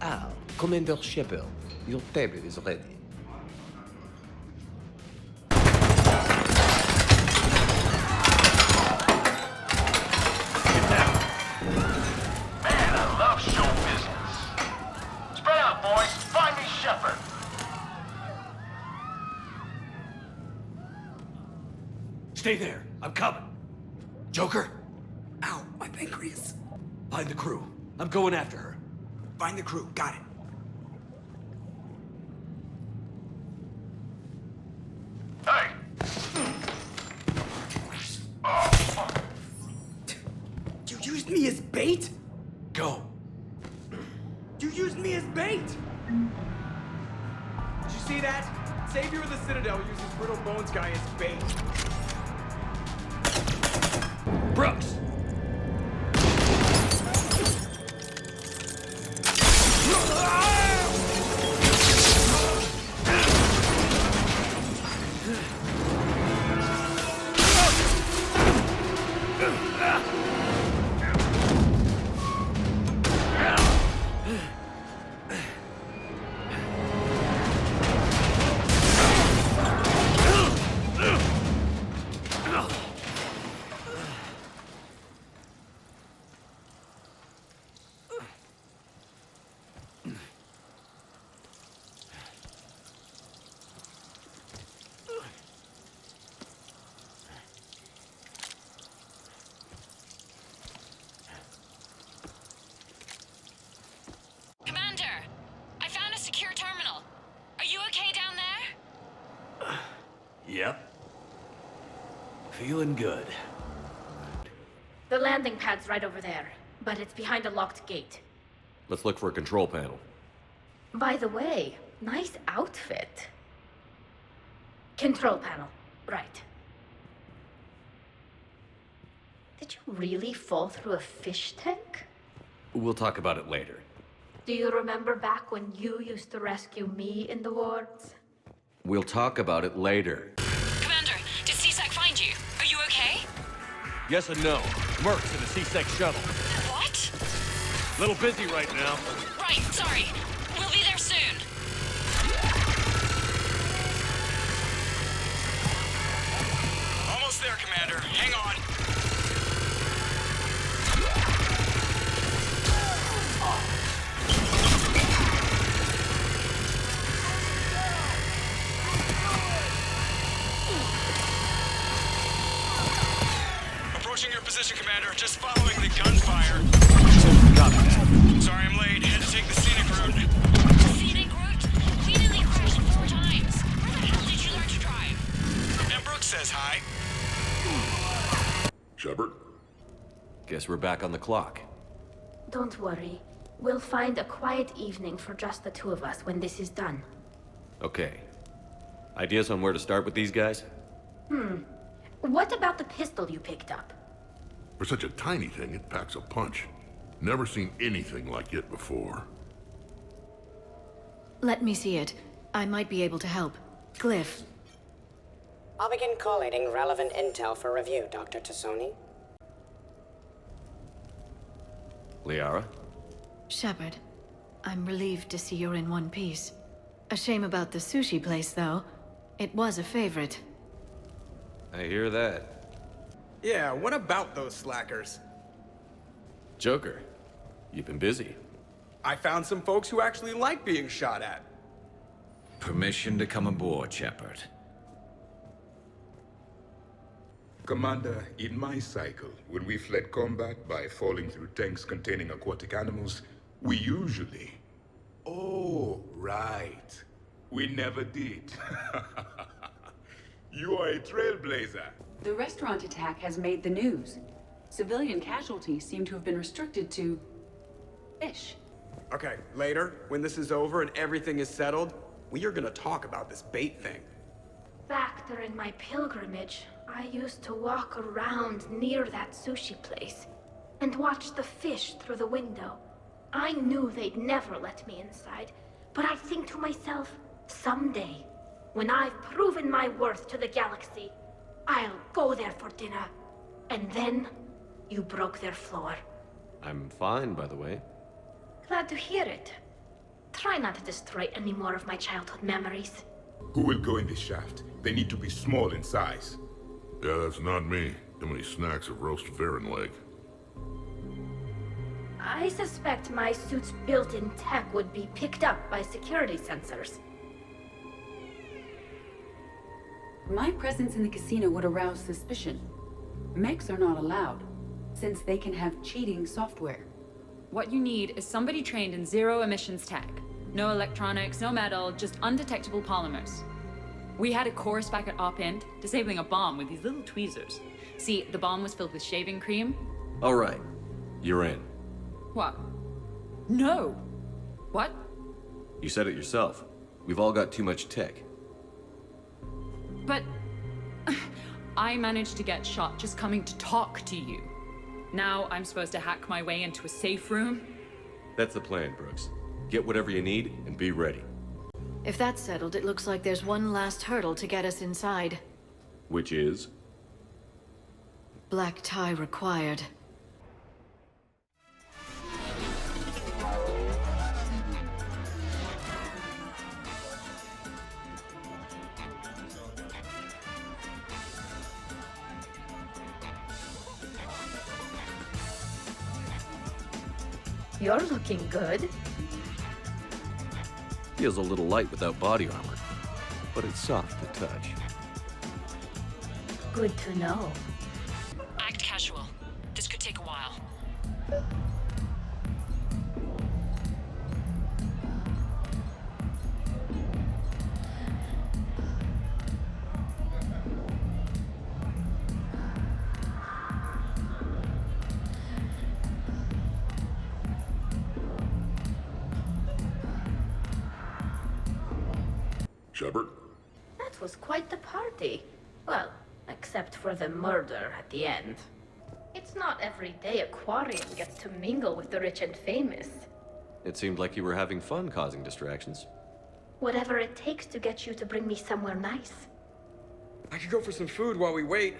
Ah, Commander Shepard, your table is ready. Get down. Man, I love show business. Spread out, boys. Find me Shepard. Stay there. I'm coming. Joker? Ow, my pancreas. Find the crew. I'm going after her. Find the crew, got it. Hey! You used me as bait? Go. You used me as bait! Did you see that? Savior of the Citadel uses Brittle Bones guy as bait. Brooks! Commander, I found a secure terminal. Are you okay down there? Yep. Feeling good. The landing pad's right over there, but it's behind a locked gate. Let's look for a control panel. By the way, nice outfit. Control panel, right. Did you really fall through a fish tank? We'll talk about it later. Do you remember back when you used to rescue me in the wards? We'll talk about it later. Commander, did CSEC find you? Are you okay? Yes and no. Merc's in the C-Sec shuttle. What? Little busy right now. Right, sorry. We'll be there soon. Almost there, Commander. Hang on. Approaching your position, Commander. Just following the gunfire. Copy that. Sorry I'm late. Had to take the scenic route. Scenic route? We nearly crashed 4 times. Where the hell did you learn to drive? And Brooks says hi. Shepard? Guess we're back on the clock. Don't worry. We'll find a quiet evening for just the two of us when this is done. Okay. Ideas on where to start with these guys? What about the pistol you picked up? For such a tiny thing, it packs a punch. Never seen anything like it before. Let me see it. I might be able to help. Glyph. I'll begin collating relevant intel for review, Dr. Tassoni. Liara? Shepard. I'm relieved to see you're in one piece. A shame about the sushi place, though. It was a favorite. I hear that. Yeah, what about those slackers? Joker, you've been busy. I found some folks who actually like being shot at. Permission to come aboard, Shepard. Commander, in my cycle, when we fled combat by falling through tanks containing aquatic animals, we usually... Oh, right. We never did. You are a trailblazer. The restaurant attack has made the news. Civilian casualties seem to have been restricted to... fish. Okay, later, when this is over and everything is settled, we are gonna talk about this bait thing. Back during my pilgrimage, I used to walk around near that sushi place and watch the fish through the window. I knew they'd never let me inside, but I'd think to myself, someday, when I've proven my worth to the galaxy, I'll go there for dinner. And then, you broke their floor. I'm fine, by the way. Glad to hear it. Try not to destroy any more of my childhood memories. Who will go in the shaft? They need to be small in size. Yeah, that's not me. Too many snacks of roast Varen leg. I suspect my suit's built-in tech would be picked up by security sensors. My presence in the casino would arouse suspicion. Mechs are not allowed, since they can have cheating software. What you need is somebody trained in zero emissions tech. No electronics, no metal, just undetectable polymers. We had a course back at Op End, disabling a bomb with these little tweezers. See, the bomb was filled with shaving cream. All right. You're in. What? No! What? You said it yourself. We've all got too much tech. But... I managed to get shot just coming to talk to you. Now I'm supposed to hack my way into a safe room? That's the plan, Brooks. Get whatever you need and be ready. If that's settled, it looks like there's one last hurdle to get us inside. Which is? Black tie required. You're looking good. Feels a little light without body armor, but it's soft to touch. Good to know. Act casual. This could take a while. Shepard? That was quite the party. Well, except for the murder at the end. It's not every day a Quarian gets to mingle with the rich and famous. It seemed like you were having fun causing distractions. Whatever it takes to get you to bring me somewhere nice. I could go for some food while we wait.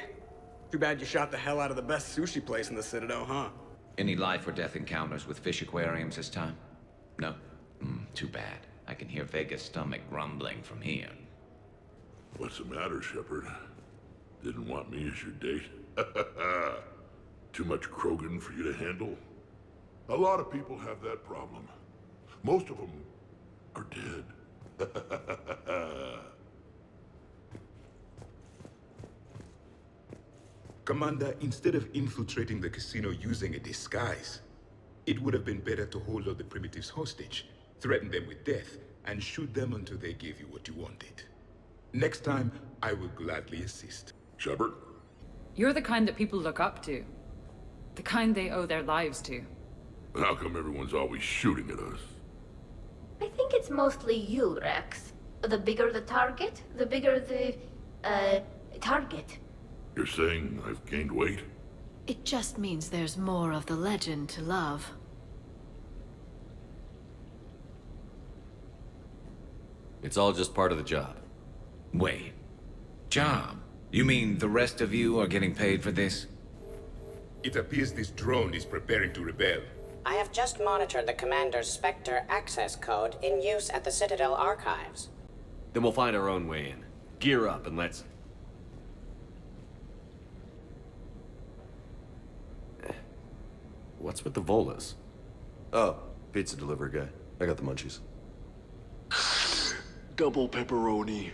Too bad you shot the hell out of the best sushi place in the Citadel, huh? Any life or death encounters with fish aquariums this time? No? Too bad. I can hear Vega's stomach rumbling from here. What's the matter, Shepard? Didn't want me as your date? Too much Krogan for you to handle? A lot of people have that problem. Most of them are dead. Commander, instead of infiltrating the casino using a disguise, it would have been better to hold all the primitives hostage, threaten them with death, and shoot them until they gave you what you wanted. Next time, I will gladly assist. Shepard? You're the kind that people look up to. The kind they owe their lives to. How come everyone's always shooting at us? I think it's mostly you, Rex. The bigger the target, the bigger the, target. You're saying I've gained weight? It just means there's more of the legend to love. It's all just part of the job. Wait. Job? You mean the rest of you are getting paid for this? It appears this drone is preparing to rebel. I have just monitored the Commander's Spectre access code in use at the Citadel archives. Then we'll find our own way in. Gear up and let's... What's with the Volas? Oh, pizza delivery guy. I got the munchies. Double pepperoni.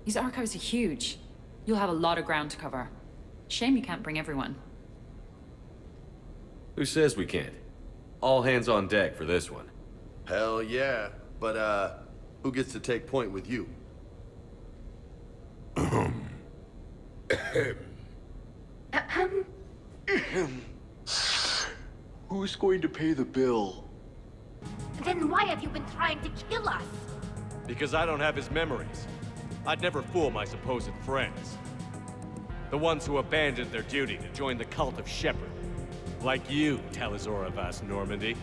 These archives are huge. You'll have a lot of ground to cover. Shame you can't bring everyone. Who says we can't? All hands on deck for this one. Hell yeah. But, who gets to take point with you? Who's going to pay the bill? Then why have you been trying to kill us? Because I don't have his memories. I'd never fool my supposed friends. The ones who abandoned their duty to join the cult of Shepard. Like you, Talazor of Vas Normandy.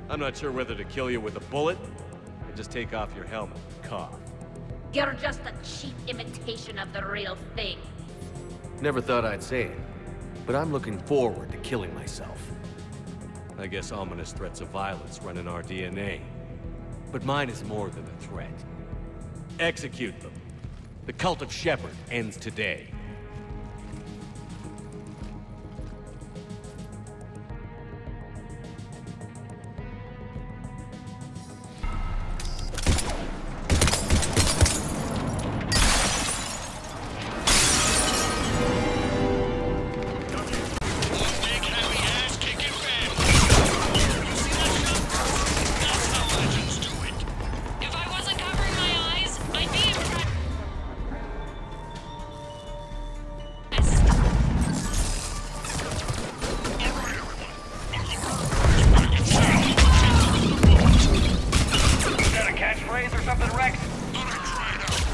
I'm not sure whether to kill you with a bullet, or just take off your helmet and cough. You're just a cheap imitation of the real thing. Never thought I'd say it, but I'm looking forward to killing myself. I guess ominous threats of violence run in our DNA. But mine is more than a threat. Execute them. The cult of Shepherd ends today. If I wasn't covering my eyes, I'd be impressed. Is that a catchphrase or something, Rex?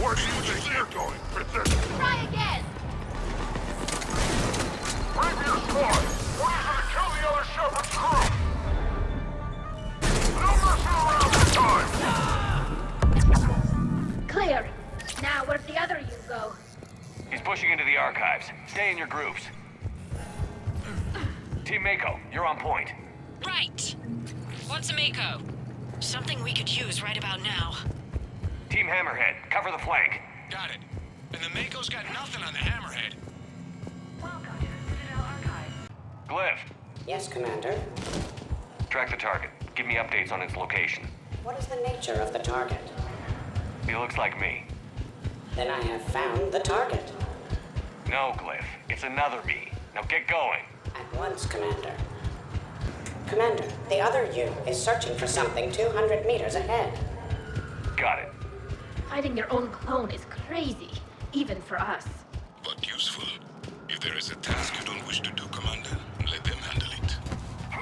Where do you think you're going, Princess? Try again! Bring your squad! We're gonna kill the other Shepherd's crew! No messing around this time! Clear. Now, where'd the other you go? He's pushing into the archives. Stay in your groups. Team Mako, you're on point. Right. What's a Mako? Something we could use right about now. Team Hammerhead, cover the flank. Got it. And the Mako's got nothing on the Hammerhead. Welcome to the Citadel Archive. Glyph, Yes, Commander. track the target. Give me updates on its location. What is the nature of the target? He looks like me. Then I have found the target. No, Glyph. It's another me. Now get going. At once, Commander. Commander, the other you is searching for something 200 meters ahead. Got it. Hiding your own clone is crazy, even for us. But useful. If there is a task you don't wish to do, Commander, let them handle it.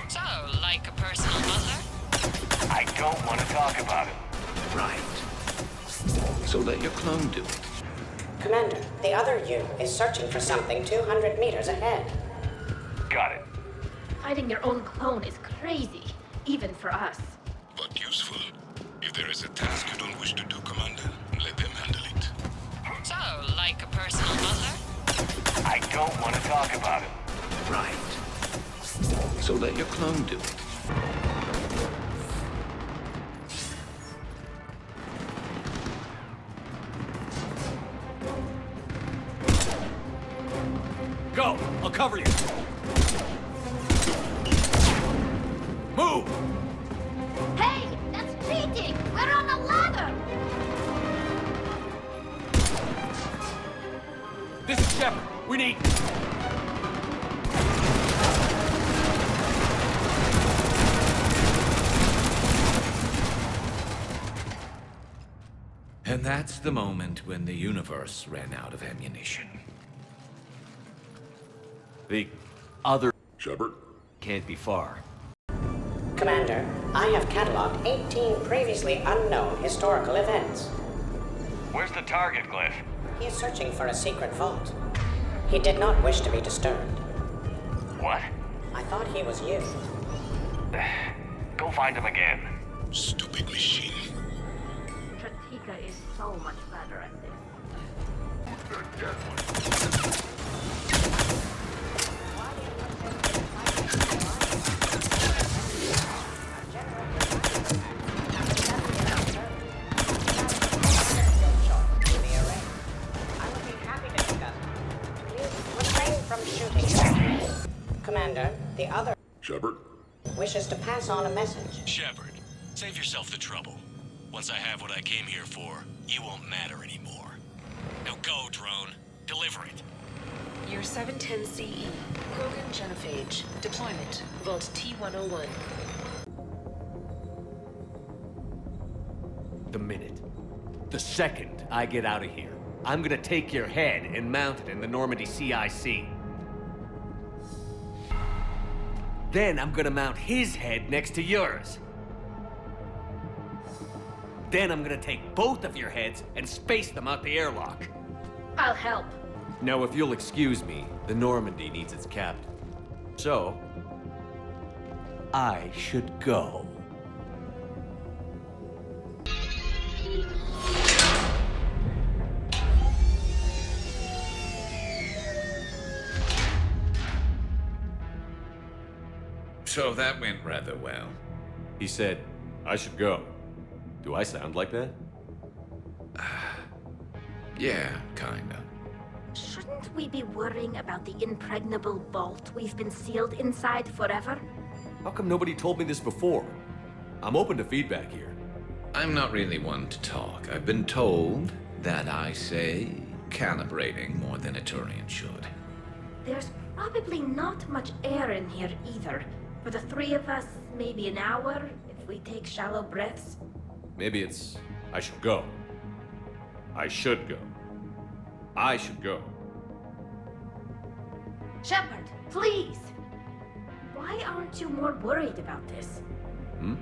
So, like a personal butler? I don't want to talk about it. Right. So let your clone do it. Commander, the other you is searching for something 200 meters ahead. Got it. Hiding your own clone is crazy, even for us. But useful. If there is a task you don't wish to do, Commander, let them handle it. So, like a personal butler? I don't want to talk about it. Right. So let your clone do it. Go! I'll cover you! Move! Hey, that's cheating! We're on a ladder! This is Shepherd. We need... And that's the moment when the universe ran out of ammunition. The other Shepard? can't be far. Commander, I have cataloged 18 previously unknown historical events. Where's the target, Glyph? He is searching for a secret vault. He did not wish to be disturbed. What? I thought he was you. Go find him again. Stupid machine. Stratika is so much better at this. Commander, the other Shepard? wishes to pass on a message. Shepard, save yourself the trouble. Once I have what I came here for, you won't matter anymore. Now go, drone. Deliver it. Year 710 CE. Krogan genophage. Deployment. Vault T-101. The minute. The second I get out of here, I'm gonna take your head and mount it in the Normandy CIC. Then I'm gonna mount his head next to yours. Then I'm gonna take both of your heads and space them out the airlock. I'll help. Now, if you'll excuse me, the Normandy needs its captain. So, I should go. So that went rather well. He said, I should go. Do I sound like that? Yeah, kinda. Shouldn't we be worrying about the impregnable vault we've been sealed inside forever? How come nobody told me this before? I'm open to feedback here. I'm not really one to talk. I've been told that I say calibrating more than a Turian should. There's probably not much air in here either. For the three of us, maybe an hour, if we take shallow breaths. Maybe it's... I should go. I should go. I should go. Shepard, please! Why aren't you more worried about this? Hmm?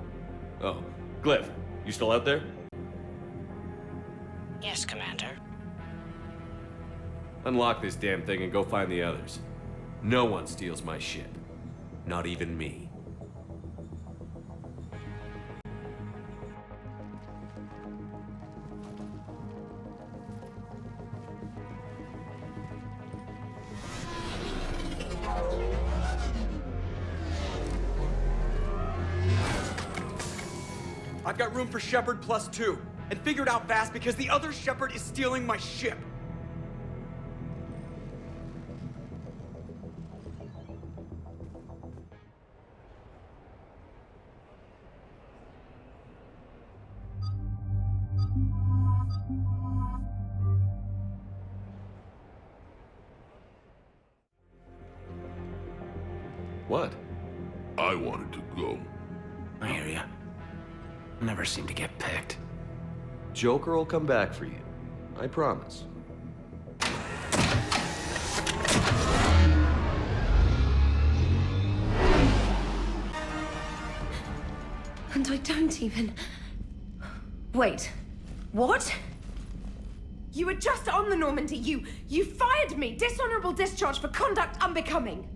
Oh, Glyph, you still out there? Yes, Commander. Unlock this damn thing and go find the others. No one steals my ship. Not even me. I've got room for Shepard +2, and figured out fast because the other Shepard is stealing my ship. What? I wanted to go. I hear ya. Never seem to get picked. Joker will come back for you. I promise. And I don't even... Wait. What? You were just on the Normandy. You fired me. Dishonorable discharge for conduct unbecoming.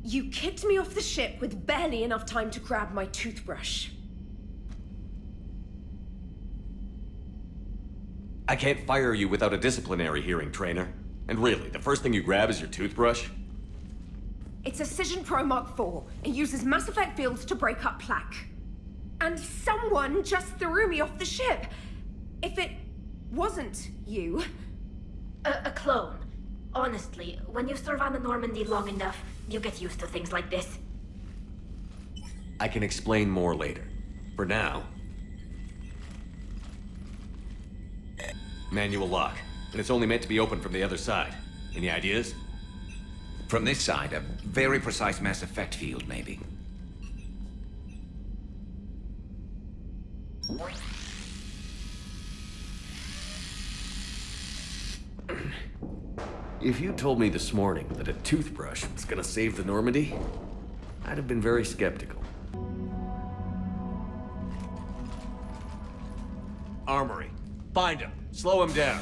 You kicked me off the ship with barely enough time to grab my toothbrush. I can't fire you without a disciplinary hearing, trainer. And really, the first thing you grab is your toothbrush? It's a Cision Pro Mark IV. It uses mass effect fields to break up plaque. And someone just threw me off the ship. If it wasn't you... A clone. Honestly, when you serve on the Normandy long enough, you get used to things like this. I can explain more later. For now... Manual lock. And it's only meant to be opened from the other side. Any ideas? From this side, a very precise mass effect field, maybe. If you told me this morning that a toothbrush was gonna save the Normandy, I'd have been very skeptical. Armory. Find him. Slow him down.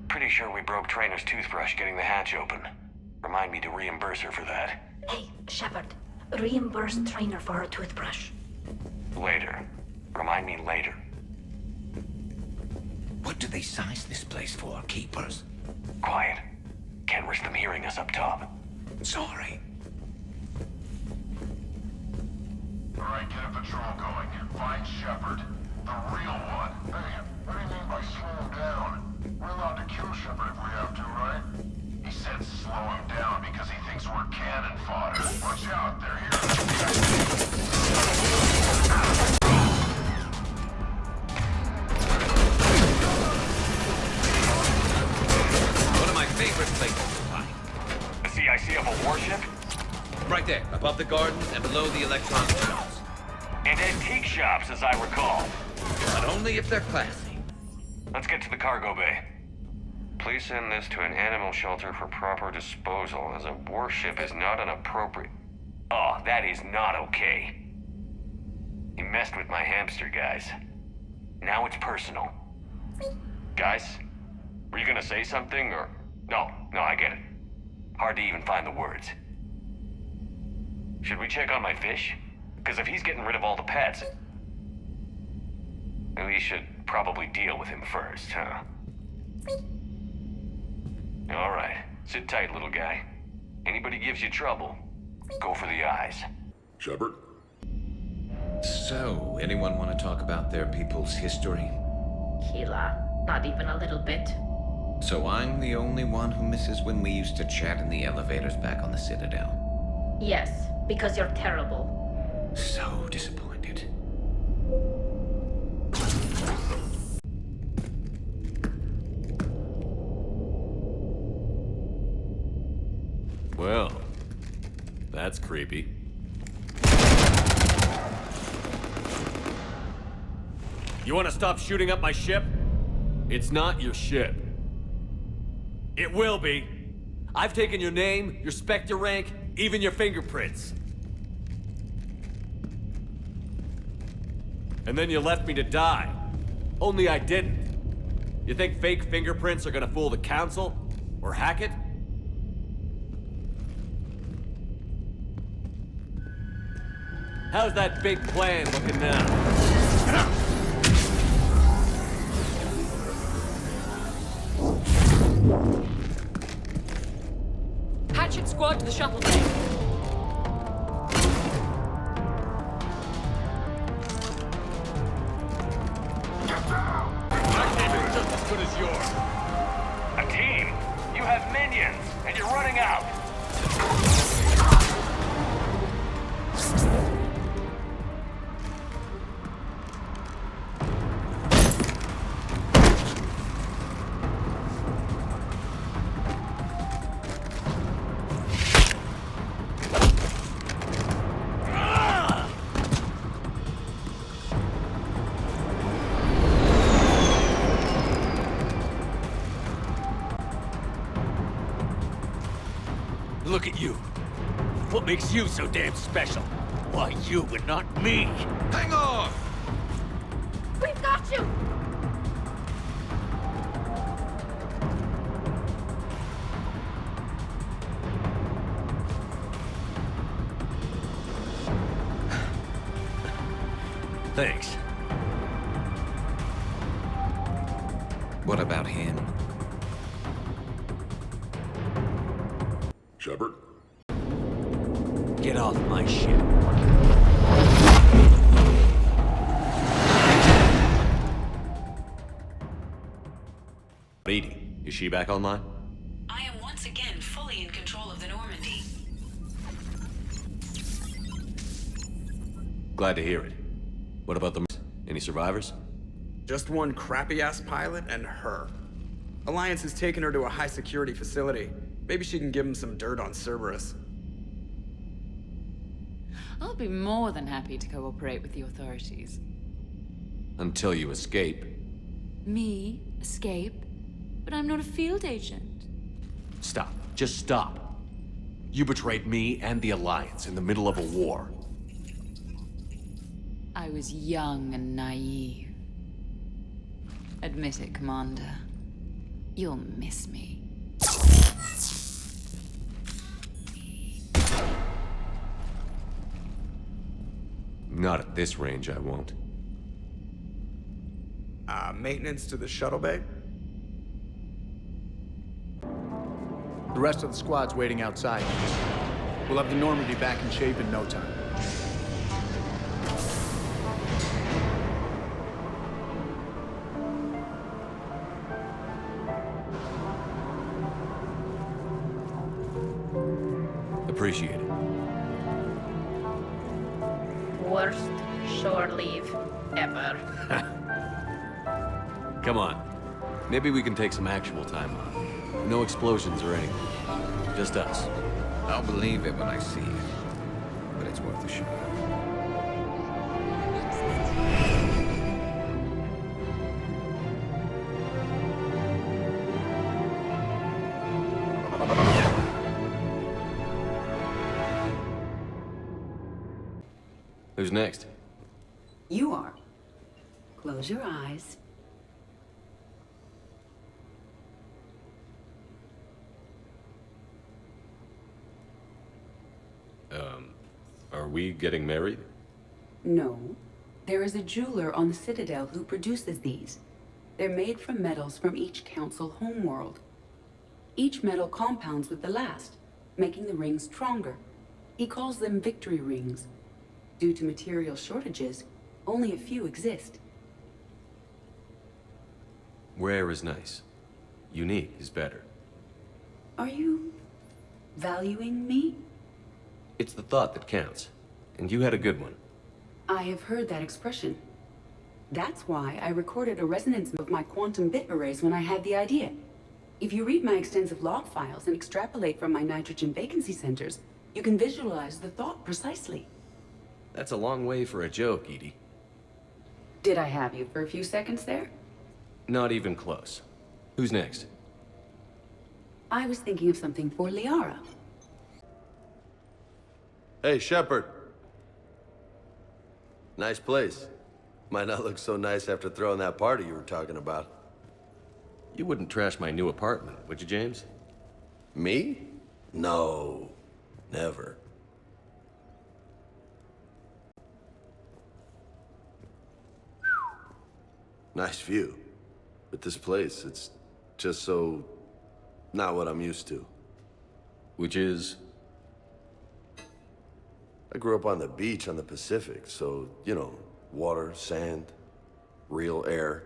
Pretty sure we broke Trainer's toothbrush getting the hatch open. Remind me to reimburse her for that. Hey, Shepard. Reimburse Trainer for her toothbrush. Later. Remind me later. What do they size this place for, Keepers? Quiet. Can't risk them hearing us up top. Sorry. Alright, get a patrol going. Find Shepard. The real one. Hey, what do you mean by slow him down? We're allowed to kill Shepard if we have to, right? He said slow him down because he thinks we're cannon fodder. Watch out, they're here. One of my favorite places to find. The CIC of a warship? Right there, above the garden and below the electronics shops. And antique shops, as I recall. But only if they're classy. Let's get to the cargo bay. Please send this to an animal shelter for proper disposal, as a warship is not an appropriate... Oh, that is not okay. You messed with my hamster, guys. Now it's personal. Guys, were you gonna say something, or... No, I get it. Hard to even find the words. Should we check on my fish? Because if he's getting rid of all the pets... We should Probably deal with him first, huh? Alright, sit tight, little guy. Anybody gives you trouble, go for the eyes. Shepard? So, anyone want to talk about their people's history? Keela, not even a little bit. So I'm the only one who misses when we used to chat in the elevators back on the Citadel. Yes, because you're terrible. So disappointed. Well, that's creepy. You want to stop shooting up my ship? It's not your ship. It will be. I've taken your name, your Spectre rank, even your fingerprints. And then you left me to die. Only I didn't. You think fake fingerprints are gonna fool the Council? Or hack it? How's that big plan looking now? Hatchet squad to the shuttle bay. My team is just as good as yours. A team? You have minions, and you're running out. Look at you. What makes you so damn special? Why you and not me? Hang on! We've got you! Thanks. What about him? Shepard? Get off my ship. Edie, is she back online? I am once again fully in control of the Normandy. Glad to hear it. What about the... Any survivors? Just one crappy-ass pilot and her. Alliance has taken her to a high-security facility. Maybe she can give him some dirt on Cerberus. I'll be more than happy to cooperate with the authorities. Until you escape. Me? Escape? But I'm not a field agent. Stop. Just stop. You betrayed me and the Alliance in the middle of a war. I was young and naive. Admit it, Commander. You'll miss me. Not at this range, I won't. Maintenance to the shuttle bay? The rest of the squad's waiting outside. We'll have the Normandy back in shape in no time. Appreciate it. Worst shore leave ever. Come on. Maybe we can take some actual time off. No explosions or anything. Just us. I'll believe it when I see it. But it's worth a shot. Who's next? You are. Close your eyes. Are we getting married? No. There is a jeweler on the Citadel who produces these. They're made from metals from each council homeworld. Each metal compounds with the last, making the rings stronger. He calls them victory rings. Due to material shortages, only a few exist. Rare is nice. Unique is better. Are you valuing me? It's the thought that counts. And you had a good one. I have heard that expression. That's why I recorded a resonance of my quantum bit arrays when I had the idea. If you read my extensive log files and extrapolate from my nitrogen vacancy centers, you can visualize the thought precisely. That's a long way for a joke, Edie. Did I have you for a few seconds there? Not even close. Who's next? I was thinking of something for Liara. Hey, Shepard. Nice place. Might not look so nice after throwing that party you were talking about. You wouldn't trash my new apartment, would you, James? Me? No. Never. Nice view. But this place, it's just so... not what I'm used to. Which is? I grew up on the beach on the Pacific, so, you know, water, sand, real air.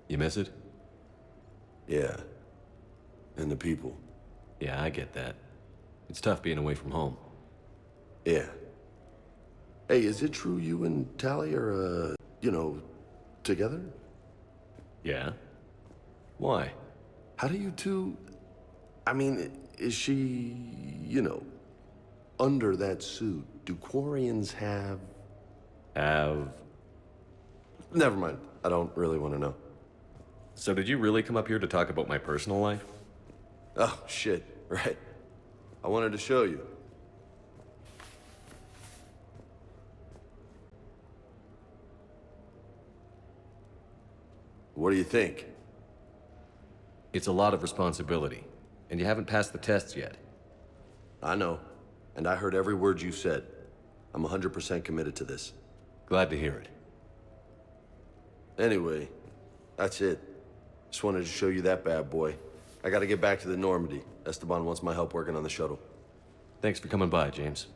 You miss it? Yeah. And the people. Yeah, I get that. It's tough being away from home. Yeah. Hey, is it true you and Tally are, you know, together? Yeah? Why? How do you two... I mean, is she, you know, under that suit? Do Quarians have... Never mind. I don't really want to know. So did you really come up here to talk about my personal life? Oh, shit. Right. I wanted to show you. What do you think? It's a lot of responsibility, and you haven't passed the tests yet. I know, and I heard every word you said. I'm 100% committed to this. Glad to hear it. Anyway, that's it. Just wanted to show you that bad boy. I gotta get back to the Normandy. Esteban wants my help working on the shuttle. Thanks for coming by, James.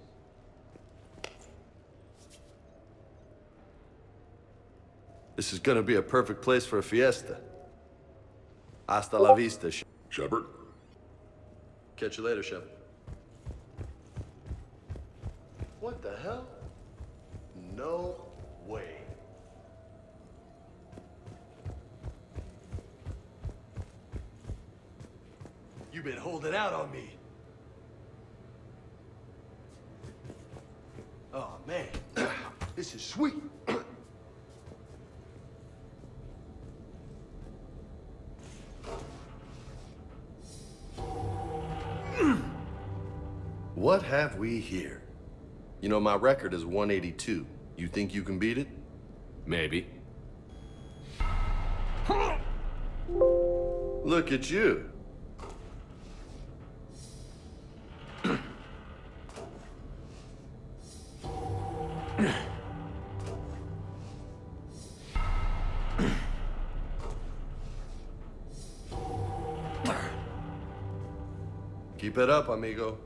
This is gonna be a perfect place for a fiesta. Hasta la vista, Shepard? Catch you later, Shep. What the hell? No way. You've been holding out on me. Oh, man. This is sweet. What have we here? You know, my record is 182. You think you can beat it? Maybe. Look at you. Keep it up, amigo.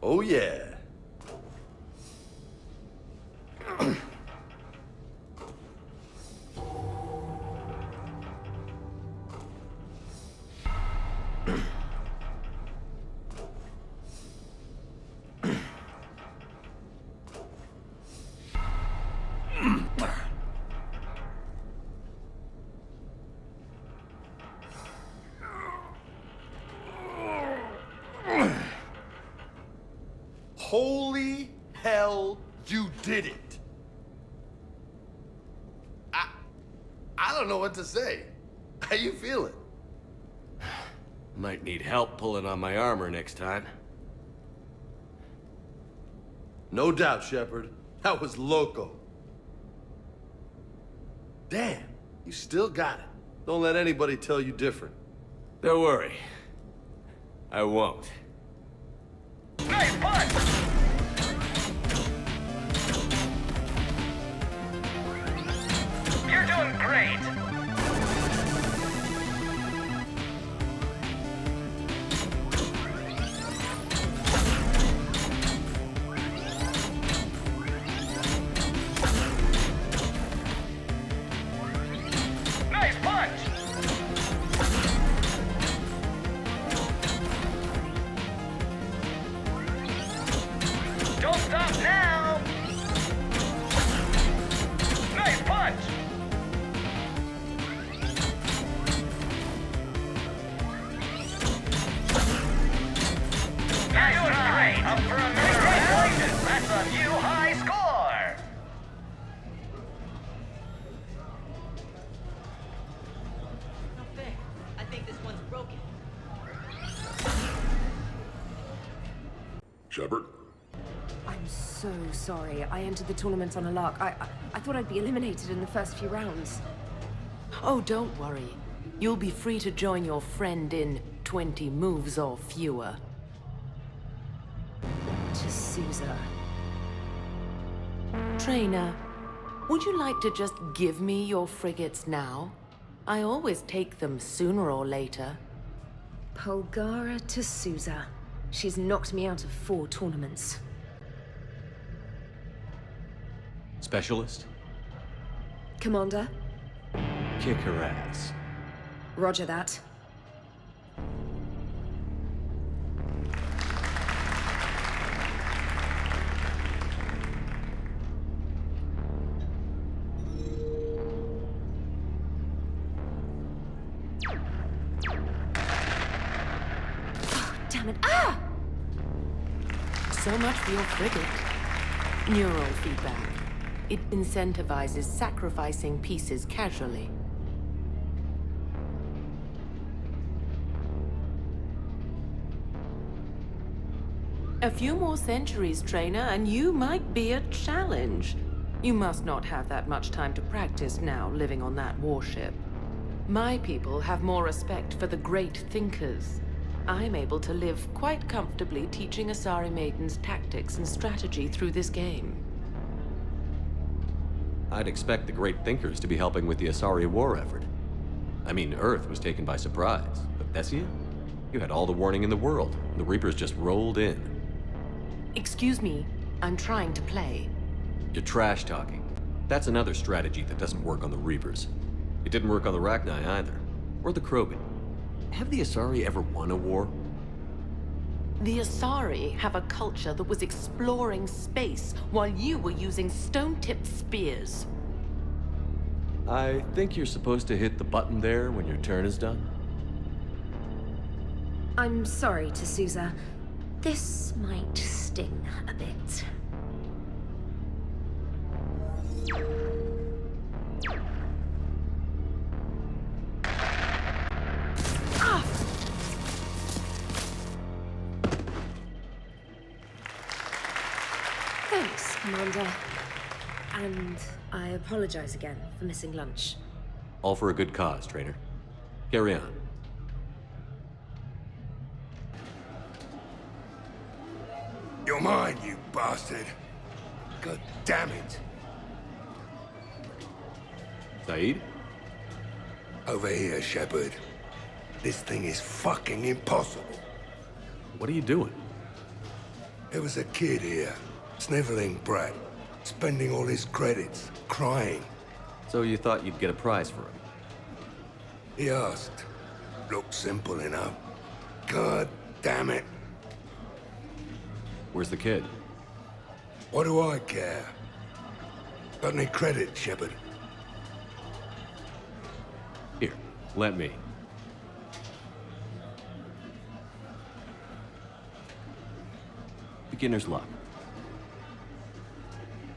Oh, yeah. Holy hell, you did it! I don't know what to say. How you feeling? Might need help pulling on my armor next time. No doubt, Shepard. That was loco. Damn, you still got it. Don't let anybody tell you different. Don't worry. I won't. Nice punch! You're doing great! Nice punch! Don't stop now! Nice punch! You're doing great! Up for a congratulations! That's a new high score! I think this one's broken. Shepard? I'm so sorry. I entered the tournament on a lark. I thought I'd be eliminated in the first few rounds. Oh, don't worry. You'll be free to join your friend in 20 moves or fewer. To Sousa. Trainer, would you like to just give me your frigates now? I always take them sooner or later. Polgara to Sousa. She's knocked me out of 4 tournaments. Specialist? Commander? Kick her ass. Roger that. Oh, damn it. Ah! So much for your frigate. Neural feedback. It incentivizes sacrificing pieces casually. A few more centuries, Trainer, and you might be a challenge. You must not have that much time to practice now, living on that warship. My people have more respect for the great thinkers. I'm able to live quite comfortably teaching Asari maidens tactics and strategy through this game. I'd expect the great thinkers to be helping with the Asari war effort. I mean, Earth was taken by surprise, but Thessia? You had all the warning in the world, and the Reapers just rolled in. Excuse me, I'm trying to play. You're trash-talking. That's another strategy that doesn't work on the Reapers. It didn't work on the Rachni either, or the Krogan. Have the Asari ever won a war? The Asari have a culture that was exploring space while you were using stone-tipped spears. I think you're supposed to hit the button there when your turn is done. I'm sorry, to Sousa. This might sting a bit. Ah! Thanks, Commander. And I apologize again for missing lunch. All for a good cause, Trainer. Carry on. You're mine, you bastard. God damn it. Saeed? Over here, Shepard. This thing is fucking impossible. What are you doing? There was a kid here, sniveling brat, spending all his credits, crying. So you thought you'd get a prize for him? He asked. Looked simple enough. God damn it. Where's the kid? What do I care? Got any credit, Shepard? Here, let me. Beginner's luck.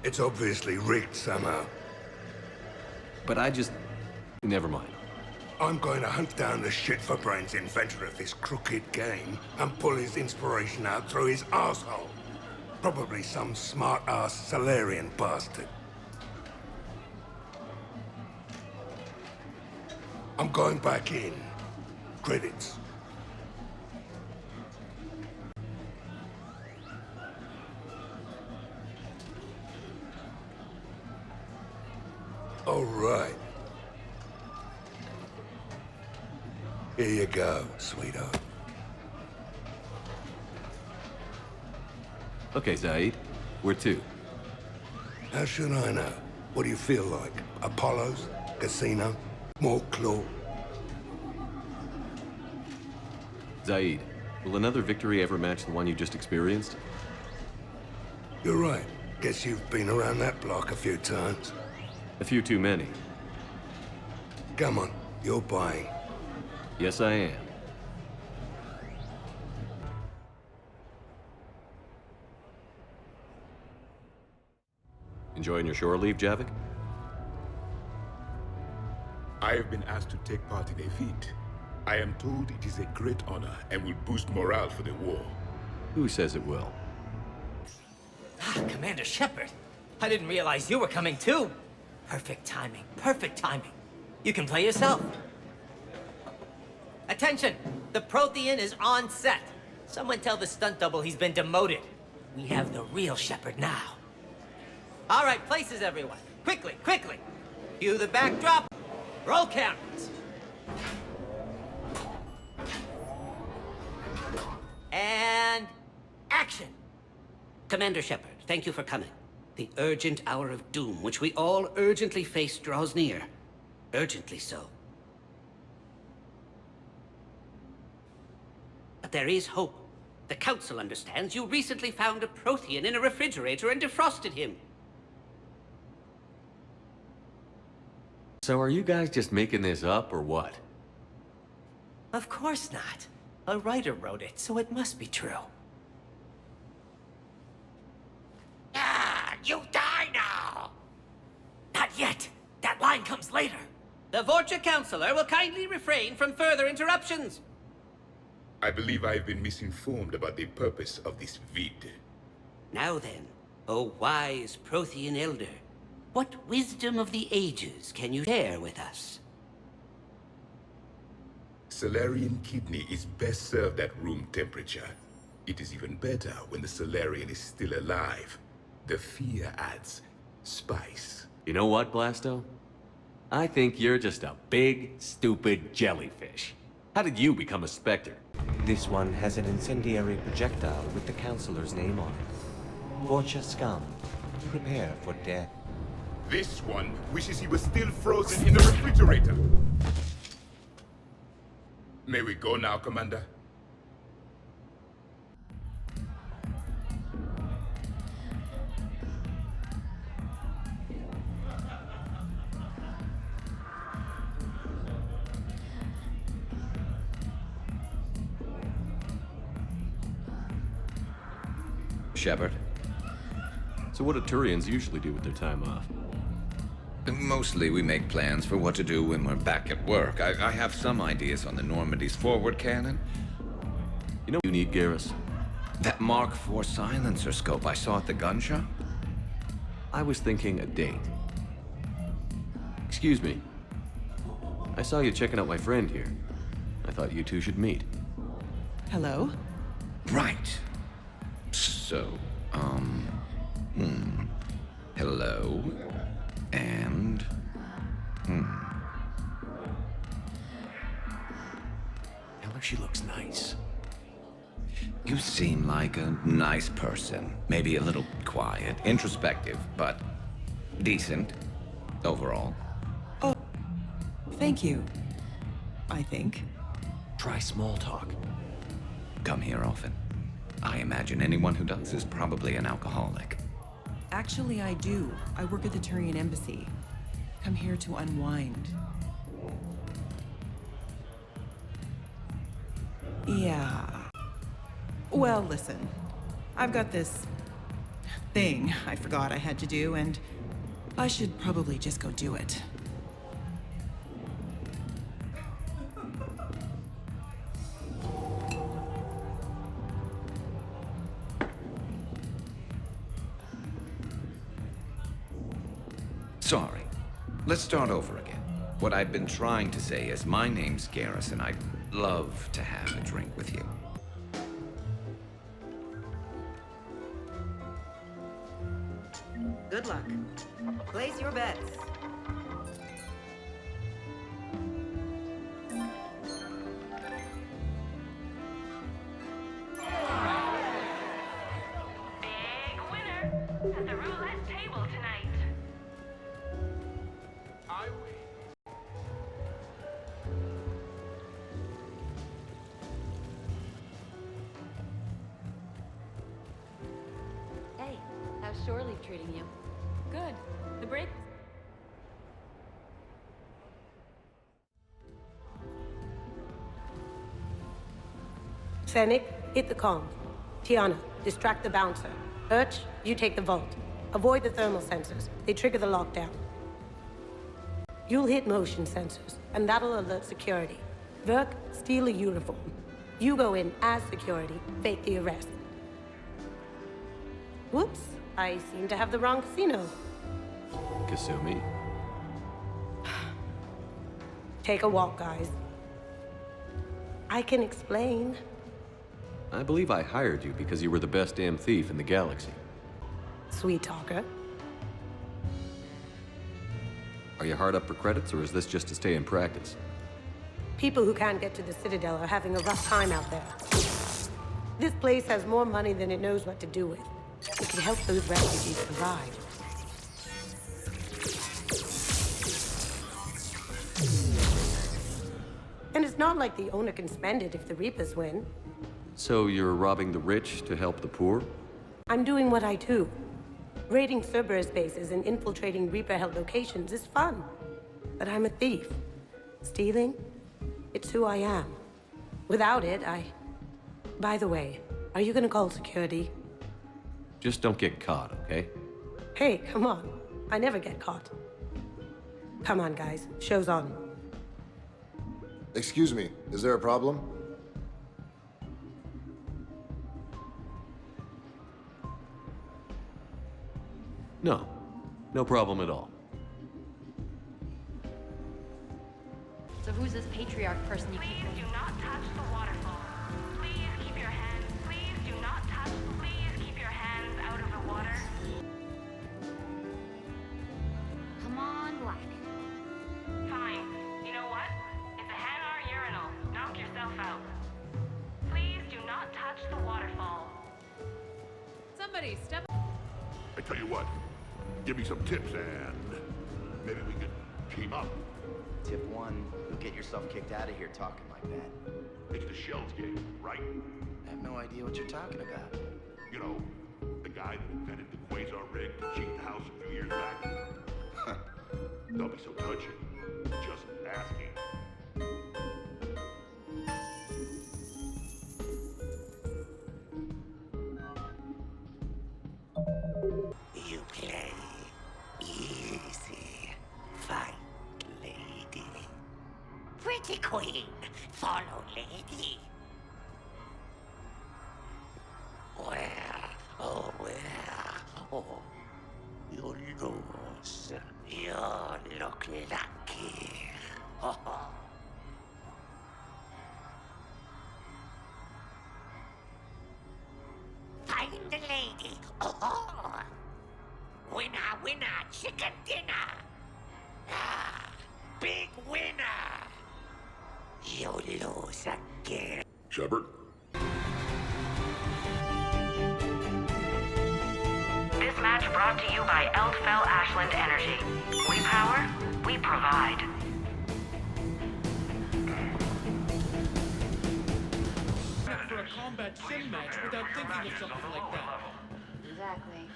It's obviously rigged somehow. But I just... Never mind. I'm going to hunt down the shit-for-brains inventor of this crooked game and pull his inspiration out through his asshole. Probably some smart-ass Salarian bastard. I'm going back in. Credits. All right. Here you go, sweetheart. Okay, Zaid. Where to? How should I know? What do you feel like? Apollo's? Casino? More claw? Zaid, will another victory ever match the one you just experienced? You're right. Guess you've been around that block a few times. A few too many. Come on, you're buying. Yes, I am. Enjoying your shore leave, Javik? I have been asked to take part in a feat. I am told it is a great honor and will boost morale for the war. Who says it will? Commander Shepard, I didn't realize you were coming too. Perfect timing, perfect timing. You can play yourself. Attention! The Prothean is on set. Someone tell the stunt double he's been demoted. We have the real Shepard now. All right, places everyone. Quickly, quickly. Cue the backdrop. Roll cameras. And action. Commander Shepard, thank you for coming. The urgent hour of doom, which we all urgently face, draws near. Urgently so. But there is hope. The Council understands you recently found a Prothean in a refrigerator and defrosted him. So are you guys just making this up, or what? Of course not. A writer wrote it, so it must be true. You die now! Not yet. That line comes later. The Vorcha Councilor will kindly refrain from further interruptions. I believe I have been misinformed about the purpose of this vid. Now then, O wise Prothean Elder, what wisdom of the ages can you share with us? Salarian kidney is best served at room temperature. It is even better when the Salarian is still alive. The fear adds spice. You know what, Blasto? I think you're just a big, stupid jellyfish. How did you become a Spectre? This one has an incendiary projectile with the Counselor's name on it. Vorcha scum. Prepare for death. This one wishes he was still frozen in the refrigerator. May we go now, Commander? Shepard? So what do Turians usually do with their time off? Mostly we make plans for what to do when we're back at work. I have some ideas on the Normandy's forward cannon. You know what you need, Garrus? That Mark IV silencer scope I saw at the gun shop? I was thinking a date. Excuse me. I saw you checking out my friend here. I thought you two should meet. Hello? Right. So, hello, and, Tell her she looks nice. You seem like a nice person. Maybe a little quiet, introspective, but decent, overall. Oh, thank you. I think. Try small talk. Come here often. I imagine anyone who does is probably an alcoholic. Actually, I do. I work at the Turian embassy. Come here to unwind. Yeah. Well, listen. I've got this thing I forgot I had to do, and I should probably just go do it. Sorry. Let's start over again. What I've been trying to say is my name's Garrison. I'd love to have a drink with you. Good luck. Place your bets. At the roulette table tonight. Hey, how's shore leave treating you? Good. The break. Fennec, hit the comms. Tiana, distract the bouncer. Urch, you take the vault. Avoid the thermal sensors. They trigger the lockdown. You'll hit motion sensors, and that'll alert security. Verk, steal a uniform. You go in as security, fake the arrest. Whoops, I seem to have the wrong casino. Kasumi? Take a walk, guys. I can explain. I believe I hired you because you were the best damn thief in the galaxy. Sweet talker. Are you hard up for credits, or is this just to stay in practice? People who can't get to the Citadel are having a rough time out there. This place has more money than it knows what to do with. It can help those refugees survive. And it's not like the owner can spend it if the Reapers win. So you're robbing the rich to help the poor? I'm doing what I do. Raiding Cerberus bases and infiltrating Reaper-held locations is fun. But I'm a thief. Stealing? It's who I am. Without it, By the way, are you gonna call security? Just don't get caught, okay? Hey, come on. I never get caught. Come on, guys. Show's on. Excuse me, is there a problem? No. No problem at all. So who's this patriarch person you keep... Please do not touch the waterfall. Please keep your hands. Please do not touch. Please keep your hands out of the water. Come on, Black. Fine. You know what? It's a Hanar urinal. Knock yourself out. Please do not touch the waterfall. Somebody step... I tell you what, give me some tips and maybe we could team up. Tip 1, you'll get yourself kicked out of here talking like that. It's the Shells game, right? I have no idea what you're talking about. You know, the guy that invented the quasar rig to cheat the house a few years back. Don't be so touchy. Just asking. You play easy. Fight, lady. Pretty queen, follow lady. Where, oh where, oh, you lose. You look lucky. Find the lady. Oh, winner, winner, chicken dinner. Ah, big winner. You lose again. Shepard? This match brought to you by Eldfell Ashland Energy. We power, we provide. For a combat sim match without thinking of something like that. Exactly.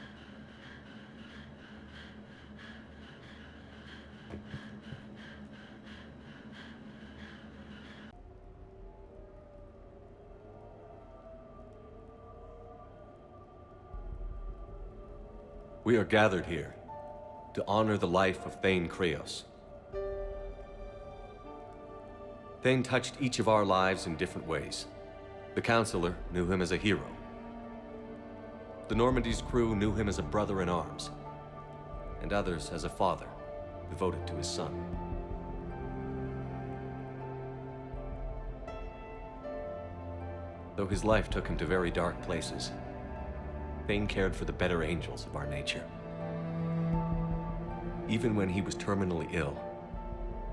We are gathered here to honor the life of Thane Kreos. Thane touched each of our lives in different ways. The Counselor knew him as a hero. The Normandy's crew knew him as a brother in arms, and others as a father devoted to his son. Though his life took him to very dark places, Thane cared for the better angels of our nature. Even when he was terminally ill,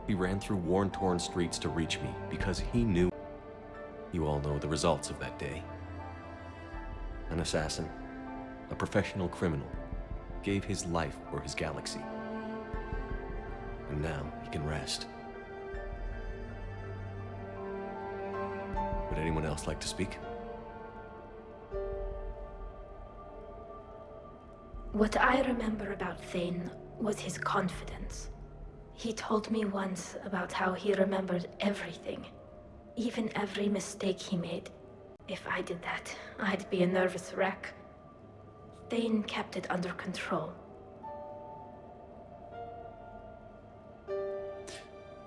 he ran through worn-torn streets to reach me because he knew. You all know the results of that day. An assassin, a professional criminal, gave his life for his galaxy. And now he can rest. Would anyone else like to speak? What I remember about Thane was his confidence. He told me once about how he remembered everything, even every mistake he made. If I did that, I'd be a nervous wreck. Thane kept it under control.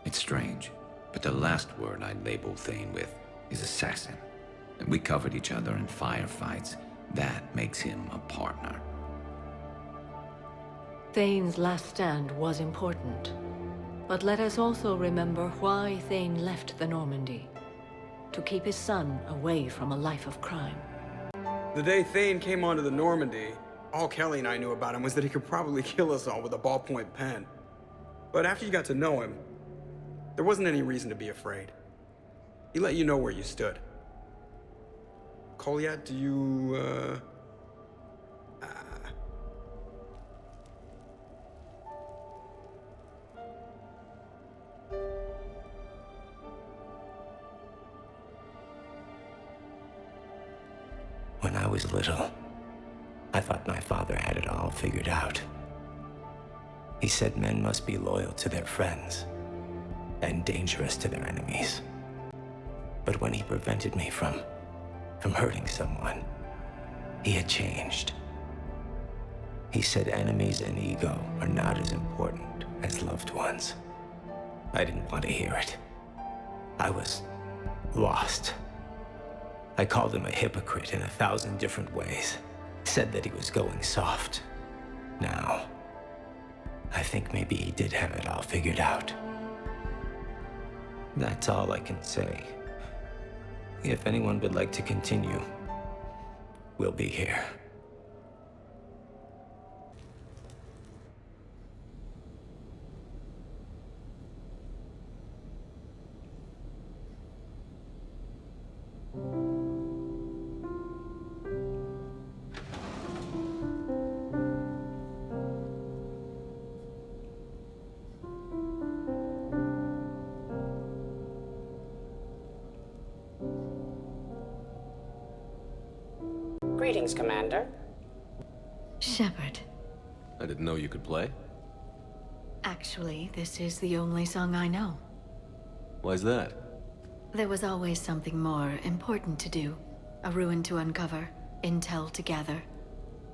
It's strange, but the last word I'd label Thane with is assassin. We covered each other in firefights. That makes him a partner. Thane's last stand was important. But let us also remember why Thane left the Normandy. To keep his son away from a life of crime. The day Thane came onto the Normandy, all Kelly and I knew about him was that he could probably kill us all with a ballpoint pen. But after you got to know him, there wasn't any reason to be afraid. He let you know where you stood. Kolyat, do you, When I was little, I thought my father had it all figured out. He said men must be loyal to their friends and dangerous to their enemies. But when he prevented me from hurting someone, he had changed. He said enemies and ego are not as important as loved ones. I didn't want to hear it. I was lost. I called him a hypocrite in 1,000 different ways. Said that he was going soft. Now, I think maybe he did have it all figured out. That's all I can say. If anyone would like to continue, we'll be here. Greetings, Commander. Shepard. I didn't know you could play. Actually, this is the only song I know. Why's that? There was always something more important to do. A ruin to uncover, intel to gather,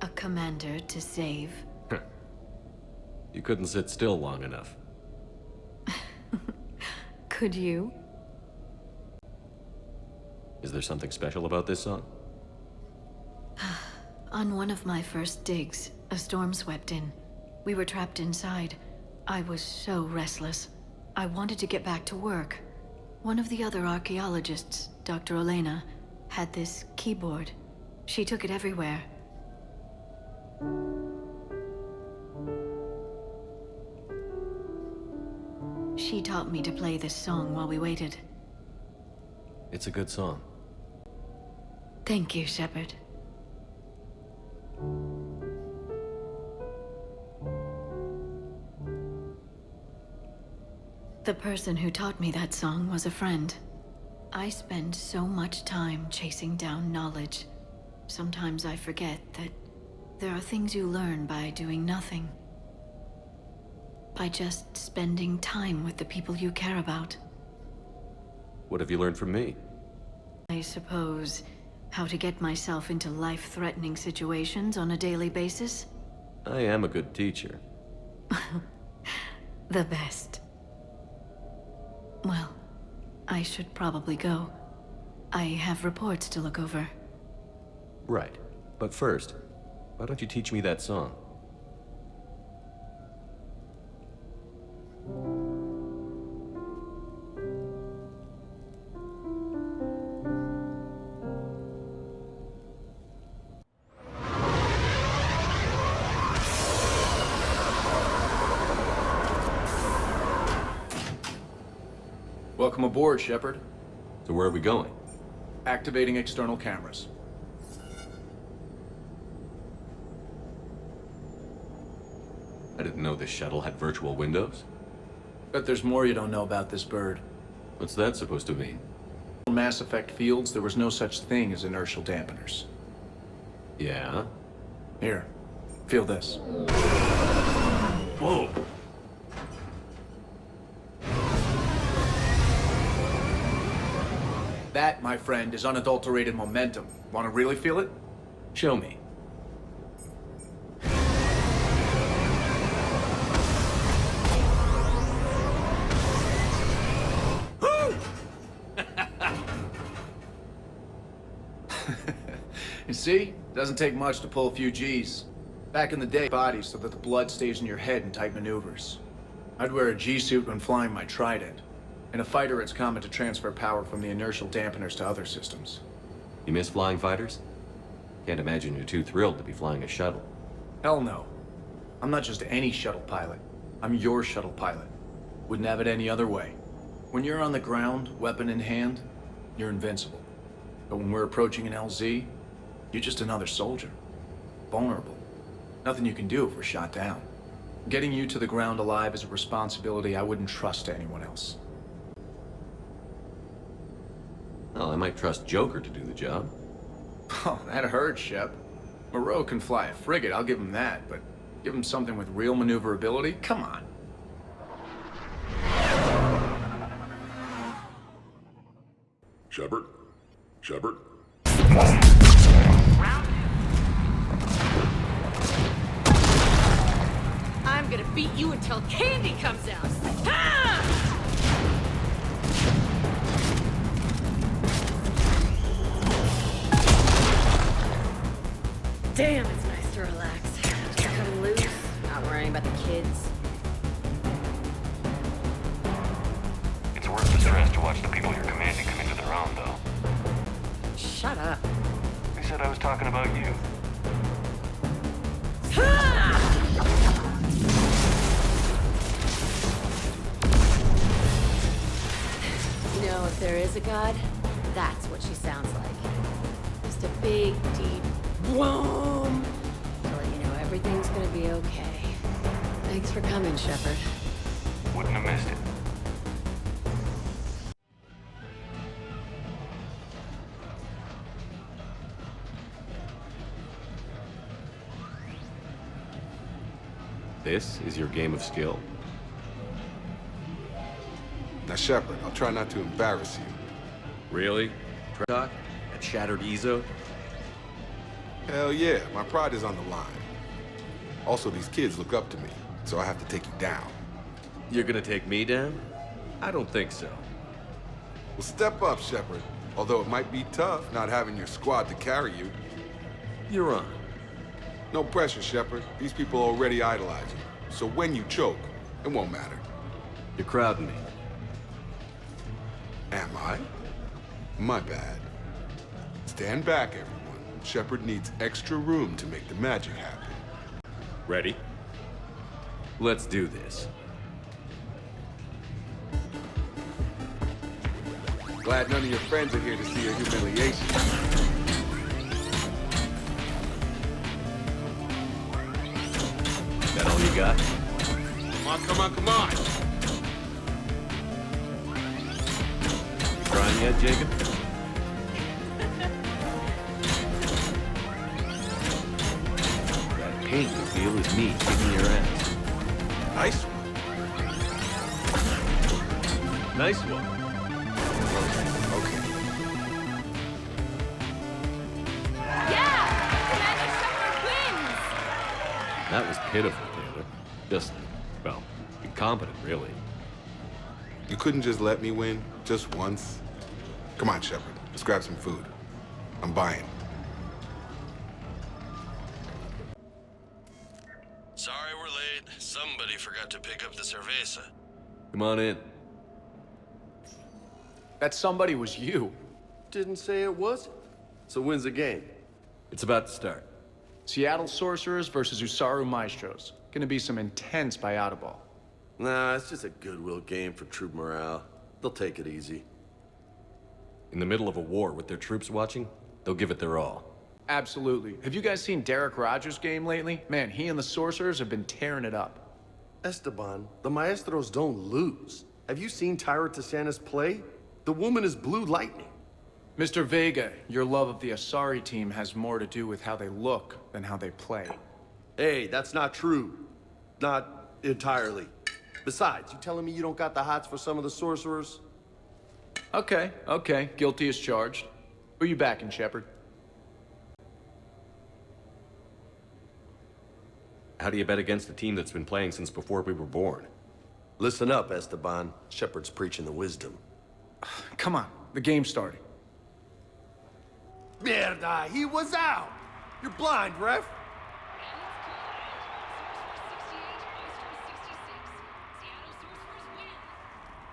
a commander to save. You couldn't sit still long enough. Could you? Is there something special about this song? On one of my first digs, a storm swept in. We were trapped inside. I was so restless. I wanted to get back to work. One of the other archaeologists, Dr. Elena, had this keyboard. She took it everywhere. She taught me to play this song while we waited. It's a good song. Thank you, Shepard. The person who taught me that song was a friend. I spend so much time chasing down knowledge. Sometimes I forget that there are things you learn by doing nothing. By just spending time with the people you care about. What have you learned from me? I suppose how to get myself into life-threatening situations on a daily basis. I am a good teacher. The best. Well, I should probably go. I have reports to look over. Right. But first, why don't you teach me that song? Welcome aboard, Shepard. So where are we going? Activating external cameras. I didn't know this shuttle had virtual windows. Bet there's more you don't know about this bird. What's that supposed to mean? In Mass Effect fields, there was no such thing as inertial dampeners. Yeah? Here, feel this. Whoa! That, my friend, is unadulterated momentum. Want to really feel it? Show me. You see? Doesn't take much to pull a few G's. Back in the day, bodies so that the blood stays in your head in tight maneuvers. I'd wear a G-suit when flying my Trident. In a fighter, it's common to transfer power from the inertial dampeners to other systems. You miss flying fighters? Can't imagine you're too thrilled to be flying a shuttle. Hell no. I'm not just any shuttle pilot. I'm your shuttle pilot. Wouldn't have it any other way. When you're on the ground, weapon in hand, you're invincible. But when we're approaching an LZ, you're just another soldier. Vulnerable. Nothing you can do if we're shot down. Getting you to the ground alive is a responsibility I wouldn't trust to anyone else. Well, I might trust Joker to do the job. Oh, that hurts, Shep. Moreau can fly a frigate, I'll give him that, but give him something with real maneuverability? Come on. Shepard? Shepard? I'm gonna beat you until candy comes out. Ah! Damn, it's nice to relax. Just cutting loose, not worrying about the kids. It's worth the stress to watch the people you're commanding come into their own, though. Shut up. I said I was talking about you. You know, if there is a god, that's what she sounds like. Just a big, deep boom to let you know everything's gonna be okay. Thanks for coming, Shepard. Wouldn't have missed it. This is your game of skill? Now, Shepard, I'll try not to embarrass you. Really? Doc? That shattered Ezo? Hell yeah, my pride is on the line. Also, these kids look up to me, so I have to take you down. You're gonna take me down? I don't think so. Well, step up, Shepard. Although it might be tough not having your squad to carry you. You're on. No pressure, Shepard. These people already idolize you. So when you choke, it won't matter. You're crowding me. Am I? My bad. Stand back, everyone. Shepard needs extra room to make the magic happen. Ready? Let's do this. Glad none of your friends are here to see your humiliation. That all you got? Come on, come on, come on! You trying yet, Jacob? That pain you feel is me kicking your ass. Nice one. Nice one. Okay. Yeah! Commander Shepard wins! That was pitiful, Taylor. Just, well, incompetent, really. You couldn't just let me win, just once? Come on, Shepard. Let's grab some food. I'm buying. Sorry we're late. Somebody forgot to pick up the cerveza. Come on in. That somebody was you. Didn't say it was. So when's the game? It's about to start. Seattle Sorcerers versus Usaru Maestros. Gonna be some intense Bayada ball. Nah, it's just a goodwill game for troop morale. They'll take it easy. In the middle of a war with their troops watching, they'll give it their all. Absolutely. Have you guys seen Derek Rogers' game lately? Man, he and the Sorcerers have been tearing it up. Esteban, the Maestros don't lose. Have you seen Tyra Tassanis play? The woman is blue lightning. Mr. Vega, your love of the Asari team has more to do with how they look than how they play. Hey, that's not true. Not entirely. Besides, you telling me you don't got the hots for some of the sorcerers? Okay. Guilty as charged. Who you backing, Shepard? How do you bet against a team that's been playing since before we were born? Listen up, Esteban. Shepard's preaching the wisdom. Come on, the game's starting. Mierda, he was out! You're blind, ref!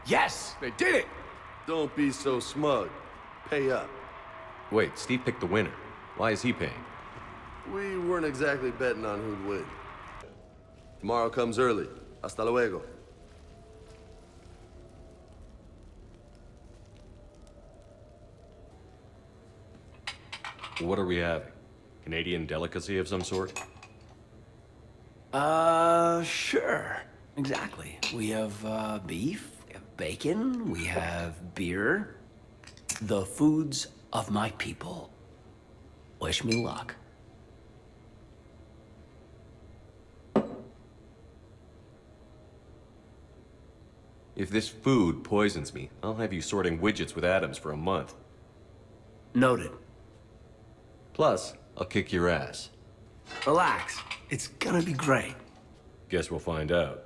Yes, they did it! Don't be so smug. Pay up. Wait, Steve picked the winner. Why is he paying? We weren't exactly betting on who'd win. Tomorrow comes early. Hasta luego. What are we having? Canadian delicacy of some sort? Sure. Exactly. We have, beef, we have bacon, we have beer. The foods of my people. Wish me luck. If this food poisons me, I'll have you sorting widgets with Adams for a month. Noted. Plus, I'll kick your ass. Relax. It's gonna be great. Guess we'll find out.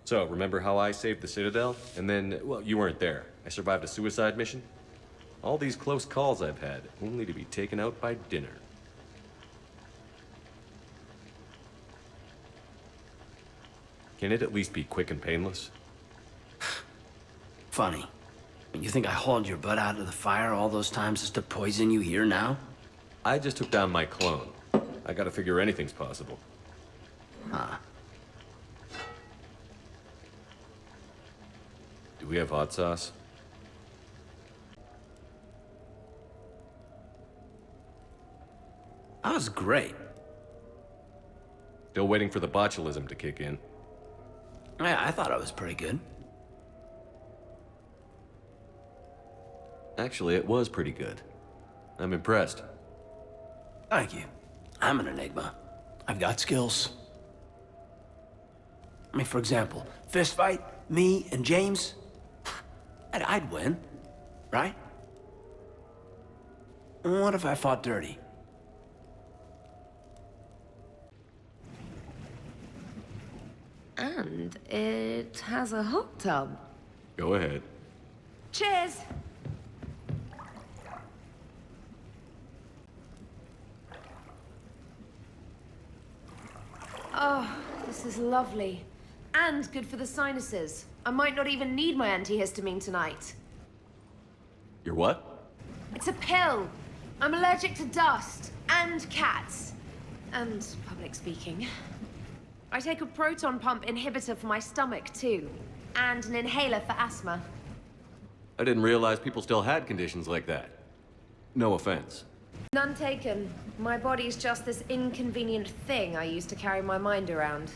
So, remember how I saved the Citadel? And then, well, you weren't there. I survived a suicide mission? All these close calls I've had, only to be taken out by dinner. Can it at least be quick and painless? Funny. You think I hauled your butt out of the fire all those times just to poison you here now? I just took down my clone. I gotta figure anything's possible. Huh. Do we have hot sauce? That was great. Still waiting for the botulism to kick in. Yeah, I thought it was pretty good. Actually, it was pretty good. I'm impressed. Thank you. I'm an enigma. I've got skills. I mean, for example, fist fight, me and James, I'd win, right? What if I fought dirty? And it has a hot tub. Go ahead. Cheers! Oh, this is lovely. And good for the sinuses. I might not even need my antihistamine tonight. Your what? It's a pill. I'm allergic to dust and cats. And public speaking. I take a proton pump inhibitor for my stomach, too. And an inhaler for asthma. I didn't realize people still had conditions like that. No offense. None taken. My body's just this inconvenient thing I use to carry my mind around.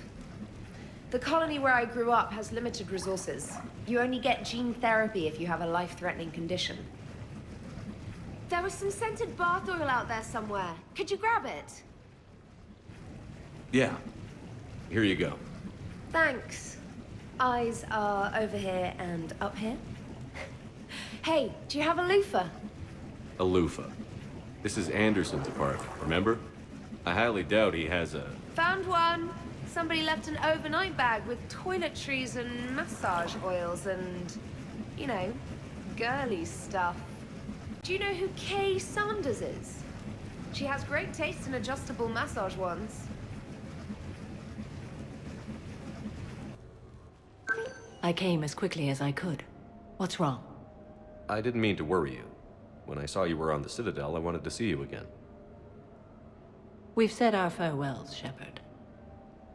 The colony where I grew up has limited resources. You only get gene therapy if you have a life-threatening condition. There was some scented bath oil out there somewhere. Could you grab it? Yeah. Here you go. Thanks. Eyes are over here and up here. Hey, do you have a loofah? A loofah. This is Anderson's apartment, remember? I highly doubt he has a... Found one. Somebody left an overnight bag with toiletries and massage oils and, you know, girly stuff. Do you know who Kay Sanders is? She has great taste in adjustable massage ones. I came as quickly as I could. What's wrong? I didn't mean to worry you. When I saw you were on the Citadel, I wanted to see you again. We've said our farewells, Shepard.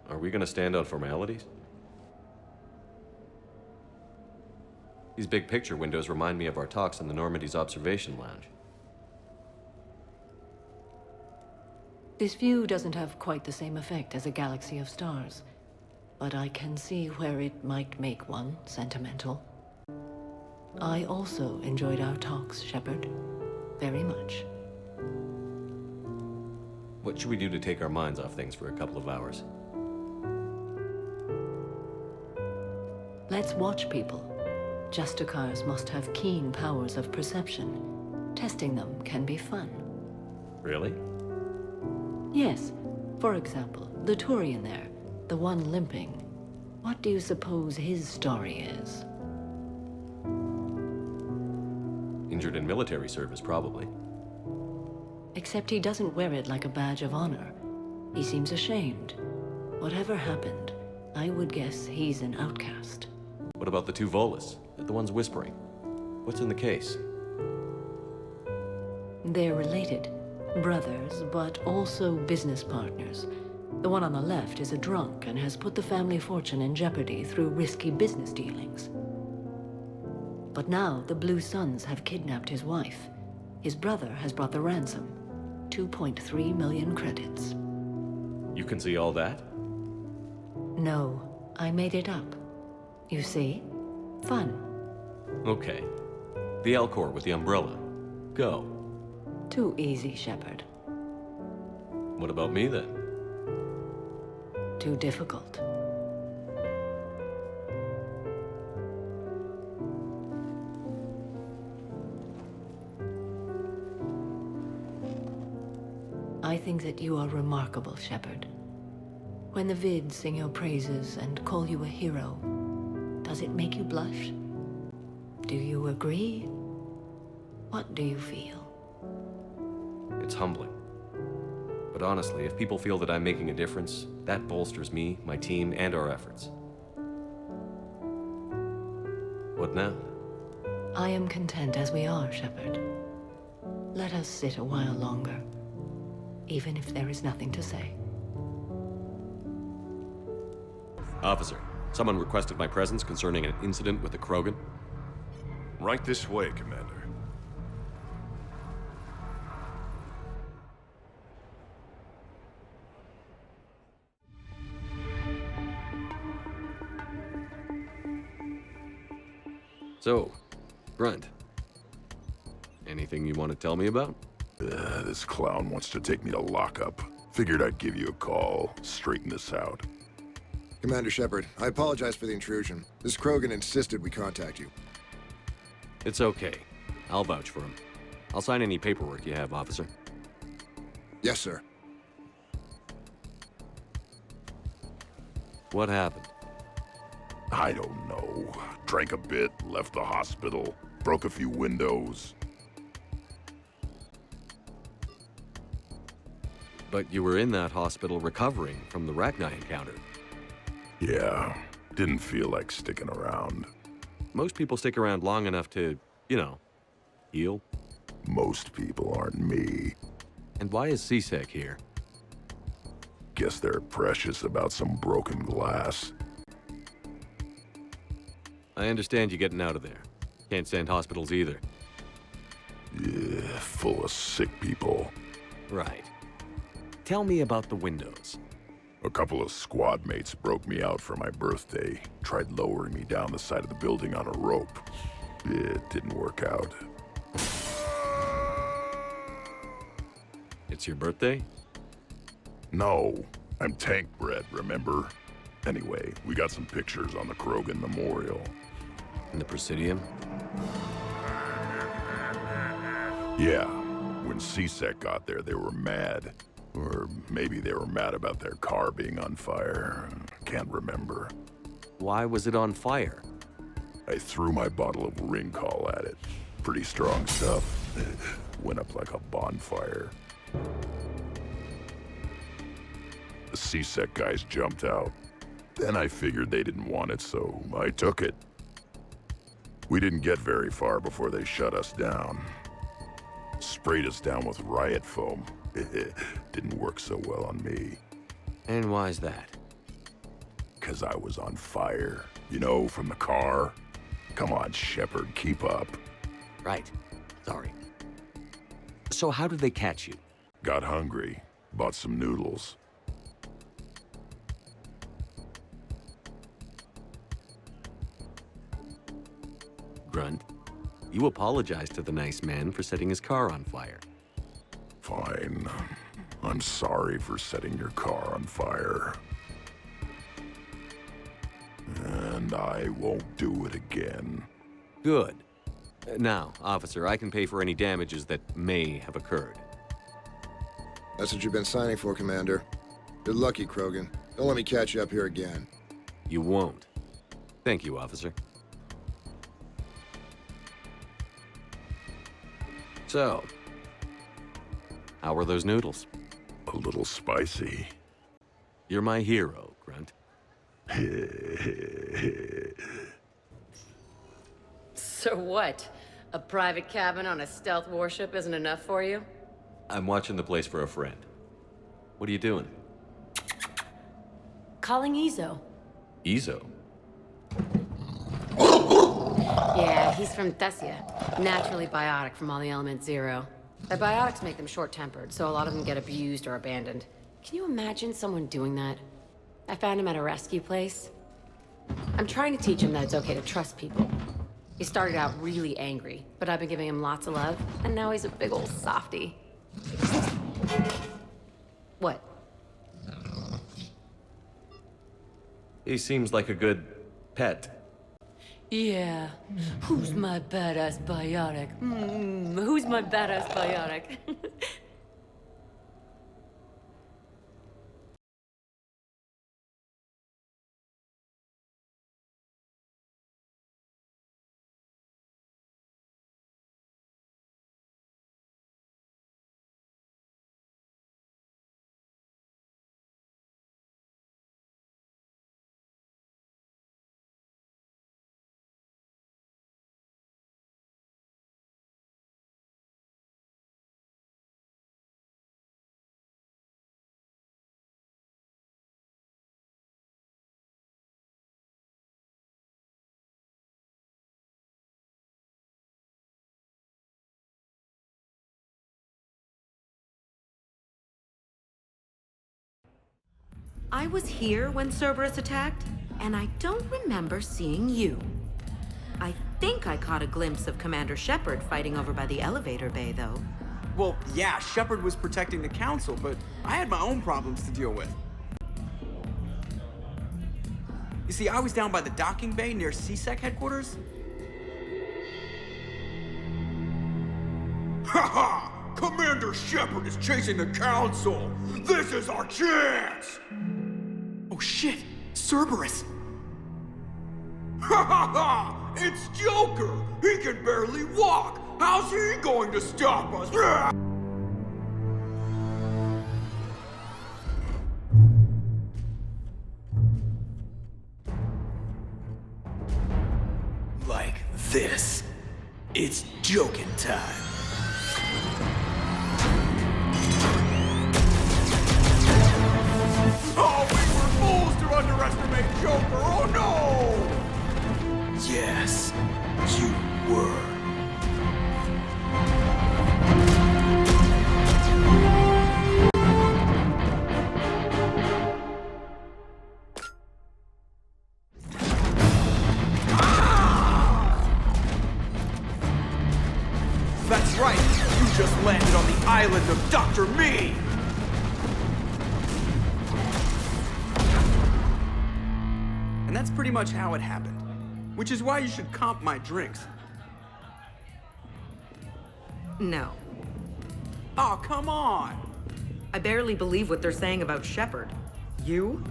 Are we gonna stand on formalities? These big picture windows remind me of our talks in the Normandy's observation lounge. This view doesn't have quite the same effect as a galaxy of stars, but I can see where it might make one sentimental. I also enjoyed our talks, Shepard. Very much. What should we do to take our minds off things for a couple of hours? Let's watch people. Justicars must have keen powers of perception. Testing them can be fun. Really? Yes. For example, the Turian there, the one limping. What do you suppose his story is? Injured in military service, probably. Except he doesn't wear it like a badge of honor. He seems ashamed. Whatever happened, I would guess he's an outcast. What about the two Volus? The ones whispering? What's in the case? They're related. Brothers, but also business partners. The one on the left is a drunk and has put the family fortune in jeopardy through risky business dealings. But now the Blue Suns have kidnapped his wife. His brother has brought the ransom. 2.3 million credits. You can see all that? No, I made it up. You see? Fun. Okay. The Elcor with the umbrella. Go. Too easy, Shepard. What about me, then? Too difficult. I think that you are remarkable, Shepard. When the Vids sing your praises and call you a hero, does it make you blush? Do you agree? What do you feel? It's humbling. But honestly, if people feel that I'm making a difference, that bolsters me, my team, and our efforts. What now? I am content as we are, Shepard. Let us sit a while longer, even if there is nothing to say. Officer, someone requested my presence concerning an incident with the Krogan. Right this way, Commander. So, Grunt, anything you want to tell me about? This clown wants to take me to lockup. Figured I'd give you a call, straighten this out. Commander Shepard, I apologize for the intrusion. This Krogan insisted we contact you. It's okay. I'll vouch for him. I'll sign any paperwork you have, officer. Yes, sir. What happened? I don't know. Drank a bit, left the hospital, broke a few windows. But you were in that hospital recovering from the Rachni encounter. Yeah, didn't feel like sticking around. Most people stick around long enough to, you know, heal. Most people aren't me. And why is C-Sec here? Guess they're precious about some broken glass. I understand you getting out of there. Can't stand hospitals either. Yeah, full of sick people. Right. Tell me about the windows. A couple of squad mates broke me out for my birthday. Tried lowering me down the side of the building on a rope. It didn't work out. It's your birthday? No, I'm tank bred, remember? Anyway, we got some pictures on the Krogan Memorial. In the Presidium? Yeah, when when C-Sec got there, they were mad. Or maybe they were mad about their car being on fire. Can't remember. Why was it on fire? I threw my bottle of ring call at it. Pretty strong stuff. Went up like a bonfire. The C-Sec guys jumped out. Then I figured they didn't want it, so I took it. We didn't get very far before they shut us down. Sprayed us down with riot foam. Didn't work so well on me. And why's that? 'Cause I was on fire. You know, from the car. Come on, Shepard, keep up. Right. Sorry. So how did they catch you? Got hungry. Bought some noodles. Grunt, you apologized to the nice man for setting his car on fire. Fine. I'm sorry for setting your car on fire. And I won't do it again. Good. Now, officer, I can pay for any damages that may have occurred. That's what you've been signing for, Commander. You're lucky, Krogan. Don't let me catch you up here again. You won't. Thank you, officer. So, how were those noodles? A little spicy. You're my hero, Grunt. So what? A private cabin on a stealth warship isn't enough for you? I'm watching the place for a friend. What are you doing? Calling Izo. Izo? Yeah, he's from Thessia. Naturally biotic from all the element zero. The biotics make them short-tempered, so a lot of them get abused or abandoned. Can you imagine someone doing that? I found him at a rescue place. I'm trying to teach him that it's okay to trust people. He started out really angry, but I've been giving him lots of love, and now he's a big old softie. What? He seems like a good pet. Yeah. Who's my badass biotic? Who's my badass biotic? I was here when Cerberus attacked, and I don't remember seeing you. I think I caught a glimpse of Commander Shepard fighting over by the elevator bay, though. Well, yeah, Shepard was protecting the Council, but I had my own problems to deal with. You see, I was down by the docking bay near C-Sec headquarters. Ha-ha! Commander Shepard is chasing the Council! This is our chance! Oh shit! Cerberus! Ha ha ha! It's Joker! He can barely walk! How's he going to stop us? Like this. It's joking time. Oh, we were fools to underestimate Joker! Oh no! Yes, you were. That's right! You just landed on the island of Dr. Me! And that's pretty much how it happened. Which is why you should comp my drinks. No. Oh, come on! I barely believe what they're saying about Shepard. You?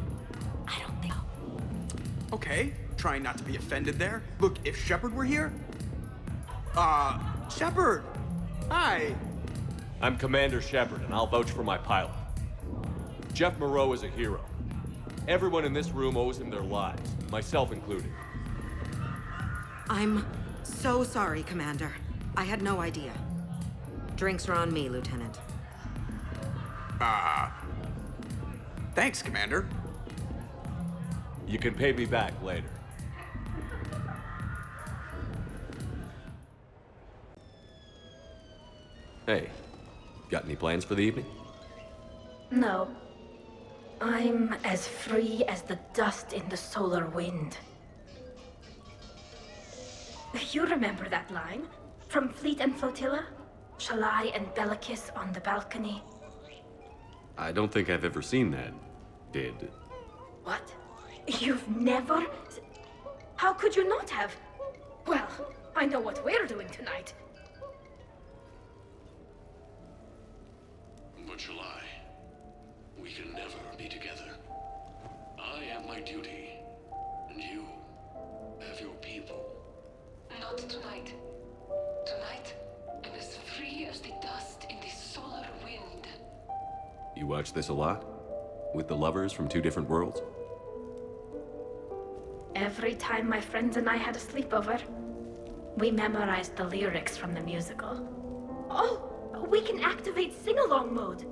Okay, trying not to be offended there. Look, if Shepard were here... Shepard! Hi! I'm Commander Shepard, and I'll vouch for my pilot. Jeff Moreau is a hero. Everyone in this room owes him their lives, myself included. I'm so sorry, Commander. I had no idea. Drinks are on me, Lieutenant. Thanks, Commander. You can pay me back later. Hey, got any plans for the evening? No. I'm as free as the dust in the solar wind. You remember that line? From Fleet and Flotilla? Shalai and Bellicus on the balcony? I don't think I've ever seen that. Did. What? You've never... How could you not have? Well, I know what we're doing tonight. But shall I? We can never be together. I have my duty, and you have your people. Not tonight. Tonight, I'm as free as the dust in the solar wind. You watch this a lot? With the lovers from two different worlds? Every time my friends and I had a sleepover, we memorized the lyrics from the musical. Oh, we can activate sing-along mode.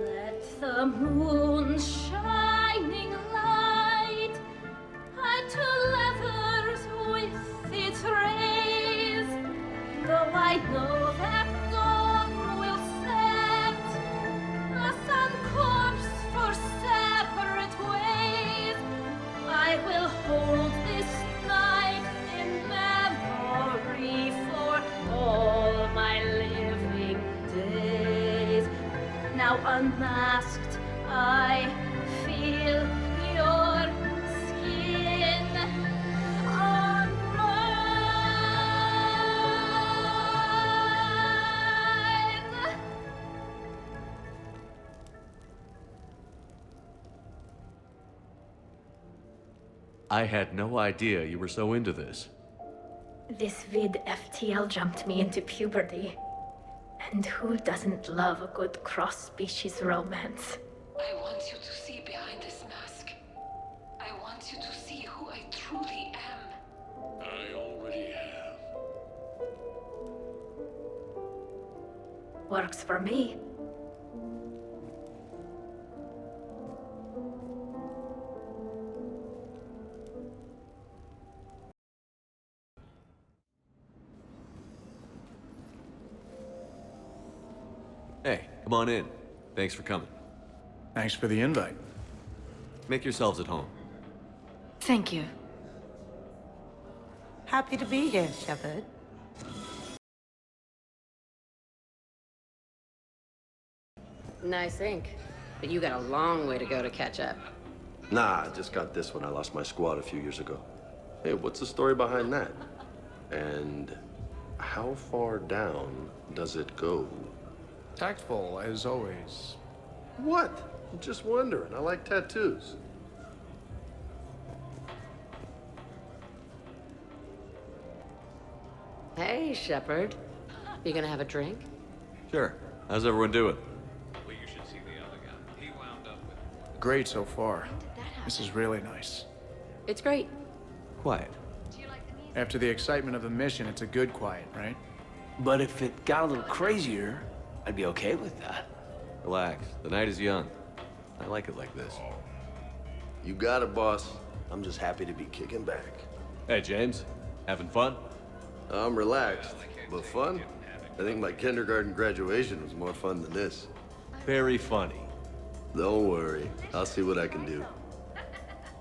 Let the moon shining light hide to lovers with its rays. Though I know that dawn will set us on course for separate ways, I will hold this night in memory for all my living days. Now unmasked, I feel your skin on mine. I had no idea you were so into this. This vid FTL jumped me into puberty. And who doesn't love a good cross-species romance? I want you to see behind this mask. I want you to see who I truly am. I already have. Works for me. Hey, come on in. Thanks for coming. Thanks for the invite. Make yourselves at home. Thank you. Happy to be here, Shepard. Nice ink. But you got a long way to go to catch up. Nah, I just got this when I lost my squad a few years ago. Hey, what's the story behind that? And how far down does it go? Tactful, as always. What? I'm just wondering. I like tattoos. Hey, Shepard. You gonna have a drink? Sure. How's everyone doing? Well, you should see the other guy. He wound up with... Great so far. This is really nice. It's great. Quiet. After the excitement of the mission, it's a good quiet, right? But if it got a little crazier, I'd be okay with that. Relax. The night is young. I like it like this. You got it, boss. I'm just happy to be kicking back. Hey, James. Having fun? I'm relaxed, but fun? I think my kindergarten graduation was more fun than this. Very funny. Don't worry. I'll see what I can do.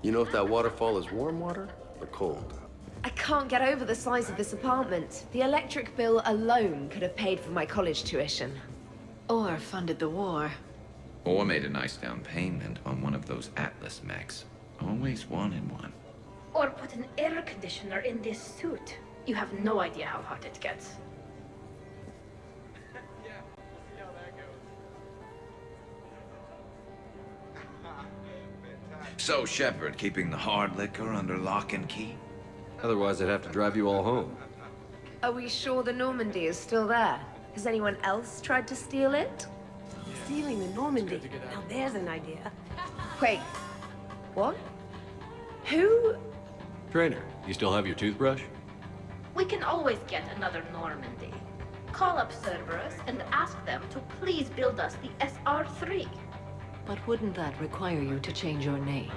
You know if that waterfall is warm water or cold? I can't get over the size of this apartment. The electric bill alone could have paid for my college tuition. Or funded the war. Or made a nice down payment on one of those Atlas mechs. Always wanted one. Or put an air conditioner in this suit. You have no idea how hot it gets. So, Shepard, keeping the hard liquor under lock and key? Otherwise, I'd have to drive you all home. Are we sure the Normandy is still there? Has anyone else tried to steal it? Stealing the Normandy. Now there's an idea. Wait, what? Who? Trainer, you still have your toothbrush? We can always get another Normandy. Call up Cerberus and ask them to please build us the SR-3. But wouldn't that require you to change your name?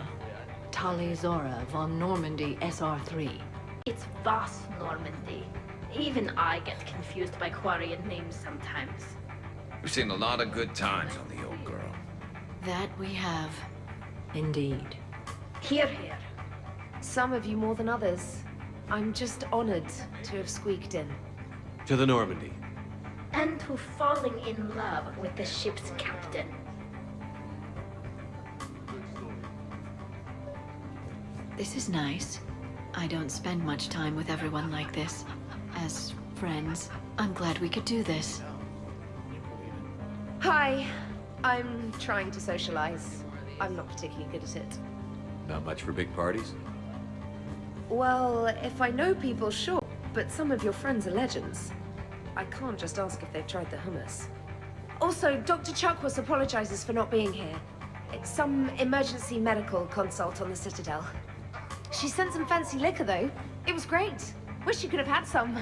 Tali Zora von Normandy SR3. It's Voss Normandy. Even I get confused by Quarian names sometimes. We've seen a lot of good times on the old girl. That we have. Indeed. Hear, hear. Some of you more than others. I'm just honored to have squeaked in. To the Normandy. And to falling in love with the ship's captain. This is nice. I don't spend much time with everyone like this. As friends, I'm glad we could do this. Hi. I'm trying to socialize. I'm not particularly good at it. Not much for big parties? Well, if I know people, sure. But some of your friends are legends. I can't just ask if they've tried the hummus. Also, Dr. Chuckwas apologizes for not being here. It's some emergency medical consult on the Citadel. She sent some fancy liquor, though. It was great. Wish you could have had some.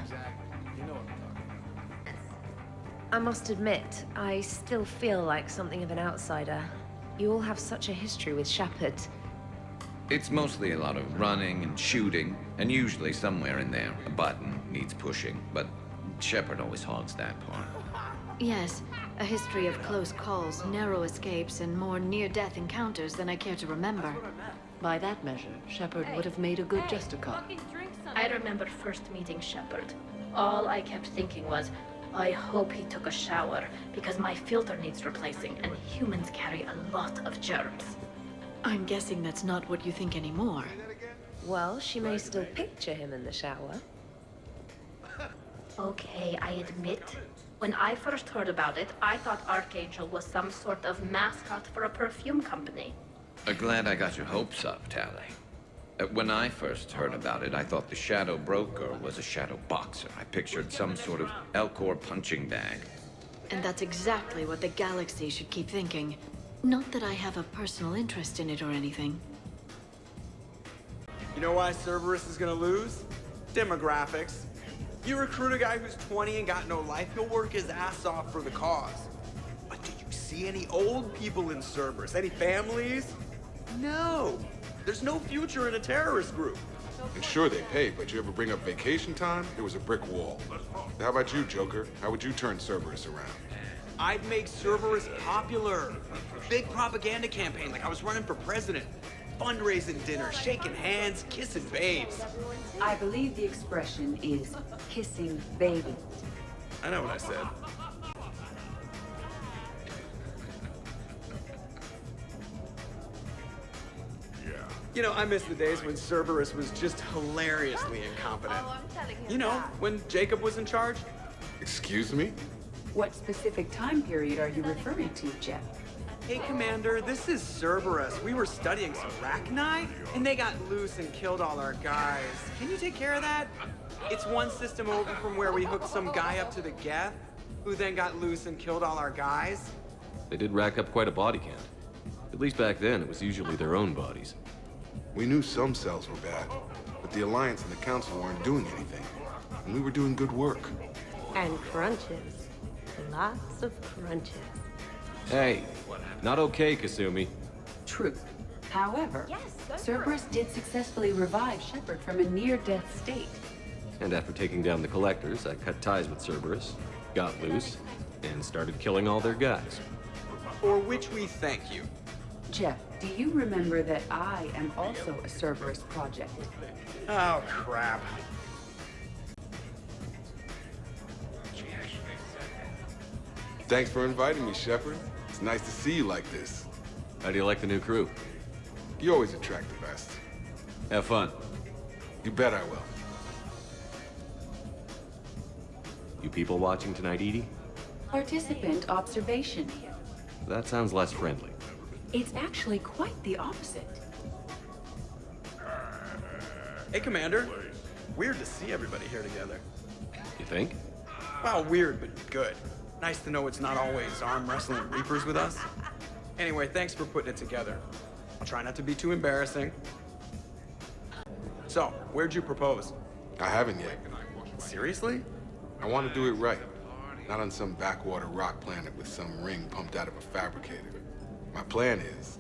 I must admit, I still feel like something of an outsider. You all have such a history with Shepard. It's mostly a lot of running and shooting, and usually somewhere in there, a button needs pushing, but Shepard always hogs that part. Yes, a history of close calls, narrow escapes, and more near-death encounters than I care to remember. By that measure, Shepard would have made a good Justicar. I remember first meeting Shepard. All I kept thinking was, I hope he took a shower, because my filter needs replacing, and humans carry a lot of germs. I'm guessing that's not what you think anymore. Well, she may still picture him in the shower. Okay, I admit. When I first heard about it, I thought Archangel was some sort of mascot for a perfume company. Glad I got your hopes up, Tali. When I first heard about it, I thought the Shadow Broker was a shadow boxer. I pictured some sort of Elcor punching bag. And that's exactly what the galaxy should keep thinking. Not that I have a personal interest in it or anything. You know why Cerberus is gonna lose? Demographics. You recruit a guy who's 20 and got no life, he'll work his ass off for the cause. But do you see any old people in Cerberus? Any families? No. There's no future in a terrorist group. And sure they pay, but you ever bring up vacation time, it was a brick wall. How about you, Joker? How would you turn Cerberus around? I'd make Cerberus popular. Big propaganda campaign like I was running for president. Fundraising dinner, shaking hands, kissing babes. I believe the expression is kissing babies. I know what I said. You know, I miss the days when Cerberus was just hilariously incompetent. Oh, I'm telling him You know, that. when Jacob was in charge. Excuse me? What specific time period are you referring to, Jeff? Hey, Commander, this is Cerberus. We were studying some Rachni, and they got loose and killed all our guys. Can you take care of that? It's one system over from where we hooked some guy up to the Geth, who then got loose and killed all our guys. They did rack up quite a body count. At least back then, it was usually their own bodies. We knew some cells were bad, but the Alliance and the Council weren't doing anything. And we were doing good work. And crunches. Lots of crunches. Hey, not okay, Kasumi. True. However, Cerberus did successfully revive Shepard from a near-death state. And after taking down the Collectors, I cut ties with Cerberus, got loose, and started killing all their guys. For which we thank you. Jeff, do you remember that I am also a Cerberus project? Oh, crap. Thanks for inviting me, Shepard. It's nice to see you like this. How do you like the new crew? You always attract the best. Have fun. You bet I will. You people watching tonight, Edie? Participant observation. That sounds less friendly. It's actually quite the opposite. Hey, Commander. Weird to see everybody here together. You think? Well, weird, but good. Nice to know it's not always arm wrestling Reapers with us. Anyway, thanks for putting it together. I'll try not to be too embarrassing. So, where'd you propose? I haven't yet. Seriously? I want to do it right. Not on some backwater rock planet with some ring pumped out of a fabricator. My plan is,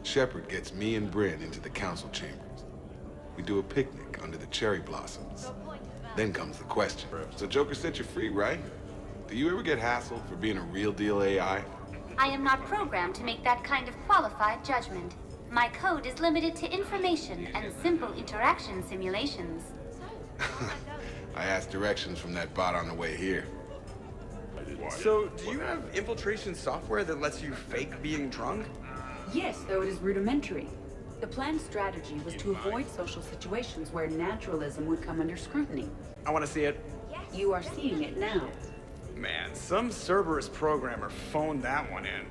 Shepard gets me and Bryn into the council chambers. We do a picnic under the cherry blossoms. Then comes the question. So Joker said you're free, right? Do you ever get hassled for being a real deal AI? I am not programmed to make that kind of qualified judgment. My code is limited to information and simple interaction simulations. I asked directions from that bot on the way here. So, do you have infiltration software that lets you fake being drunk? Yes, though it is rudimentary. The planned strategy was to avoid social situations where naturalism would come under scrutiny. I want to see it. You are seeing it now. Man, some Cerberus programmer phoned that one in.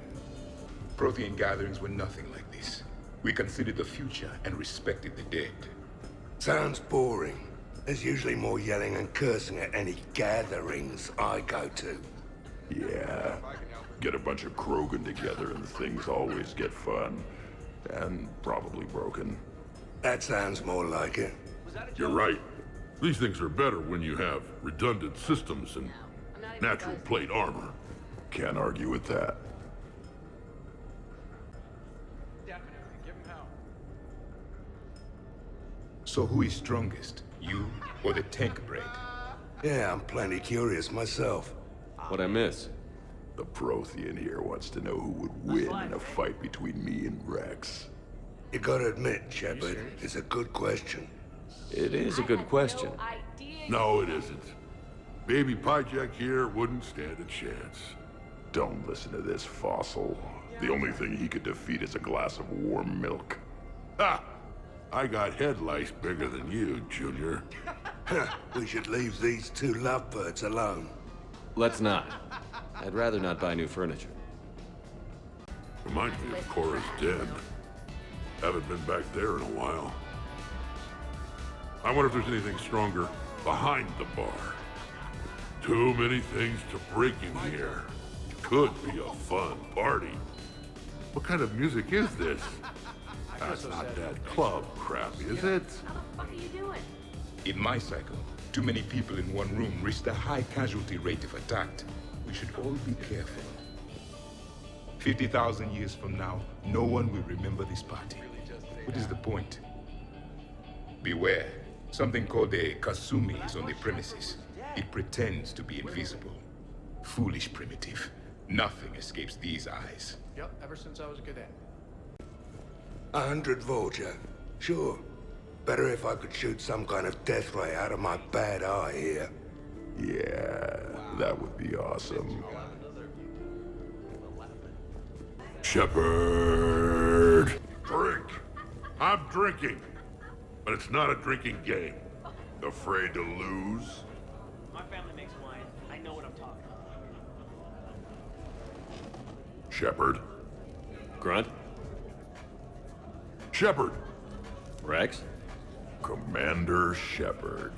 Prothean gatherings were nothing like this. We considered the future and respected the dead. Sounds boring. There's usually more yelling and cursing at any gatherings I go to. Yeah. Get a bunch of Krogan together and things always get fun. And probably broken. That sounds more like it. You're right. These things are better when you have redundant systems and natural plate armor. Can't argue with that. So who is strongest? You or the tank brain? Yeah, I'm plenty curious myself. What'd I miss? The Prothean here wants to know who would win in a fight between me and Rex. You gotta admit, Shepard, it's a good question. It is a good question. No, it isn't. Baby Pyjack here wouldn't stand a chance. Don't listen to this fossil. The only thing he could defeat is a glass of warm milk. Ha! I got head lice bigger than you, Junior. We should leave these two lovebirds alone. Let's not. I'd rather not buy new furniture. Reminds me of Cora's den. Haven't been back there in a while. I wonder if there's anything stronger behind the bar. Too many things to break in here. Could be a fun party. What kind of music is this? That's not that club crap, is it? What are you doing? In my cycle, too many people in one room risk a high casualty rate if attacked. We should all be careful. 50,000 years from now, no one will remember this party. What is the point? Beware. Something called a Kasumi is on the premises. It pretends to be invisible. Foolish primitive. Nothing escapes these eyes. Yep, ever since I was a cadet. 100 Vulture. Sure. Better if I could shoot some kind of death ray out of my bad eye here. Yeah, that would be awesome. Shepard! Drink! I'm drinking! But it's not a drinking game. Afraid to lose? My family makes wine. I know what I'm talking about. Shepard? Grunt? Shepard! Rex? Commander Shepard.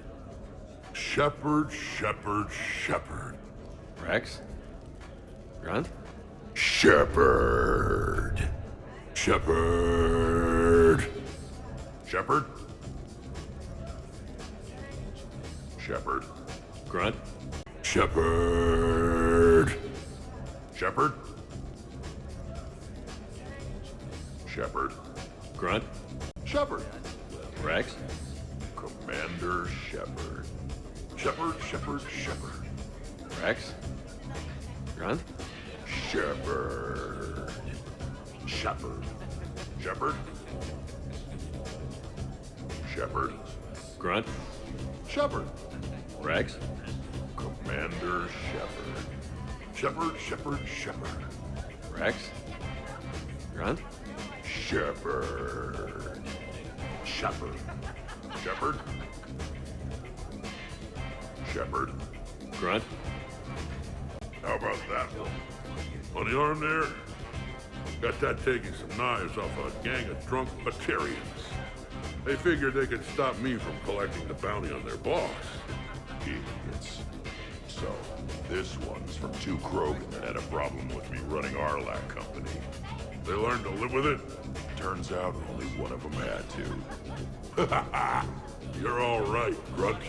Shepard, Shepard, Shepard. Rex? Grunt? Shepard. Shepard. Shepard? Shepard. Grunt? Shepard. Shepard? Shepard. Grunt? Shepard. Rex? Commander Shepard. Shepard, Shepard, Shepard. Rex? Grunt? Shepard. Shepard. Shepard. Shepard. Grunt? Shepard. Rex? Commander Shepard. Shepard, Shepard, Shepard. Rex? Grunt? Shepard. Shepard. Shepard. Shepard. Grunt? How about that one? On the arm there? Got that taking some knives off a gang of drunk Batarians. They figured they could stop me from collecting the bounty on their boss. Idiots. So, this one's from two Krogan that had a problem with me running our Arlac company. They learned to live with it? Turns out only one of them had to. You're all right, Grunt.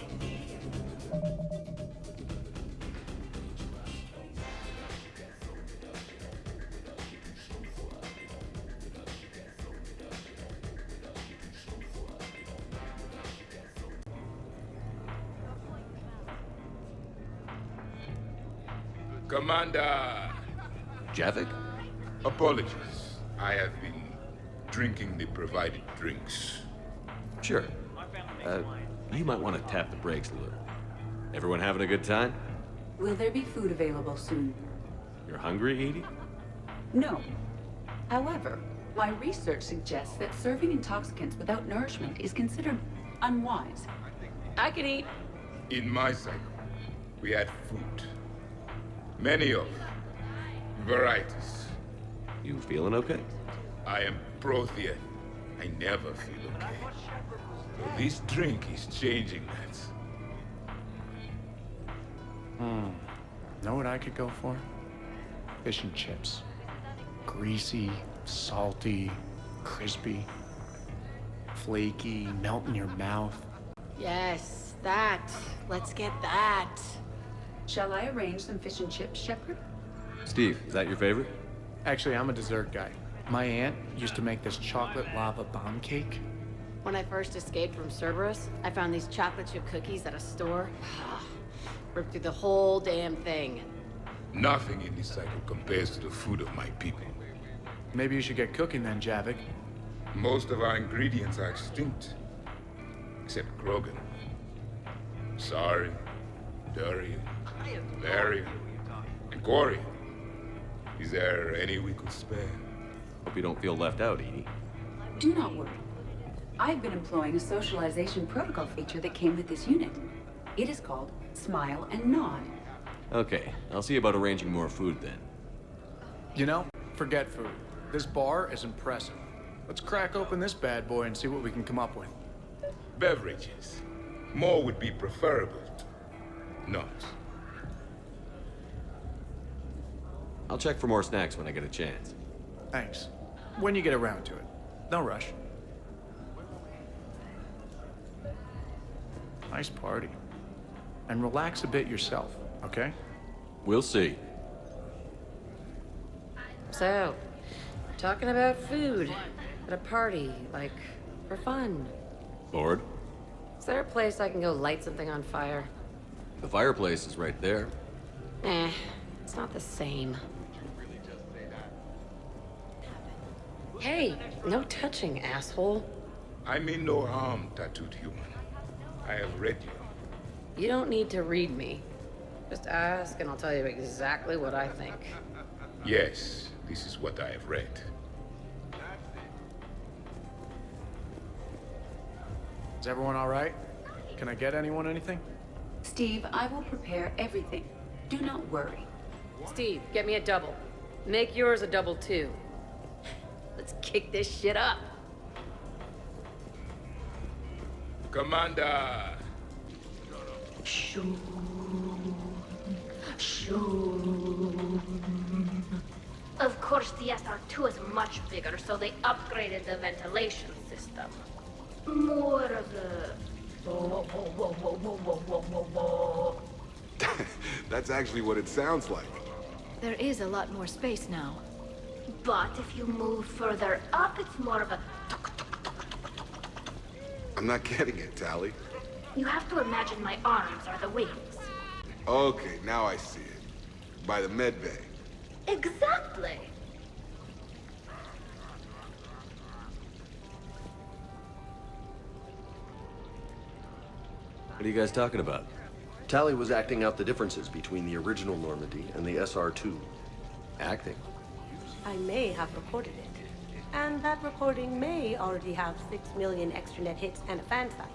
Commander! Javik? Apologies. I have been drinking the provided drinks. Sure. You might want to tap the brakes a little. Everyone having a good time? Will there be food available soon? You're hungry, Edie? No. However, my research suggests that serving intoxicants without nourishment is considered unwise. I can eat. In my cycle, we had food. Many of varieties. You feeling okay? I am Prothean. I never feel okay. So this drink is changing that. Know what I could go for? Fish and chips. Greasy, salty, crispy, flaky, melt in your mouth. Yes, that. Let's get that. Shall I arrange some fish and chips, Shepard? Steve, is that your favorite? Actually, I'm a dessert guy. My aunt used to make this chocolate lava bomb cake. When I first escaped from Cerberus, I found these chocolate chip cookies at a store. Ripped through the whole damn thing. Nothing in this cycle compares to the food of my people. Maybe you should get cooking then, Javik. Most of our ingredients are extinct. Except Krogan. Sorry, Durian, Larian, and Corey. Is there any we could spare? Hope you don't feel left out, Edie. Do not worry. I've been employing a socialization protocol feature that came with this unit. It is called Smile and Nod. Okay, I'll see about arranging more food then. You know, forget food. This bar is impressive. Let's crack open this bad boy and see what we can come up with. Beverages. More would be preferable. Not. I'll check for more snacks when I get a chance. Thanks. When you get around to it. No rush. Nice party. And relax a bit yourself, okay? We'll see. So, talking about food at a party, like, for fun. Bored? Is there a place I can go light something on fire? The fireplace is right there. It's not the same. Hey, no touching, asshole. I mean no harm, tattooed human. I have read you. You don't need to read me. Just ask and I'll tell you exactly what I think. Yes, this is what I have read. Is everyone all right? Can I get anyone anything? Steve, I will prepare everything. Do not worry. Steve, get me a double. Make yours a double too. Let's kick this shit up. Commander! Shoo. Of course, the SR2 is much bigger, so they upgraded the ventilation system. More of the... That's actually what it sounds like. There is a lot more space now. But if you move further up, it's more of a... I'm not getting it, Tally. You have to imagine my arms are the wings. Okay, now I see it. By the med bay. Exactly. What are you guys talking about? Tally was acting out the differences between the original Normandy and the SR2. Acting? I may have recorded it. And that recording may already have 6 million extranet hits and a fan site.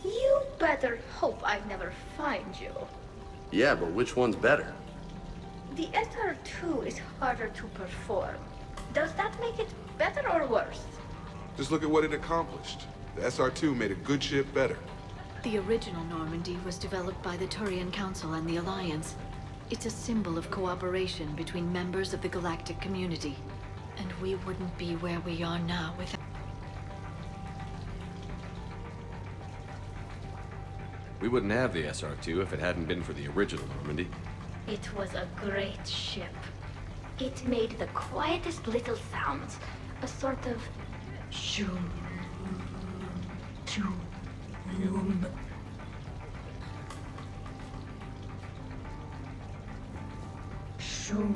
You better hope I never find you. Yeah, but which one's better? The SR2 is harder to perform. Does that make it better or worse? Just look at what it accomplished. The SR2 made a good ship better. The original Normandy was developed by the Turian Council and the Alliance. It's a symbol of cooperation between members of the galactic community. And we wouldn't be where we are now without... We wouldn't have the SR2 if it hadn't been for the original Normandy. It was a great ship. It made the quietest little sounds. A sort of... shoom, shoom, shoom. Shoom, shoom.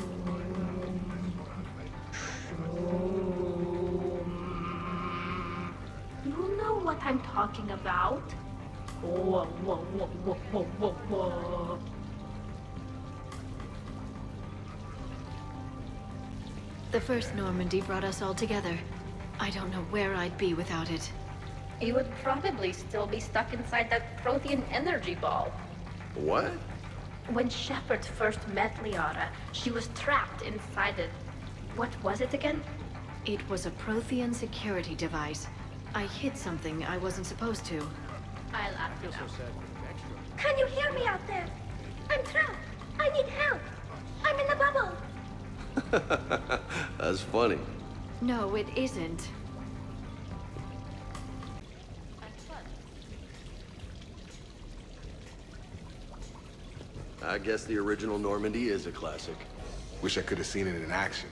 You know what I'm talking about? Whoa, whoa, whoa, whoa, whoa, whoa, whoa. The first Normandy brought us all together. I don't know where I'd be without it. You would probably still be stuck inside that Prothean energy ball. What? When Shepard first met Liara, she was trapped inside it. What was it again? It was a Prothean security device. I hid something I wasn't supposed to. I'll ask you now. Can you hear me out there? I'm trapped. I need help. I'm in the bubble. That's funny. No, it isn't. I guess the original Normandy is a classic. Wish I could have seen it in action.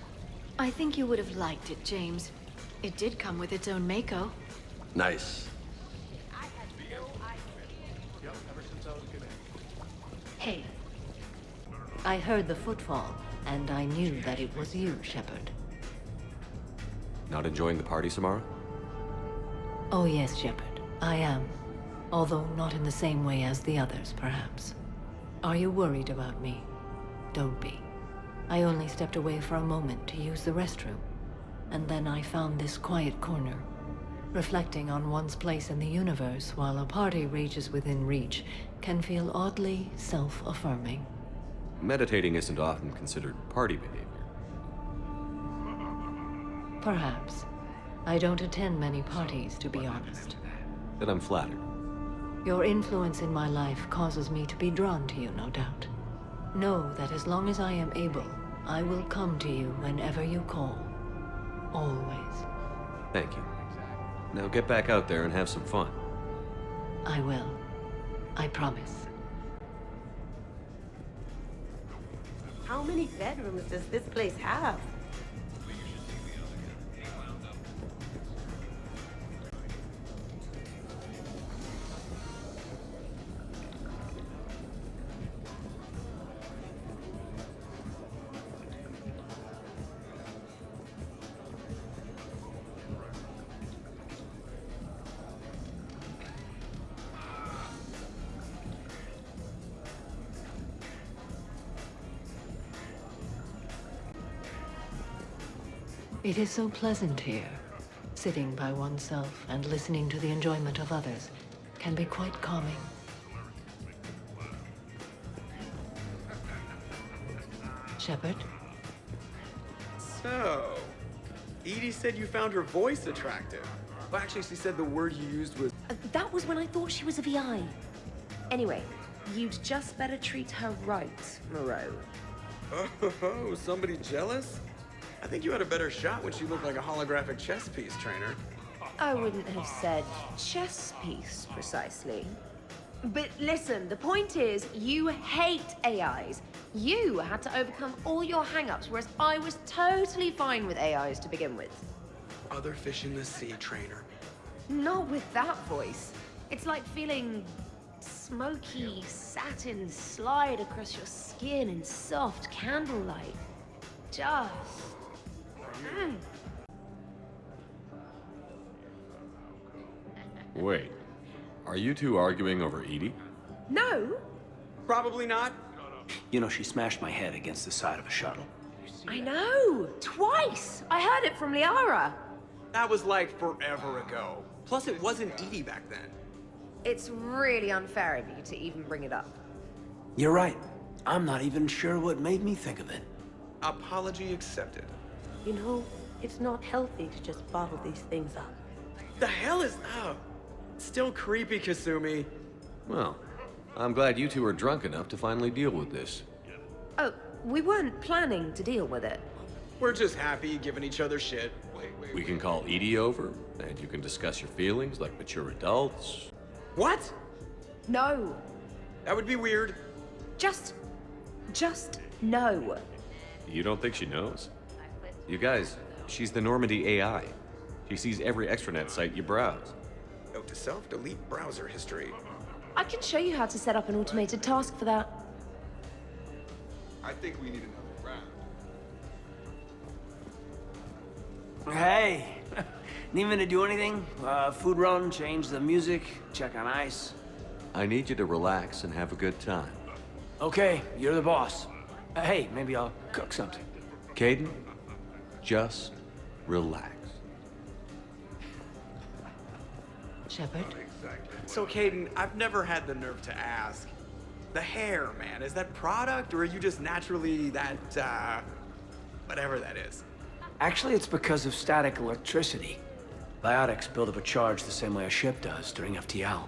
I think you would have liked it, James. It did come with its own Mako. Nice. Hey. I heard the footfall, and I knew that it was you, Shepard. Not enjoying the party, Samara? Oh yes, Shepard. I am. Although not in the same way as the others, perhaps. Are you worried about me? Don't be. I only stepped away for a moment to use the restroom. And then I found this quiet corner. Reflecting on one's place in the universe while a party rages within reach can feel oddly self-affirming. Meditating isn't often considered party behavior. Perhaps. I don't attend many parties, to be honest. Then I'm flattered. Your influence in my life causes me to be drawn to you, no doubt. Know that as long as I am able, I will come to you whenever you call. Always. Thank you. Now get back out there and have some fun. I will. I promise. How many bedrooms does this place have? It is so pleasant here. Sitting by oneself and listening to the enjoyment of others can be quite calming. Shepard? So, Edie said you found her voice attractive. Well, actually, she said the word you used was... That was when I thought she was a VI. Anyway, you'd just better treat her right, Moreau. Oh, somebody jealous? I think you had a better shot when she looked like a holographic chess piece, trainer. I wouldn't have said chess piece, precisely. But listen, the point is, you hate AIs. You had to overcome all your hang-ups, whereas I was totally fine with AIs to begin with. Other fish in the sea, trainer. Not with that voice. It's like feeling smoky satin slide across your skin in soft candlelight. Just... Wait, are you two arguing over Edie? No. Probably not. You know, she smashed my head against the side of a shuttle. I know. Twice. I heard it from Liara. That was like forever ago. Plus, it wasn't Edie back then. It's really unfair of you to even bring it up. You're right. I'm not even sure what made me think of it. Apology accepted. You know, it's not healthy to just bottle these things up. The hell is... Oh, still creepy, Kasumi. Well, I'm glad you two are drunk enough to finally deal with this. Oh, we weren't planning to deal with it. We're just happy giving each other shit. We can call Edie over, and you can discuss your feelings like mature adults. What? No. That would be weird. Just no. You don't think she knows? You guys, she's the Normandy AI. She sees every extranet site you browse. Note to self, delete browser history. I can show you how to set up an automated task for that. I think we need another round. Hey, need me to do anything? Food run, change the music, check on ice. I need you to relax and have a good time. Okay, you're the boss. Hey, maybe I'll cook something. Caden, just relax. Shepard? So, Caden, I've never had the nerve to ask. The hair, man, is that product, or are you just naturally that, whatever that is? Actually, it's because of static electricity. Biotics build up a charge the same way a ship does during FTL.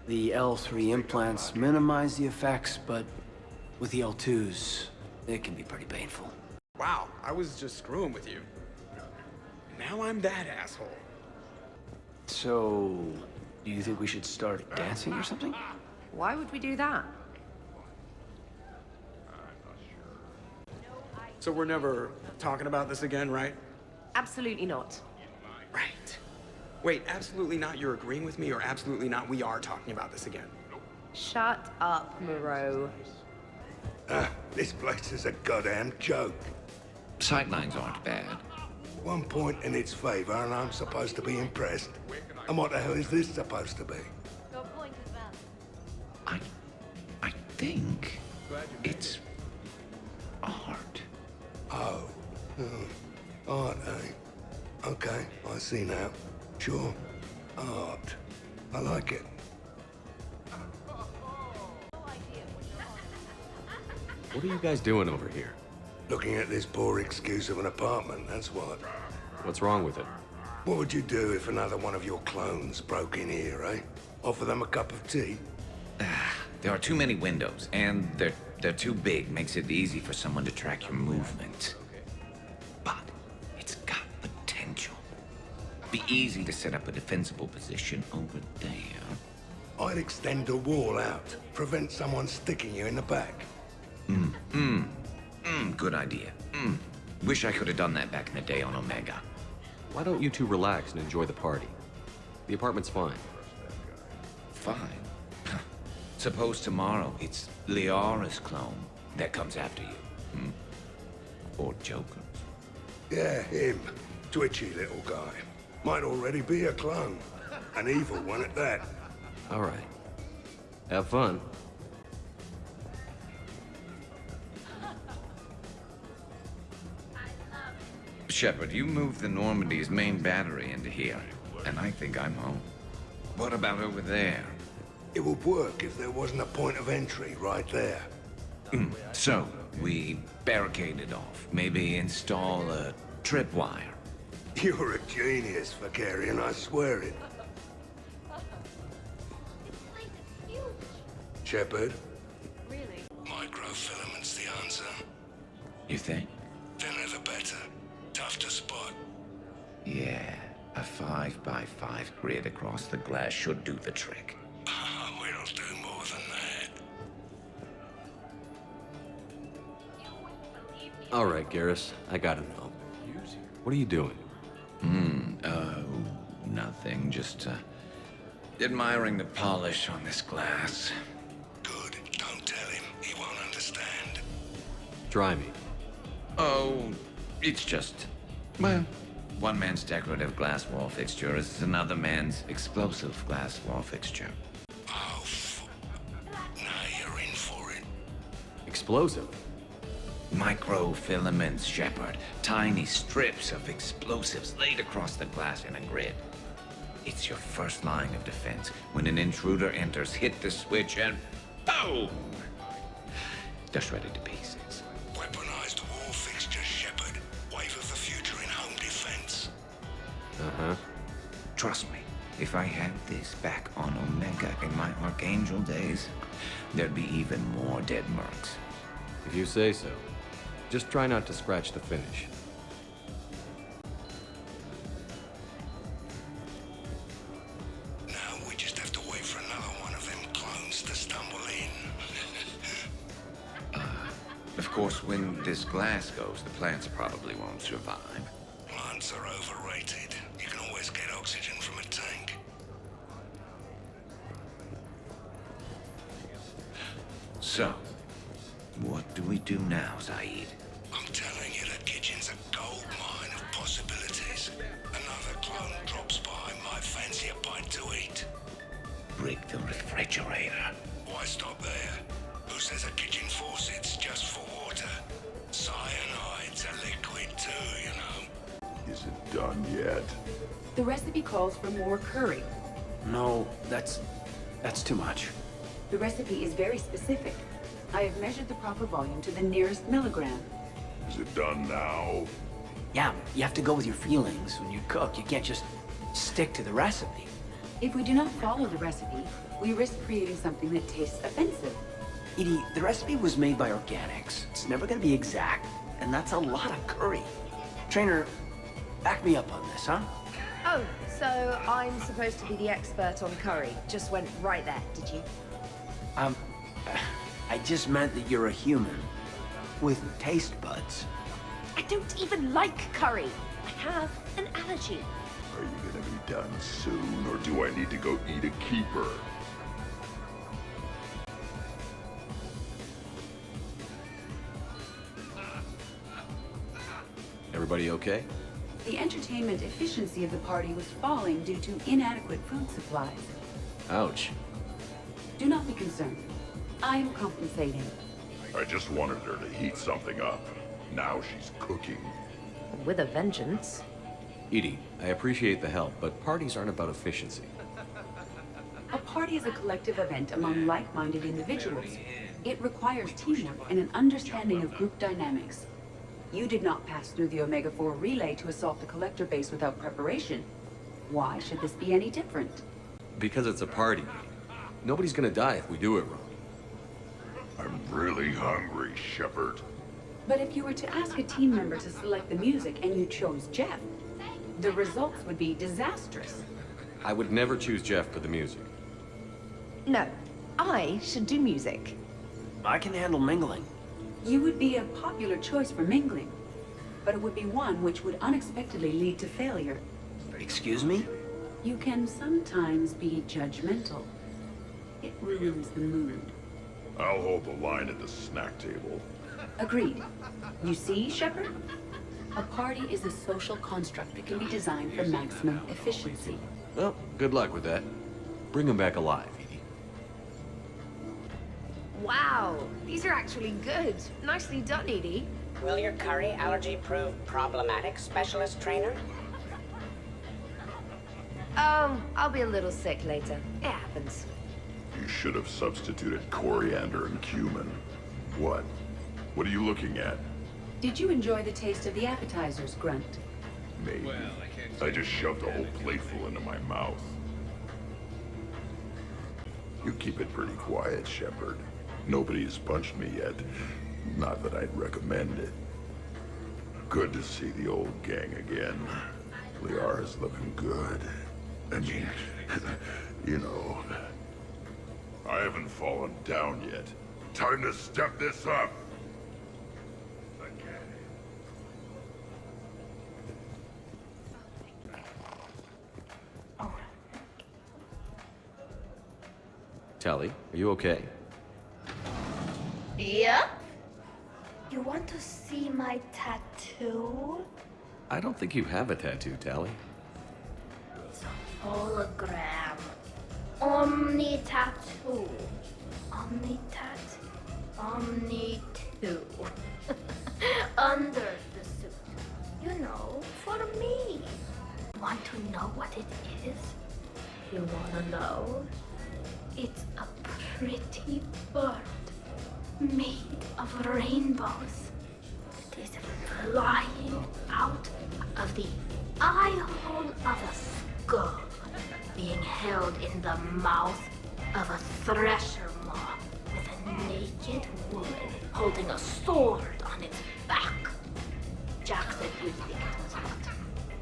The L3 implants minimize the effects, but with the L2s, it can be pretty painful. Wow, I was just screwing with you. Now I'm that asshole. So, do you think we should start dancing or something? Why would we do that? So we're never talking about this again, right? Absolutely not. Right. Wait, absolutely not you're agreeing with me, or absolutely not we are talking about this again? Shut up, Moreau. This place is a goddamn joke. Sightlines aren't bad. One point in its favor, and I'm supposed to be impressed. And what the hell is this supposed to be? Your point is valid. I think it's art. Oh. Art, eh? Okay, I see now. Sure. Art. I like it. What are you guys doing over here? Looking at this poor excuse of an apartment, that's what. What's wrong with it? What would you do if another one of your clones broke in here, eh? Offer them a cup of tea? There are too many windows, and they're too big. Makes it easy for someone to track your movement. But it's got potential. Be easy to set up a defensible position over there. I'd extend the wall out. Prevent someone sticking you in the back. Good idea. Wish I could have done that back in the day on Omega. Why don't you two relax and enjoy the party? The apartment's fine. Fine. Suppose tomorrow it's Liara's clone that comes after you. Or Joker. Yeah, him. Twitchy little guy. Might already be a clone. An evil one at that. All right. Have fun. Shepard, you moved the Normandy's main battery into here, and I think I'm home. What about over there? It would work if there wasn't a point of entry right there. So, we barricade it off. Maybe install a tripwire. You're a genius, Vakarian, I swear it. Shepard? Really? Microfilaments's the answer. You think? Thinner the better. Tough to spot. Yeah, a 5x5 grid across the glass should do the trick. We'll do more than that. All right, Garrus, I gotta know. What are you doing? Nothing. Just, admiring the polish on this glass. Good. Don't tell him. He won't understand. Try me. Oh, it's just, well, one man's decorative glass wall fixture is another man's explosive glass wall fixture. Oh, now you're in for it. Explosive? Microfilaments, Shepard. Tiny strips of explosives laid across the glass in a grid. It's your first line of defense. When an intruder enters, hit the switch and boom! Just ready to pieces. Weaponized war fixture, Shepard. Wave of the future in home defense. Uh-huh. Trust me, if I had this back on Omega in my Archangel days, there'd be even more dead mercs. If you say so. Just try not to scratch the finish. Now we just have to wait for another one of them clones to stumble in. Of course, when this glass goes, the plants probably won't survive. Plants are overrated. You can always get oxygen from a tank. So, what do we do now, Zaid? I'm telling you, that kitchen's a gold mine of possibilities. Another clone drops by, might fancy a bite to eat. Break the refrigerator. Why stop there? Who says a kitchen faucet's just for water? Cyanide's a liquid too, you know. Is it done yet? The recipe calls for more curry. No, that's too much. The recipe is very specific. I have measured the proper volume to the nearest milligram. Is it done now? Yeah, you have to go with your feelings when you cook. You can't just stick to the recipe. If we do not follow the recipe, we risk creating something that tastes offensive. Edie, the recipe was made by organics. It's never gonna be exact, and that's a lot of curry. Trainer, back me up on this, huh? Oh, so I'm supposed to be the expert on curry. Just went right there, did you? I just meant that you're a human with taste buds. I don't even like curry. I have an allergy. Are you gonna be done soon, or do I need to go eat a keeper? Everybody okay? The entertainment efficiency of the party was falling due to inadequate food supplies. Ouch. Do not be concerned. I am compensating. I just wanted her to heat something up. Now she's cooking. With a vengeance. Edie, I appreciate the help, but parties aren't about efficiency. A party is a collective event among like-minded individuals. It requires teamwork and an understanding of group dynamics. You did not pass through the Omega-4 relay to assault the Collector base without preparation. Why should this be any different? Because it's a party. Nobody's gonna die if we do it wrong. I'm really hungry, Shepard. But if you were to ask a team member to select the music and you chose Jeff, the results would be disastrous. I would never choose Jeff for the music. No, I should do music. I can handle mingling. You would be a popular choice for mingling, but it would be one which would unexpectedly lead to failure. Excuse me? You can sometimes be judgmental. It ruins the mood. I'll hold the line at the snack table. Agreed. You see, Shepard? A party is a social construct that can be designed for maximum efficiency. Well, good luck with that. Bring him back alive, Edie. Wow, these are actually good. Nicely done, Edie. Will your curry allergy prove problematic, Specialist Trainer? I'll be a little sick later. It happens. You should have substituted coriander and cumin. What? What are you looking at? Did you enjoy the taste of the appetizers, Grunt? Maybe. I just shoved a whole plateful into my mouth. You keep it pretty quiet, Shepard. Nobody's punched me yet. Not that I'd recommend it. Good to see the old gang again. Liara's looking good. I mean, you know. I haven't fallen down yet. Time to step this up! Tally, are you okay? Yep. You want to see my tattoo? I don't think you have a tattoo, Tally. It's a hologram. Omni tattoo. Omni tattoo. Omni 2. Under the suit. You know, for me. Want to know what it is? You wanna know? It's a pretty bird made of rainbows. It is flying out of the eye hole of a skull, being held in the mouth of a thresher maw with a naked woman holding a sword on its back. Jack said you think it was hot.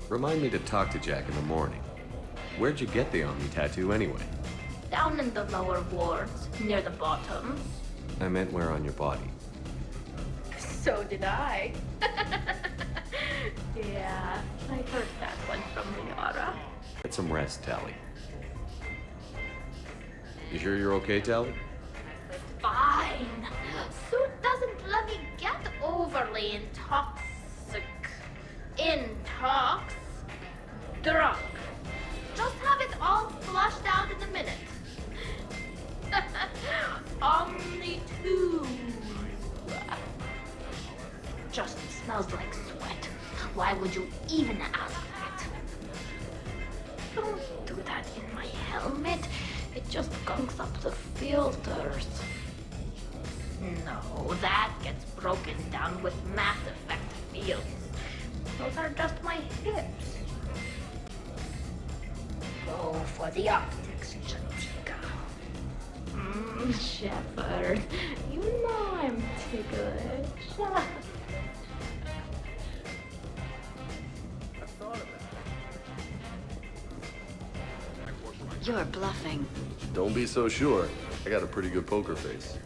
Remind me to talk to Jack in the morning. Where'd you get the Omni tattoo anyway? Down in the lower wards, near the bottom. I meant where on your body. So did I. Yeah, I heard that one from Liara. Get some rest, Tally. You sure you're okay, Tally? Fine. Suit doesn't let me get overly drunk. Just have it all flushed out in a minute. Omni 2. Just smells like sweat. Why would you even ask that? Don't do that in my helmet. It just gunks up the filters. No, that gets broken down with Mass Effect fields. Those are just my hips. Go for the optics, Chatika. Shepard, you know I'm ticklish. You're bluffing. Don't be so sure. I got a pretty good poker face.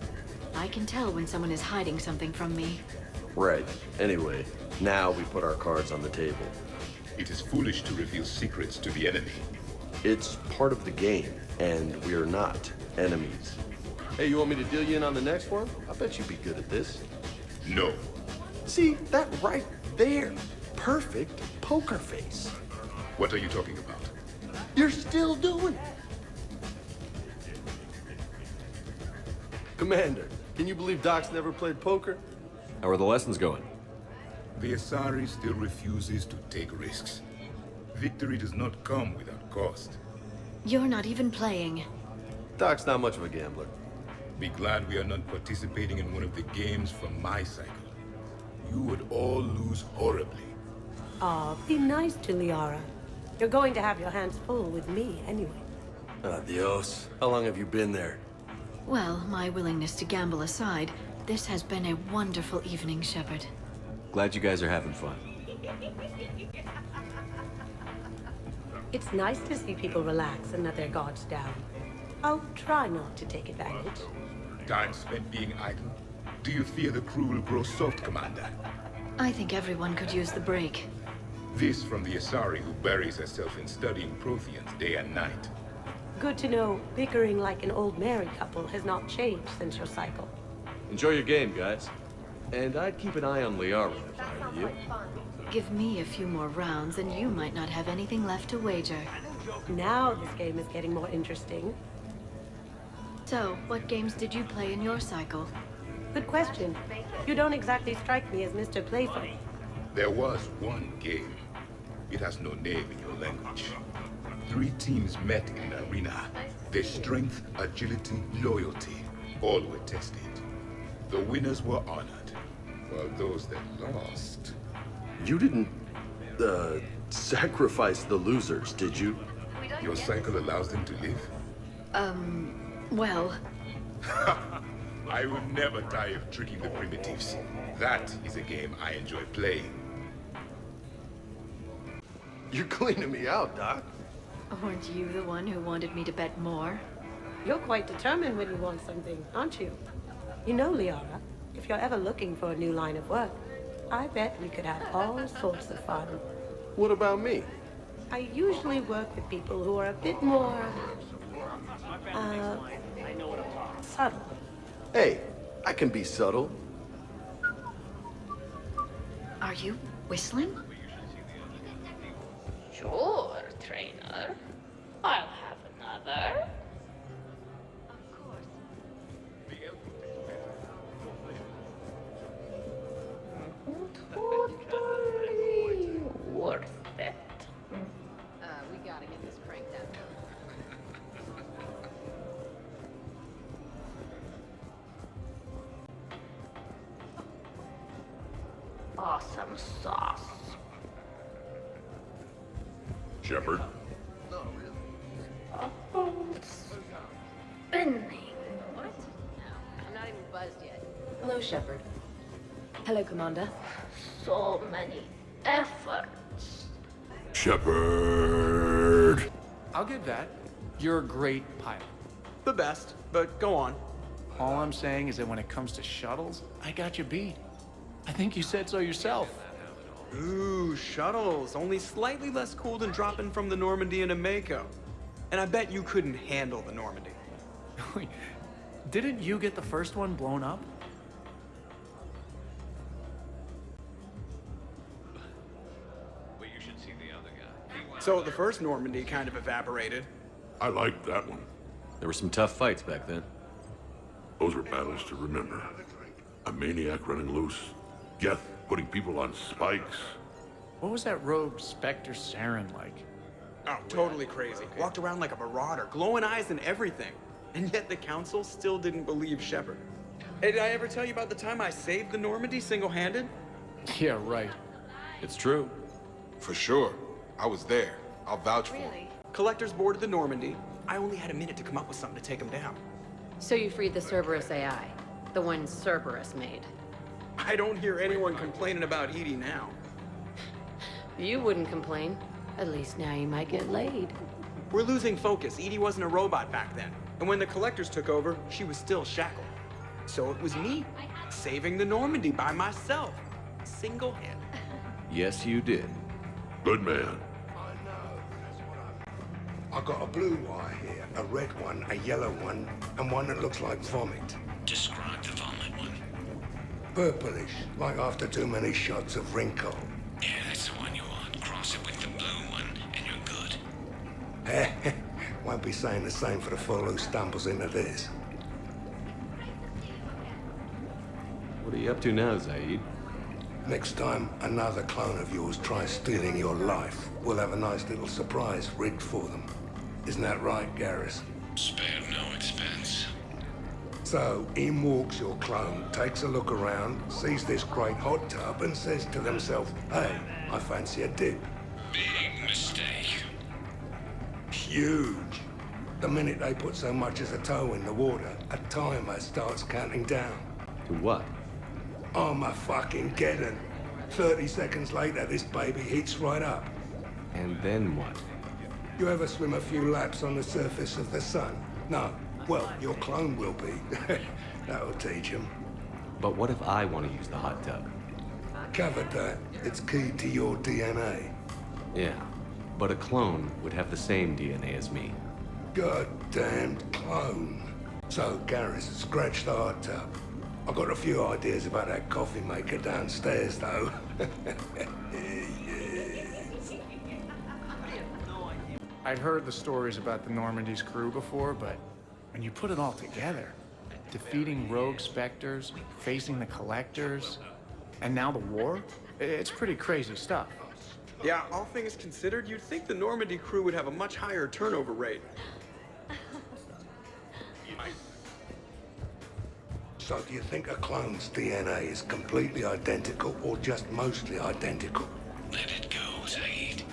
I can tell when someone is hiding something from me. Right. Anyway, now we put our cards on the table. It is foolish to reveal secrets to the enemy. It's part of the game, and we're not enemies. Hey, you want me to deal you in on the next one? I bet you'd be good at this. No. See, that right there. Perfect poker face. What are you talking about? You're still doing it. Commander, can you believe Doc's never played poker? How are the lessons going? The Asari still refuses to take risks. Victory does not come without cost. You're not even playing. Doc's not much of a gambler. Be glad we are not participating in one of the games from my cycle. You would all lose horribly. Aw, be nice to Liara. You're going to have your hands full with me anyway. Adios. How long have you been there? Well, my willingness to gamble aside, this has been a wonderful evening, Shepard. Glad you guys are having fun. It's nice to see people relax and let their guards down. I'll try not to take advantage. Time spent being idle? Do you fear the crew will grow soft, Commander? I think everyone could use the break. This from the Asari who buries herself in studying Protheans day and night. Good to know bickering like an old married couple has not changed since your cycle. Enjoy your game, guys. And I'd keep an eye on Liara if I were you. Give me a few more rounds and you might not have anything left to wager. Now this game is getting more interesting. So, what games did you play in your cycle? Good question. You don't exactly strike me as Mr. Playful. There was one game. It has no name in your language. 3 teams met in an arena. Their strength, agility, loyalty, all were tested. The winners were honored, while those that lost... You didn't, sacrifice the losers, did you? Your cycle allows them to live? Well... I will never tire of tricking the primitives. That is a game I enjoy playing. You're cleaning me out, Doc. Weren't you the one who wanted me to bet more? You're quite determined when you want something, aren't you? You know, Liara, if you're ever looking for a new line of work, I bet we could have all sorts of fun. What about me? I usually work with people who are a bit more... subtle. Hey, I can be subtle. Are you whistling? Sure, trainer. I'll have another. Totally worth it. We gotta get this cranked up. awesome sauce. Shepard? Oh, spinning. What? I'm not even buzzed yet. Hello, Shepard. Hello, Commander. So many efforts. Shepard! I'll give that. You're a great pilot. The best, but go on. All I'm saying is that when it comes to shuttles, I got you beat. I think you said so yourself. Ooh, shuttles. Only slightly less cool than dropping from the Normandy into Mako. And I bet you couldn't handle the Normandy. Didn't you get the first one blown up? Well, you should see the other guy. So the first Normandy kind of evaporated. I liked that one. There were some tough fights back then. Those were battles to remember. A maniac running loose. Geth putting people on spikes. What was that rogue Spectre Saren like? Oh, totally crazy. Walked around like a marauder, glowing eyes and everything. And yet the Council still didn't believe Shepard. Hey, did I ever tell you about the time I saved the Normandy single-handed? Yeah, right. It's true. For sure. I was there. I'll vouch for it. Collectors boarded the Normandy. I only had a minute to come up with something to take them down. So you freed the Cerberus AI, the one Cerberus made. I don't hear anyone complaining about Edie now. You wouldn't complain. At least now you might get laid. We're losing focus. Edie wasn't a robot back then. And when the Collectors took over, she was still shackled. So it was me, saving the Normandy by myself. Single-handed. Yes, you did. Good man. I got a blue wire here, a red one, a yellow one, and one that looks like vomit. Describe the vomit one. Purplish, like after too many shots of wrinkle. Yeah, that's the one you want. Cross it with the blue one, and you're good. Won't be saying the same for the fool who stumbles into this. What are you up to now, Zaid? Next time another clone of yours tries stealing your life, we'll have a nice little surprise rigged for them. Isn't that right, Garrus? Spared no expense. So, in walks your clone, takes a look around, sees this great hot tub, and says to themselves, hey, I fancy a dip. Big mistake. Huge. The minute they put so much as a toe in the water, a timer starts counting down. To what? Armageddon. 30 seconds later, this baby heats right up. And then what? You ever swim a few laps on the surface of the sun? No. Well, your clone will be. That'll teach him. But what if I want to use the hot tub? Covered that. It's key to your DNA. Yeah, but a clone would have the same DNA as me. Goddamned clone. So, Garrus, scratch the hot tub. I've got a few ideas about that coffee maker downstairs, though. I'd heard the stories about the Normandy's crew before, but when you put it all together, defeating rogue Spectres, facing the Collectors, and now the war, it's pretty crazy stuff. Yeah, all things considered, you'd think the Normandy crew would have a much higher turnover rate. So do you think a clone's DNA is completely identical or just mostly identical? Let it go, Zaid.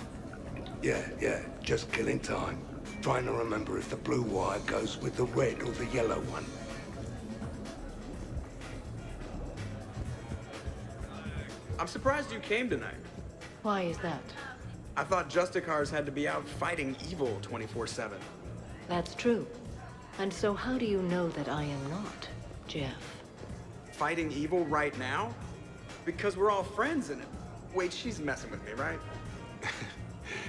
Yeah, just killing time. Trying to remember if the blue wire goes with the red or the yellow one. I'm surprised you came tonight. Why is that? I thought Justicars had to be out fighting evil 24/7. That's true. And so how do you know that I am not, Jeff? Fighting evil right now? Because we're all friends in it. Wait, she's messing with me, right?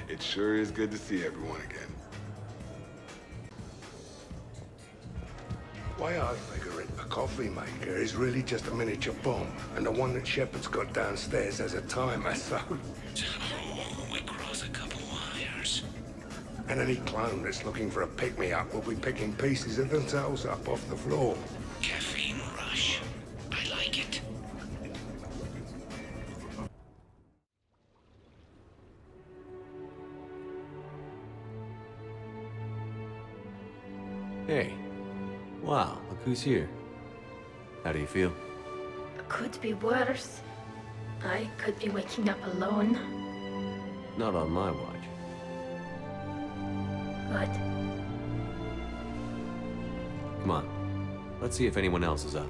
It sure is good to see everyone again. Way I figure it, a coffee maker is really just a miniature bomb, and the one that Shepard's got downstairs has a timer, so... Oh, we cross a couple wires. And any clone that's looking for a pick-me-up will be picking pieces of themselves up off the floor. Caffeine rush. I like it. Hey. Wow, look who's here. How do you feel? Could be worse. I could be waking up alone. Not on my watch. Good. Come on. Let's see if anyone else is up.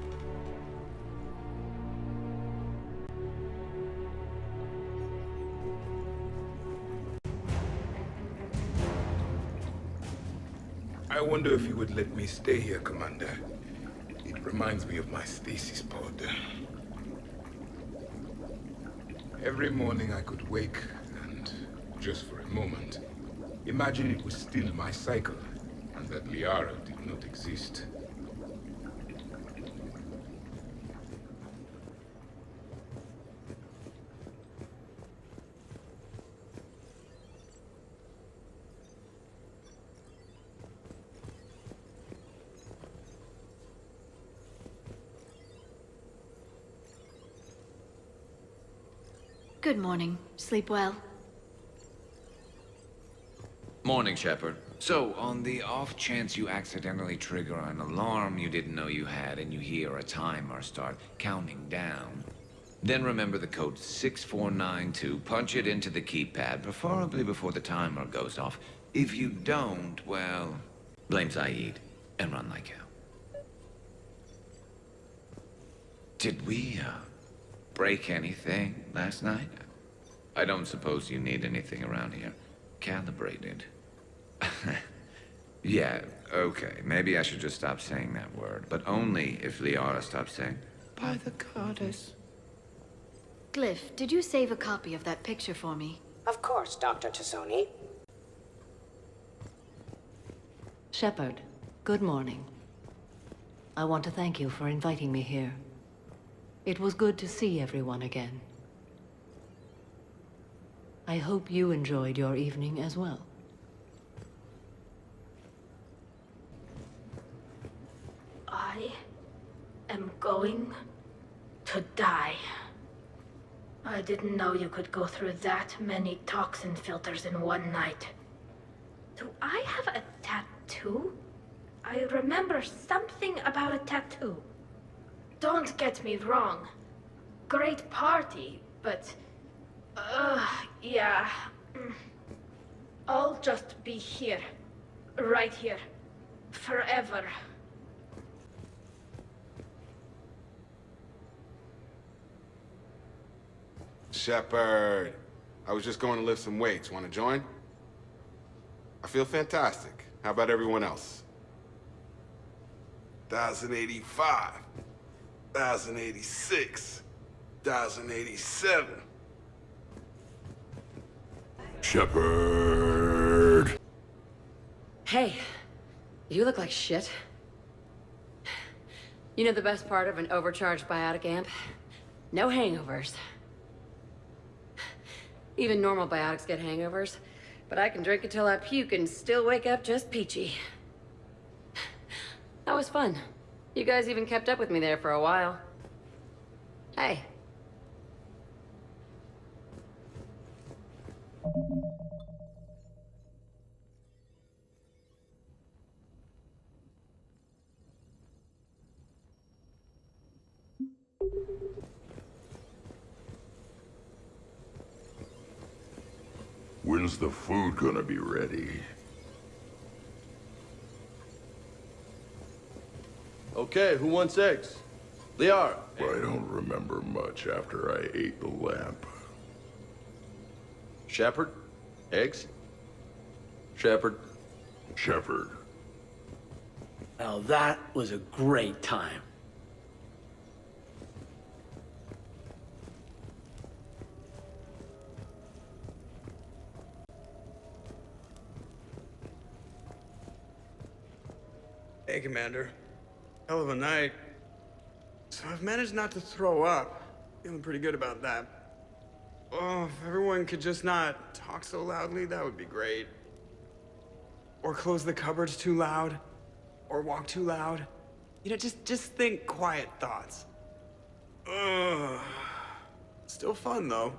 I wonder if you would let me stay here, Commander. It reminds me of my stasis pod. Every morning I could wake and, just for a moment, imagine it was still my cycle and that Liara did not exist. Good morning. Sleep well? Morning, Shepard. So, on the off chance you accidentally trigger an alarm you didn't know you had and you hear a timer start counting down, then remember the code 6492, punch it into the keypad, preferably before the timer goes off. If you don't, well, blame Saeed and run like hell. Did we, break anything last night? I don't suppose you need anything around here calibrated. Yeah, okay. Maybe I should just stop saying that word, but only if Liara stops saying, by the goddess. Glyph, did you save a copy of that picture for me? Of course, Dr. Tassoni. Shepard, good morning. I want to thank you for inviting me here. It was good to see everyone again. I hope you enjoyed your evening as well. I am going to die. I didn't know you could go through that many toxin filters in one night. Do I have a tattoo? I remember something about a tattoo. Don't get me wrong. Great party, but... yeah. I'll just be here. Right here. Forever. Shepard, I was just going to lift some weights. Want to join? I feel fantastic. How about everyone else? 1,085. 1,086. 1,087. Shepard! Hey, you look like shit. You know the best part of an overcharged biotic amp? No hangovers. Even normal biotics get hangovers, but I can drink until I puke and still wake up just peachy. That was fun. You guys even kept up with me there for a while. Hey. When's the food gonna be ready? Okay, who wants eggs? Liara. I don't remember much after I ate the lamp. Shepard? Eggs? Shepard? Shepard. Now that was a great time. Hey, Commander. Hell of a night. So I've managed not to throw up. Feeling pretty good about that. Oh, if everyone could just not talk so loudly, that would be great. Or close the cupboards too loud. Or walk too loud. You know, just think quiet thoughts. Ugh. Still fun, though.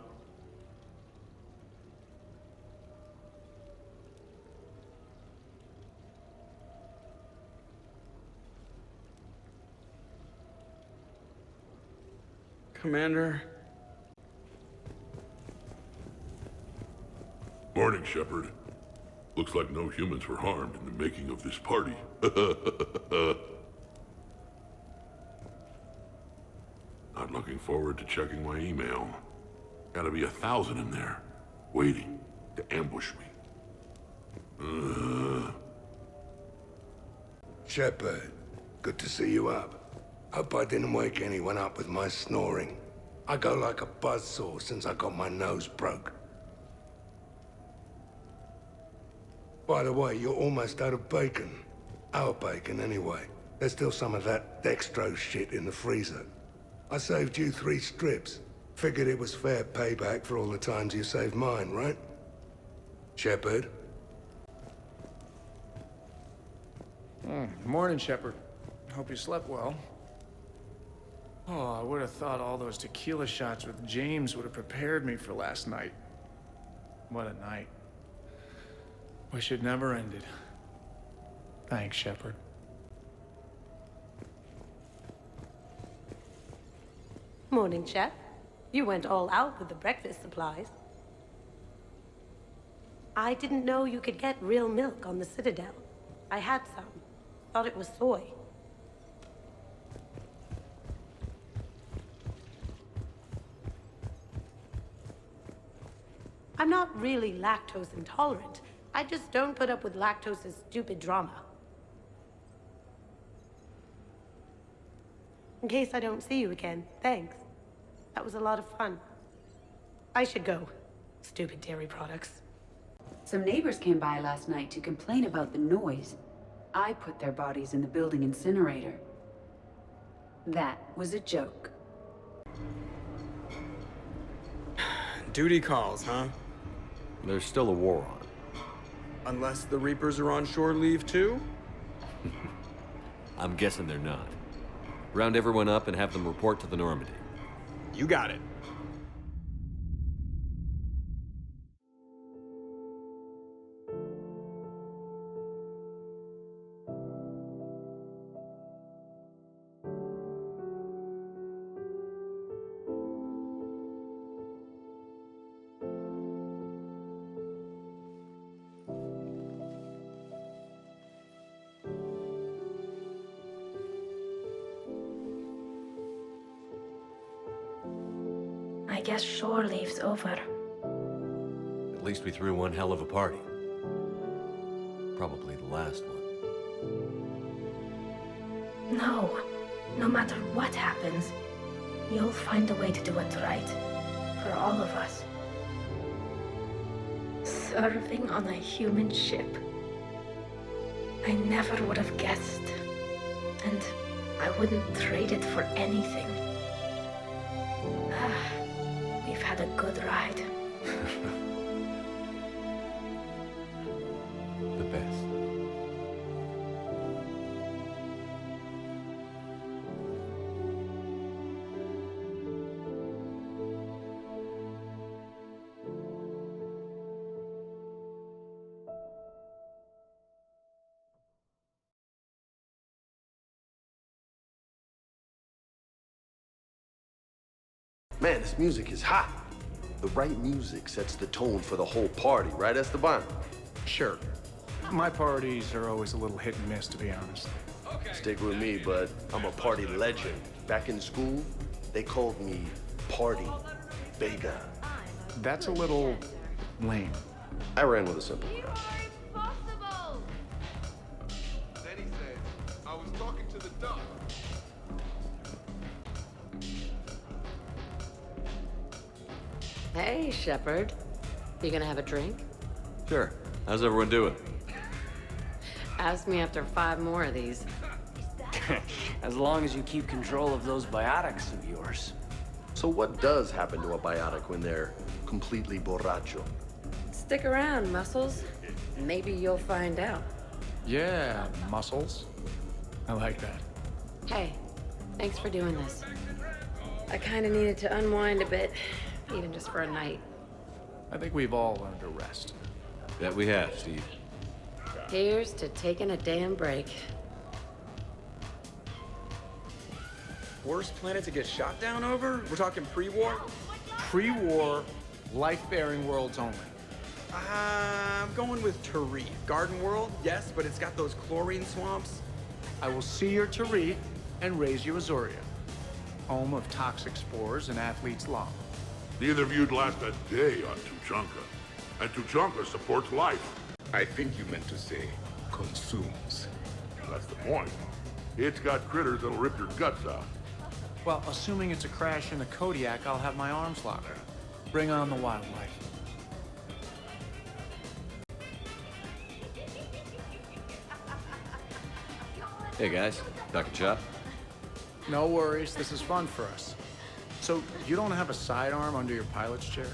Commander, Morning, Shepard. Looks like no humans were harmed in the making of this party. Not looking forward to checking my email. Gotta be 1,000 in there, waiting to ambush me. Shepard, good to see you up. Hope I didn't wake anyone up with my snoring. I go like a buzzsaw since I got my nose broke. By the way, you're almost out of bacon. Our bacon, anyway. There's still some of that dextrose shit in the freezer. I saved you 3 strips. Figured it was fair payback for all the times you saved mine, right? Shepard? Morning, Shepard. Hope you slept well. Oh, I would have thought all those tequila shots with James would have prepared me for last night. What a night. Wish it never ended. Thanks, Shepard. Morning, Chef. You went all out with the breakfast supplies. I didn't know you could get real milk on the Citadel. I had some. Thought it was soy. I'm not really lactose intolerant. I just don't put up with lactose's stupid drama. In case I don't see you again, thanks. That was a lot of fun. I should go. Stupid dairy products. Some neighbors came by last night to complain about the noise. I put their bodies in the building incinerator. That was a joke. Duty calls, huh? There's still a war on. Unless the Reapers are on shore leave too? I'm guessing they're not. Round everyone up and have them report to the Normandy. You got it. I guess shore leave's over. At least we threw one hell of a party. Probably the last one. No. No matter what happens, you'll find a way to do it right. For all of us. Serving on a human ship. I never would have guessed. And I wouldn't trade it for anything. We've had a good ride. The best. Man, this music is hot. The right music sets the tone for the whole party, right, Esteban? Sure. My parties are always a little hit and miss, to be honest. Stick with me, but I'm a party legend. Back in school, they called me Party Vega. That's a little lame. I ran with a simple crowd. Then he said, I was talking to the duck. Hey, Shepard. You gonna have a drink? Sure. How's everyone doing? Ask me after 5 more of these. As long as you keep control of those biotics of yours. So what does happen to a biotic when they're completely borracho? Stick around, Muscles. Maybe you'll find out. Yeah, muscles. I like that. Hey, thanks for doing this. I kinda needed to unwind a bit, even just for a night. I think we've all learned to rest. That we have, Steve. Here's to taking a damn break. Worst planet to get shot down over? We're talking pre-war? Pre-war, life-bearing worlds only. I'm going with Tarif. Garden World, yes, but it's got those chlorine swamps. I will see your Tariq and raise you Azuria, home of toxic spores and athlete's lung. Neither of you'd last a day on Tuchanka. And Tuchanka supports life. I think you meant to say consumes. That's the point. It's got critters that'll rip your guts out. Well, assuming it's a crash in the Kodiak, I'll have my arms locked. Bring on the wildlife. Hey guys, back at shop? No worries, this is fun for us. So, you don't have a sidearm under your pilot's chair?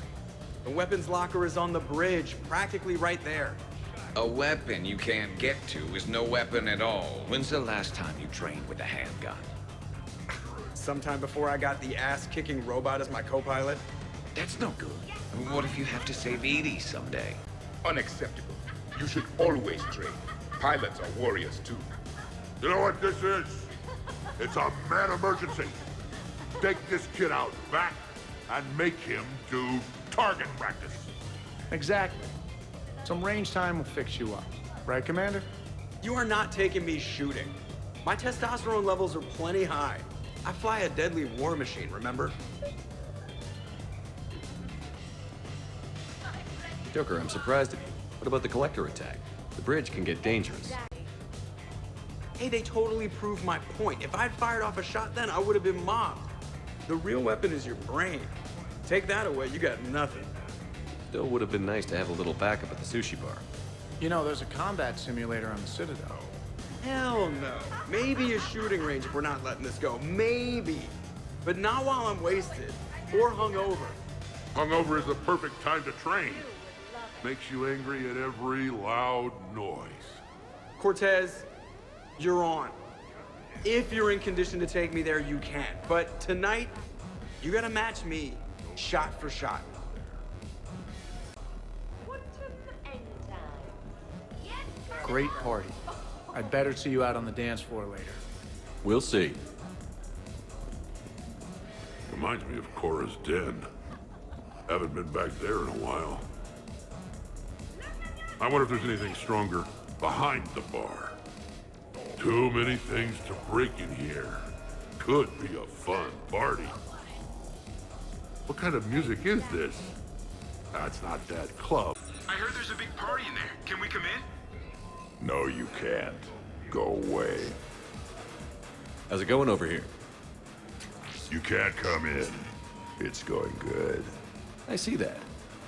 The weapons locker is on the bridge, practically right there. A weapon you can't get to is no weapon at all. When's the last time you trained with a handgun? Sometime before I got the ass-kicking robot as my co-pilot. That's no good. What if you have to save Edie someday? Unacceptable. You should always train. Pilots are warriors too. You know what this is? It's a mad emergency. Take this kid out back and make him do target practice. Exactly. Some range time will fix you up. Right, Commander? You are not taking me shooting. My testosterone levels are plenty high. I fly a deadly war machine, remember? Joker, I'm surprised at you. What about the collector attack? The bridge can get dangerous. Hey, they totally proved my point. If I'd fired off a shot then, I would have been mobbed. The real weapon is your brain. Take that away, you got nothing. Still would have been nice to have a little backup at the sushi bar. You know, there's a combat simulator on the Citadel. Hell no. Maybe a shooting range if we're not letting this go. Maybe. But not while I'm wasted or hungover. Hungover is the perfect time to train. Makes you angry at every loud noise. Cortez, you're on. If you're in condition to take me there, you can. But tonight, you gotta match me, shot for shot. Great party. I'd better see you out on the dance floor later. We'll see. Reminds me of Cora's den. Haven't been back there in a while. I wonder if there's anything stronger behind the bar. Too many things to break in here. Could be a fun party. What kind of music is this? That's not that club. I heard there's a big party in there. Can we come in? No, you can't. Go away. How's it going over here? You can't come in. It's going good. I see that.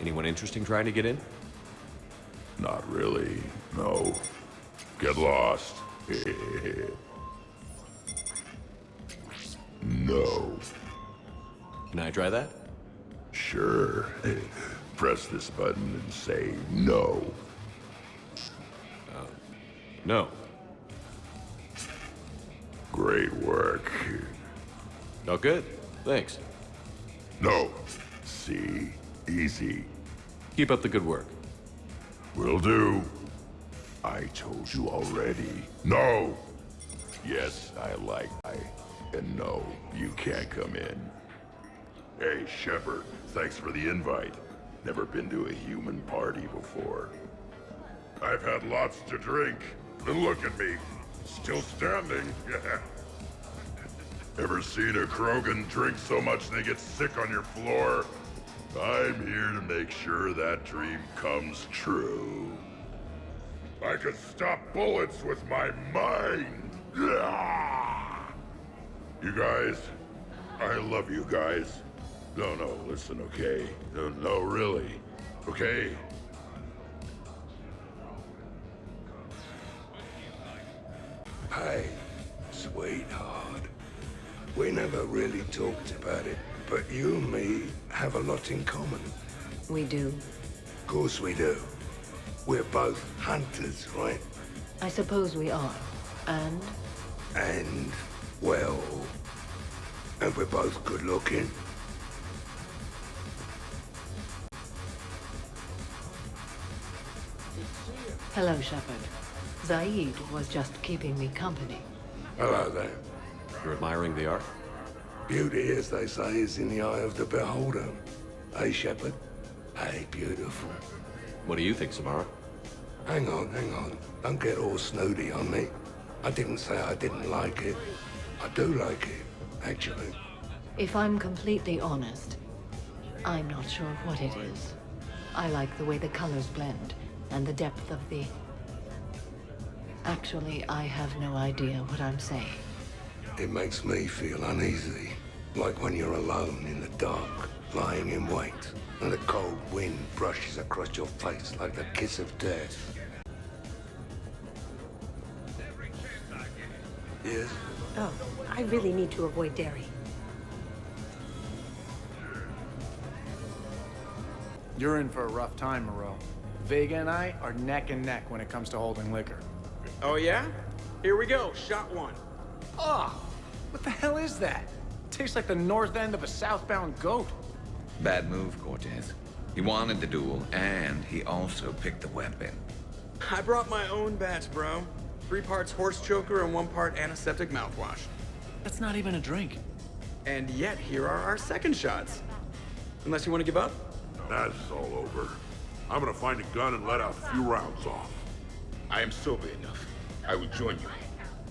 Anyone interesting trying to get in? Not really, no. Get lost. No. Can I try that? Sure. Press this button and say no. No. Great work. Oh, good. Thanks. No. See? Easy. Keep up the good work. Will do. I told you already. No! Yes, and no, you can't come in. Hey, Shepard, thanks for the invite. Never been to a human party before. I've had lots to drink. And look at me, still standing. Ever seen a Krogan drink so much they get sick on your floor? I'm here to make sure that dream comes true. I can stop bullets with my mind. You guys, I love you guys. No, listen, okay? No, really, okay? Hey, sweetheart. We never really talked about it, but you and me have a lot in common. We do. Of course we do. We're both hunters, right? I suppose we are. And Well, and we're both good looking. hello, Shepard. Zaid was just keeping me company. Hello there. You're admiring the art? Beauty, as they say, is in the eye of the beholder. Hey, Shepard. Hey, beautiful. What do you think, Samara? Hang on. Don't get all snooty on me. I didn't say I didn't like it. I do like it, actually. If I'm completely honest, I'm not sure what it is. I like the way the colors blend, and the depth of the... Actually, I have no idea what I'm saying. It makes me feel uneasy. Like when you're alone in the dark, lying in wait, and the cold wind brushes across your face like the kiss of death. Yes? Oh, I really need to avoid dairy. You're in for a rough time, Moreau. Vega and I are neck and neck when it comes to holding liquor. Oh yeah? Here we go, shot one. Ah, what the hell is that? Tastes like the north end of a southbound goat. Bad move, Cortez. He wanted the duel, and he also picked the weapon. I brought my own batch, bro. 3 parts horse choker and 1 part antiseptic mouthwash. That's not even a drink. And yet, here are our second shots. Unless you want to give up? That's all over. I'm gonna find a gun and let out a few rounds off. I am sober enough. I will join you.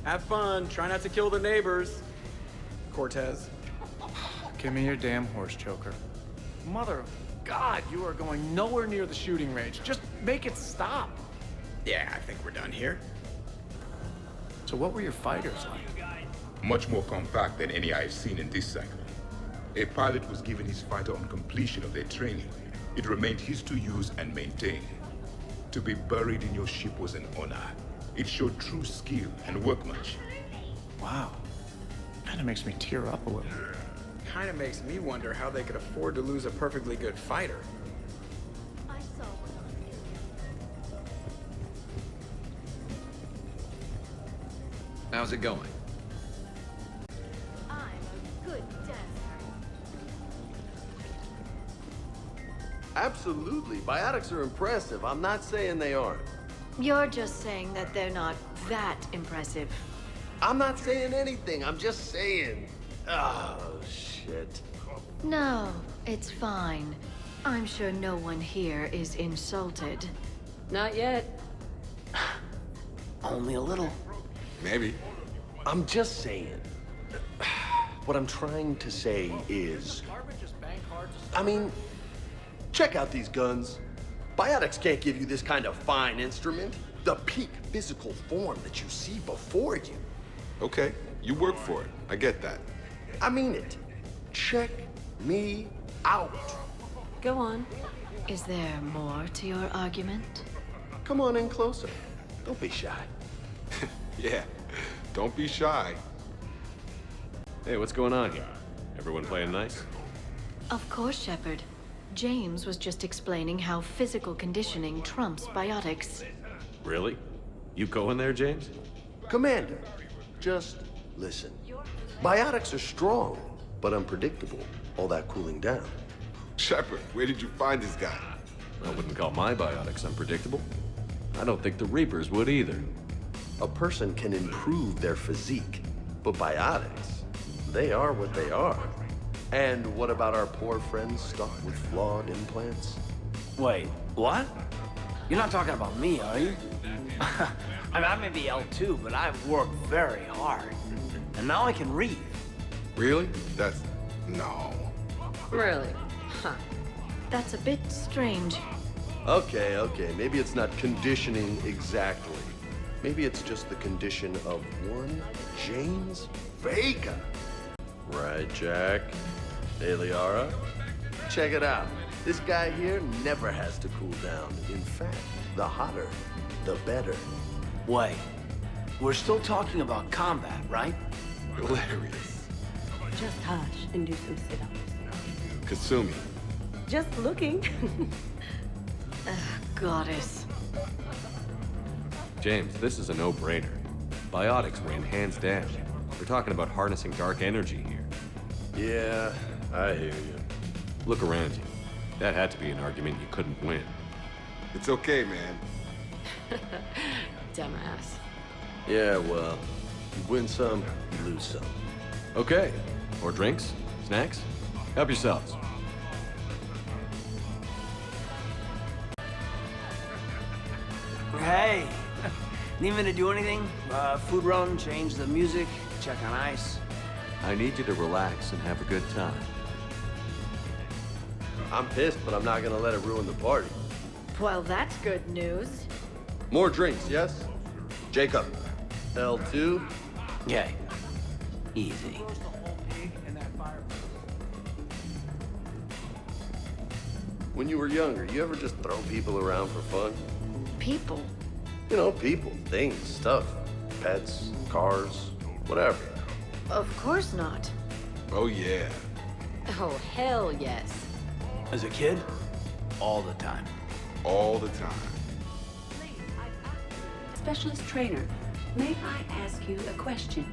Have fun. Try not to kill the neighbors. Cortez. Give me your damn horse choker. Mother of God, you are going nowhere near the shooting range. Just make it stop. Yeah, I think we're done here. So what were your fighters like? Much more compact than any I've seen in this cycle. A pilot was given his fighter on completion of their training. It remained his to use and maintain. To be buried in your ship was an honor. It showed true skill and workmanship. Wow. Kinda makes me tear up a little. Kinda makes me wonder how they could afford to lose a perfectly good fighter. How's it going? I'm a good dancer. Absolutely. Biotics are impressive. I'm not saying they aren't. You're just saying that they're not that impressive. I'm not saying anything. I'm just saying. Oh, shit. No, it's fine. I'm sure no one here is insulted. Not yet. Only a little. Maybe. I'm just saying. What I'm trying to say is... I mean, check out these guns. Biotics can't give you this kind of fine instrument. The peak physical form that you see before you. Okay, you work for it. I get that. I mean it. Check me out. Go on. Is there more to your argument? Come on in closer. Don't be shy. Yeah, don't be shy. Hey, what's going on here? Everyone playing nice? Of course, Shepard. James was just explaining how physical conditioning trumps biotics. Really? You going there, James? Commander, just listen. Biotics are strong, but unpredictable. All that cooling down. Shepard, where did you find this guy? I wouldn't call my biotics unpredictable. I don't think the Reapers would either. A person can improve their physique, but biotics, they are what they are. And what about our poor friends stuck with flawed implants? Wait, what? You're not talking about me, are you? I mean, I may be L2, but I've worked very hard. And now I can read. Really? That's... no. Really? Huh. That's a bit strange. Okay, maybe it's not conditioning exactly. Maybe it's just the condition of one James Vega. Right, Jack? Hey, Liara? Check it out. This guy here never has to cool down. In fact, the hotter, the better. Wait, we're still talking about combat, right? Hilarious. Just hush and do some sit-ups. Kasumi. Just looking. Goddess. James, this is a no-brainer. Biotics win hands down. We're talking about harnessing dark energy here. Yeah, I hear you. Look around you. That had to be an argument you couldn't win. It's okay, man. Dumbass. Yeah, well, you win some, you lose some. Okay. More drinks? Snacks? Help yourselves. Need me to do anything? Food run, change the music, check on ice? I need you to relax and have a good time. I'm pissed, but I'm not gonna let it ruin the party. Well, that's good news. More drinks, yes? Jacob, L2? Yeah. Easy. When you were younger, you ever just throw people around for fun? People? You know, people, things, stuff. Pets, cars, whatever. Of course not. Oh, yeah. Oh, hell yes. As a kid, all the time. All the time. Specialist trainer, may I ask you a question?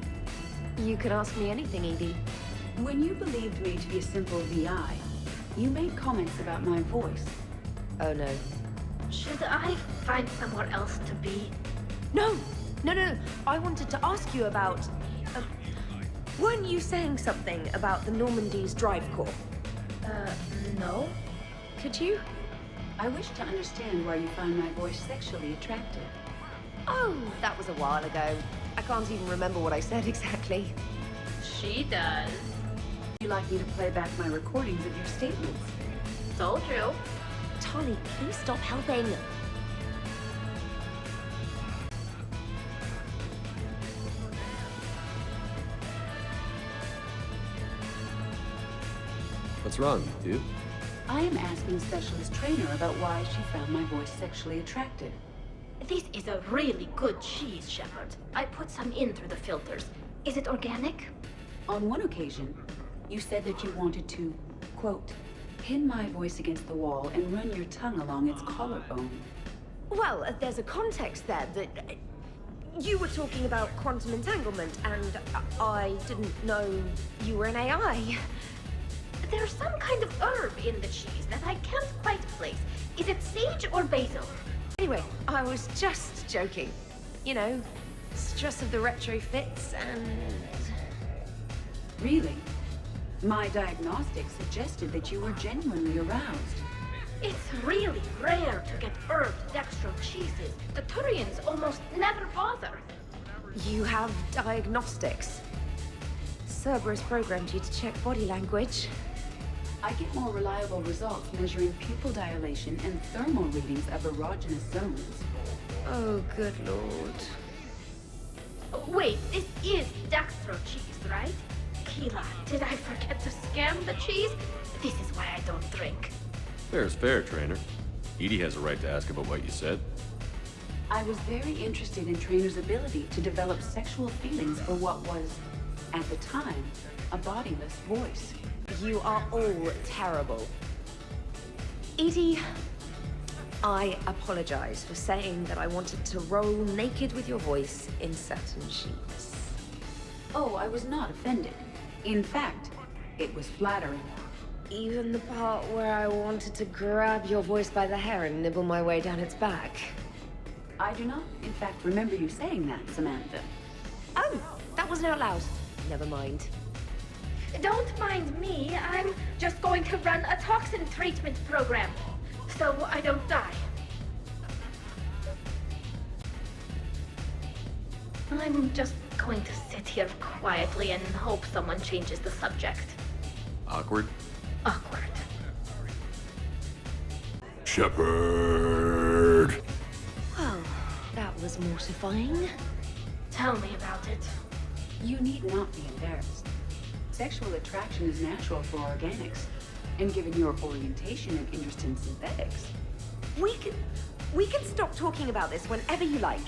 You can ask me anything, Edie. When you believed me to be a simple VI, you made comments about my voice. Oh no. Should I find somewhere else to be? No! No. I wanted to ask you about... weren't you saying something about the Normandy's drive corps? No. Could you? I wish to understand why you find my voice sexually attractive. Oh, that was a while ago. I can't even remember what I said exactly. She does. Would you like me to play back my recordings of your statements? Told you. Tali, please stop helping. What's wrong, dude? I am asking Specialist Trainer about why she found my voice sexually attractive. This is a really good cheese, Shepard. I put some in through the filters. Is it organic? On one occasion, you said that you wanted to, quote, pin my voice against the wall and run your tongue along its collarbone. Well, there's a context there that... you were talking about quantum entanglement, and I didn't know you were an AI. There's some kind of herb in the cheese that I can't quite place. Is it sage or basil? Anyway, I was just joking. You know, stress of the retrofits and... Really? My diagnostics suggested that you were genuinely aroused. It's really rare to get herbed dextro cheeses. The Turians almost never bother. You have diagnostics. Cerberus programmed you to check body language. I get more reliable results measuring pupil dilation and thermal readings of erogenous zones. Oh, good lord. Wait, this is dextro cheese, right? Keela, did I forget to scan the cheese? This is why I don't drink. Fair is fair, Trainer. Edie has a right to ask about what you said. I was very interested in Trainer's ability to develop sexual feelings for what was, at the time, a bodiless voice. You are all terrible. Edie, I apologize for saying that I wanted to roll naked with your voice in satin sheets. Oh, I was not offended. In fact, it was flattering. Even the part where I wanted to grab your voice by the hair and nibble my way down its back. I do not, in fact, remember you saying that, Samantha. Oh, that wasn't out loud. Never mind. Don't mind me. I'm just going to run a toxin treatment program, so I don't die. I'm just going to sit here quietly and hope someone changes the subject. Awkward? Awkward. Shepard! Well, that was mortifying. Tell me about it. You need not be embarrassed. Sexual attraction is natural for organics, and given your orientation and interest in synthetics... We can stop talking about this whenever you like.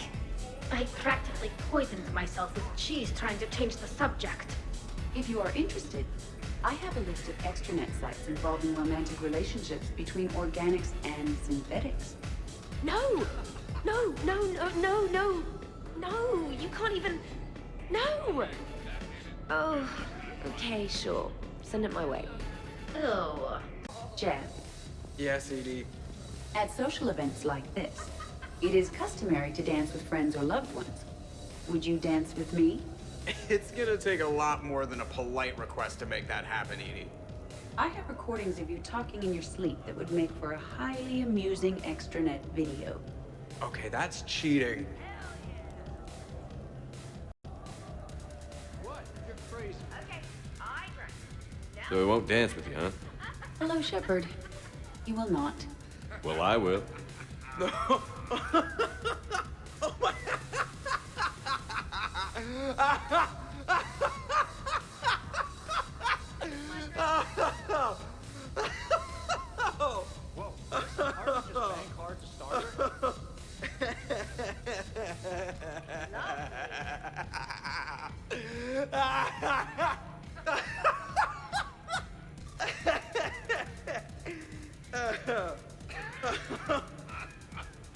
I practically poisoned myself with cheese trying to change the subject. If you are interested, I have a list of extranet sites involving romantic relationships between organics and synthetics. No, you can't even... No! Oh, okay, sure. Send it my way. Oh. Jeff. Yes, Edie. At social events like this, it is customary to dance with friends or loved ones. Would you dance with me? It's gonna take a lot more than a polite request to make that happen, Edie. I have recordings of you talking in your sleep that would make for a highly amusing extranet video. Okay, that's cheating. So he won't dance with you, huh? Hello, Shepard. You will not. Well, I will.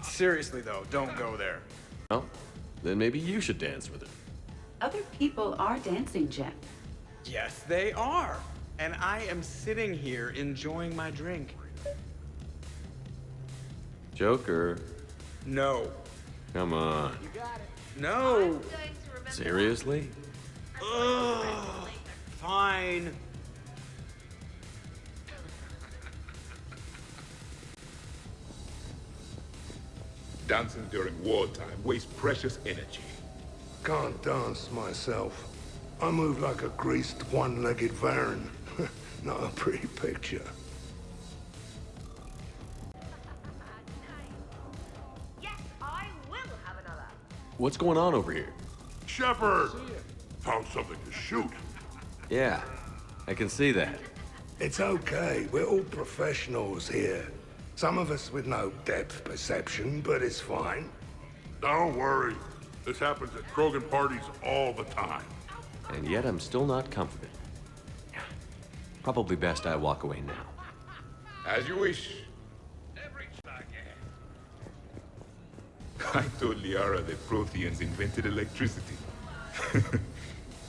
Seriously, though, don't go there. Well, then maybe you should dance with it. Other people are dancing, Jeff. Yes, they are. And I am sitting here enjoying my drink. Joker. No. Come on. No. Seriously? Ugh. Fine. Dancing during wartime wastes precious energy. Can't dance myself. I move like a greased, one-legged Varan. Not a pretty picture. Yes, I will have another. What's going on over here? Shepard! Found something to shoot. Yeah, I can see that. It's okay. We're all professionals here. Some of us with no depth perception, but it's fine. Don't worry. This happens at Krogan parties all the time. And yet I'm still not comforted. Probably best I walk away now. As you wish. I told Liara that Protheans invented electricity.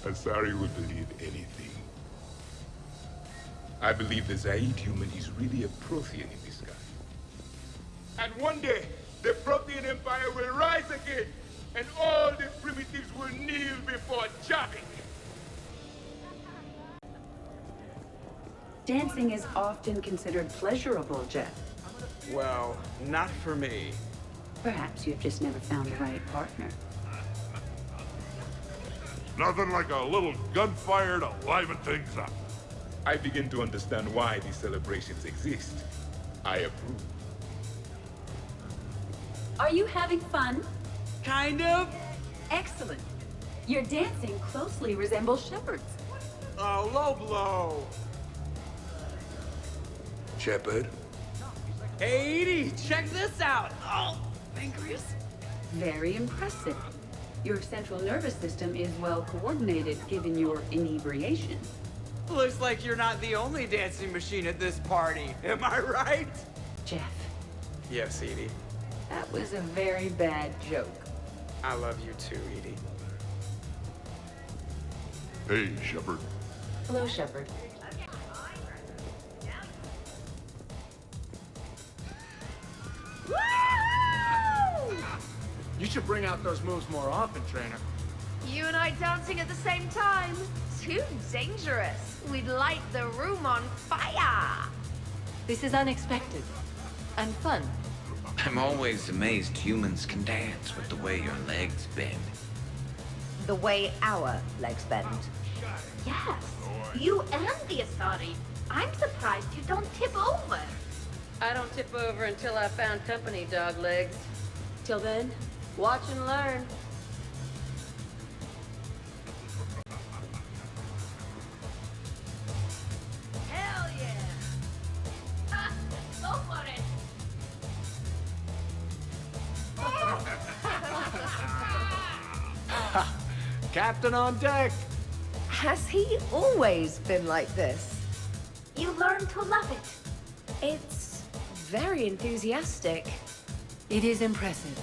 Asari would believe anything. I believe the Zaid human is really a Prothean in disguise. And one day, the Prothean Empire will rise again, and all the primitives will kneel before Javik. Dancing is often considered pleasurable, Jeff. Well, not for me. Perhaps you've just never found the right partner. Nothing like a little gunfire to liven things up. I begin to understand why these celebrations exist. I approve. Are you having fun? Kind of. Excellent. Your dancing closely resembles Shepard's. Oh, low blow. Shepard? Hey, Edie, check this out. Oh, pancreas. Very impressive. Your central nervous system is well coordinated given your inebriation. Looks like you're not the only dancing machine at this party. Am I right? Jeff, Yes, Edie. that was a very bad joke. I love you too, Edie. Hey, Shepard. Hello, Shepard. You should bring out those moves more often, trainer. You and I dancing at the same time? Too dangerous. We'd light the room on fire. This is unexpected. And fun. I'm always amazed humans can dance with the way your legs bend. The way our legs bend. Yes, you and the Asari. I'm surprised you don't tip over. I don't tip over until I found company, dog legs. Till then, watch and learn. Hell yeah. Go for it. Captain on deck. Has he always been like this? You learn to love it. It's very enthusiastic. It is impressive.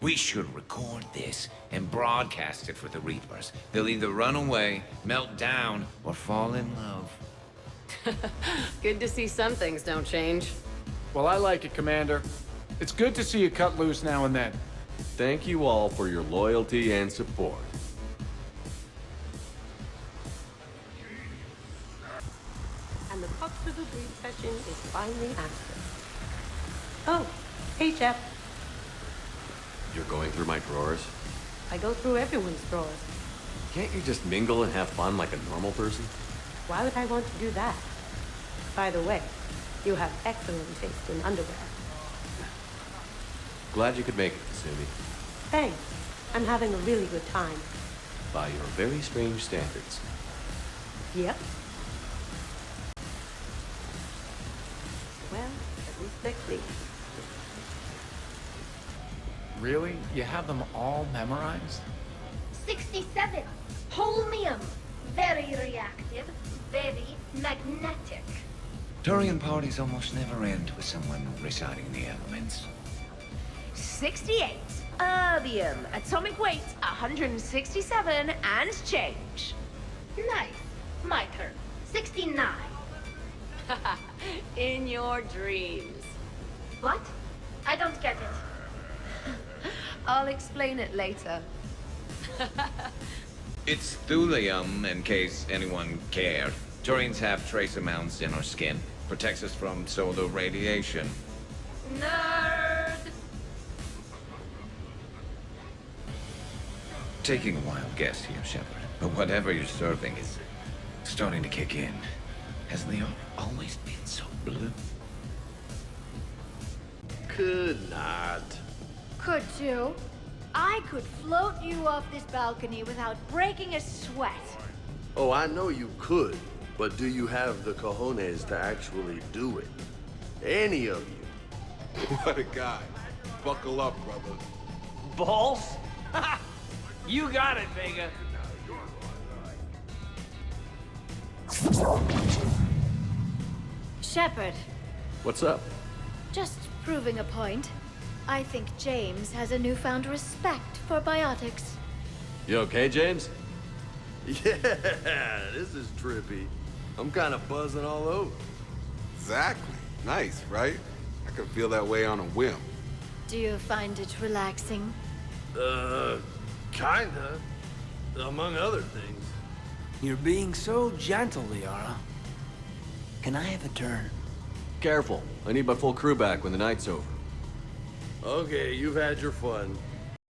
We should record this and broadcast it for the Reapers. They'll either run away, melt down, or fall in love. Good to see some things don't change. Well, I like it, Commander. It's good to see you cut loose now and then. Thank you all for your loyalty and support. And the Coxriver Breed session is finally answered. Oh, hey, Jeff. You're going through my drawers? I go through everyone's drawers. Can't you just mingle and have fun like a normal person? Why would I want to do that? By the way, you have excellent taste in underwear. Glad you could make it, Kasumi. Thanks. I'm having a really good time. By your very strange standards. Yep. Well, at least they're clean. Really? You have them all memorized? 67. Holmium. Very reactive. Very magnetic. Turian parties almost never end with someone reciting the elements. 68. Erbium. Atomic weight 167 and change. Nice. My turn. 69. In your dreams. What? I don't get it. I'll explain it later. It's thulium, in case anyone cared. Turians have trace amounts in our skin. Protects us from solar radiation. Nerd! Taking a wild guess here, Shepard, but whatever you're serving is starting to kick in. Has Leo always been so blue? Could not. Could too. I could float you off this balcony without breaking a sweat. Oh, I know you could, but do you have the cojones to actually do it? Any of you? What a guy. Buckle up, brother. Balls? You got it, Vega. Shepard, What's up? just proving a point. I think James has a newfound respect for biotics. You okay, James? Yeah, this is trippy. I'm kind of buzzing all over. Exactly. Nice, right? I could feel that way on a whim. Do you find it relaxing? Kinda. Among other things. You're being so gentle, Liara. Can I have a turn? Careful. I need my full crew back when the night's over. Okay, you've had your fun.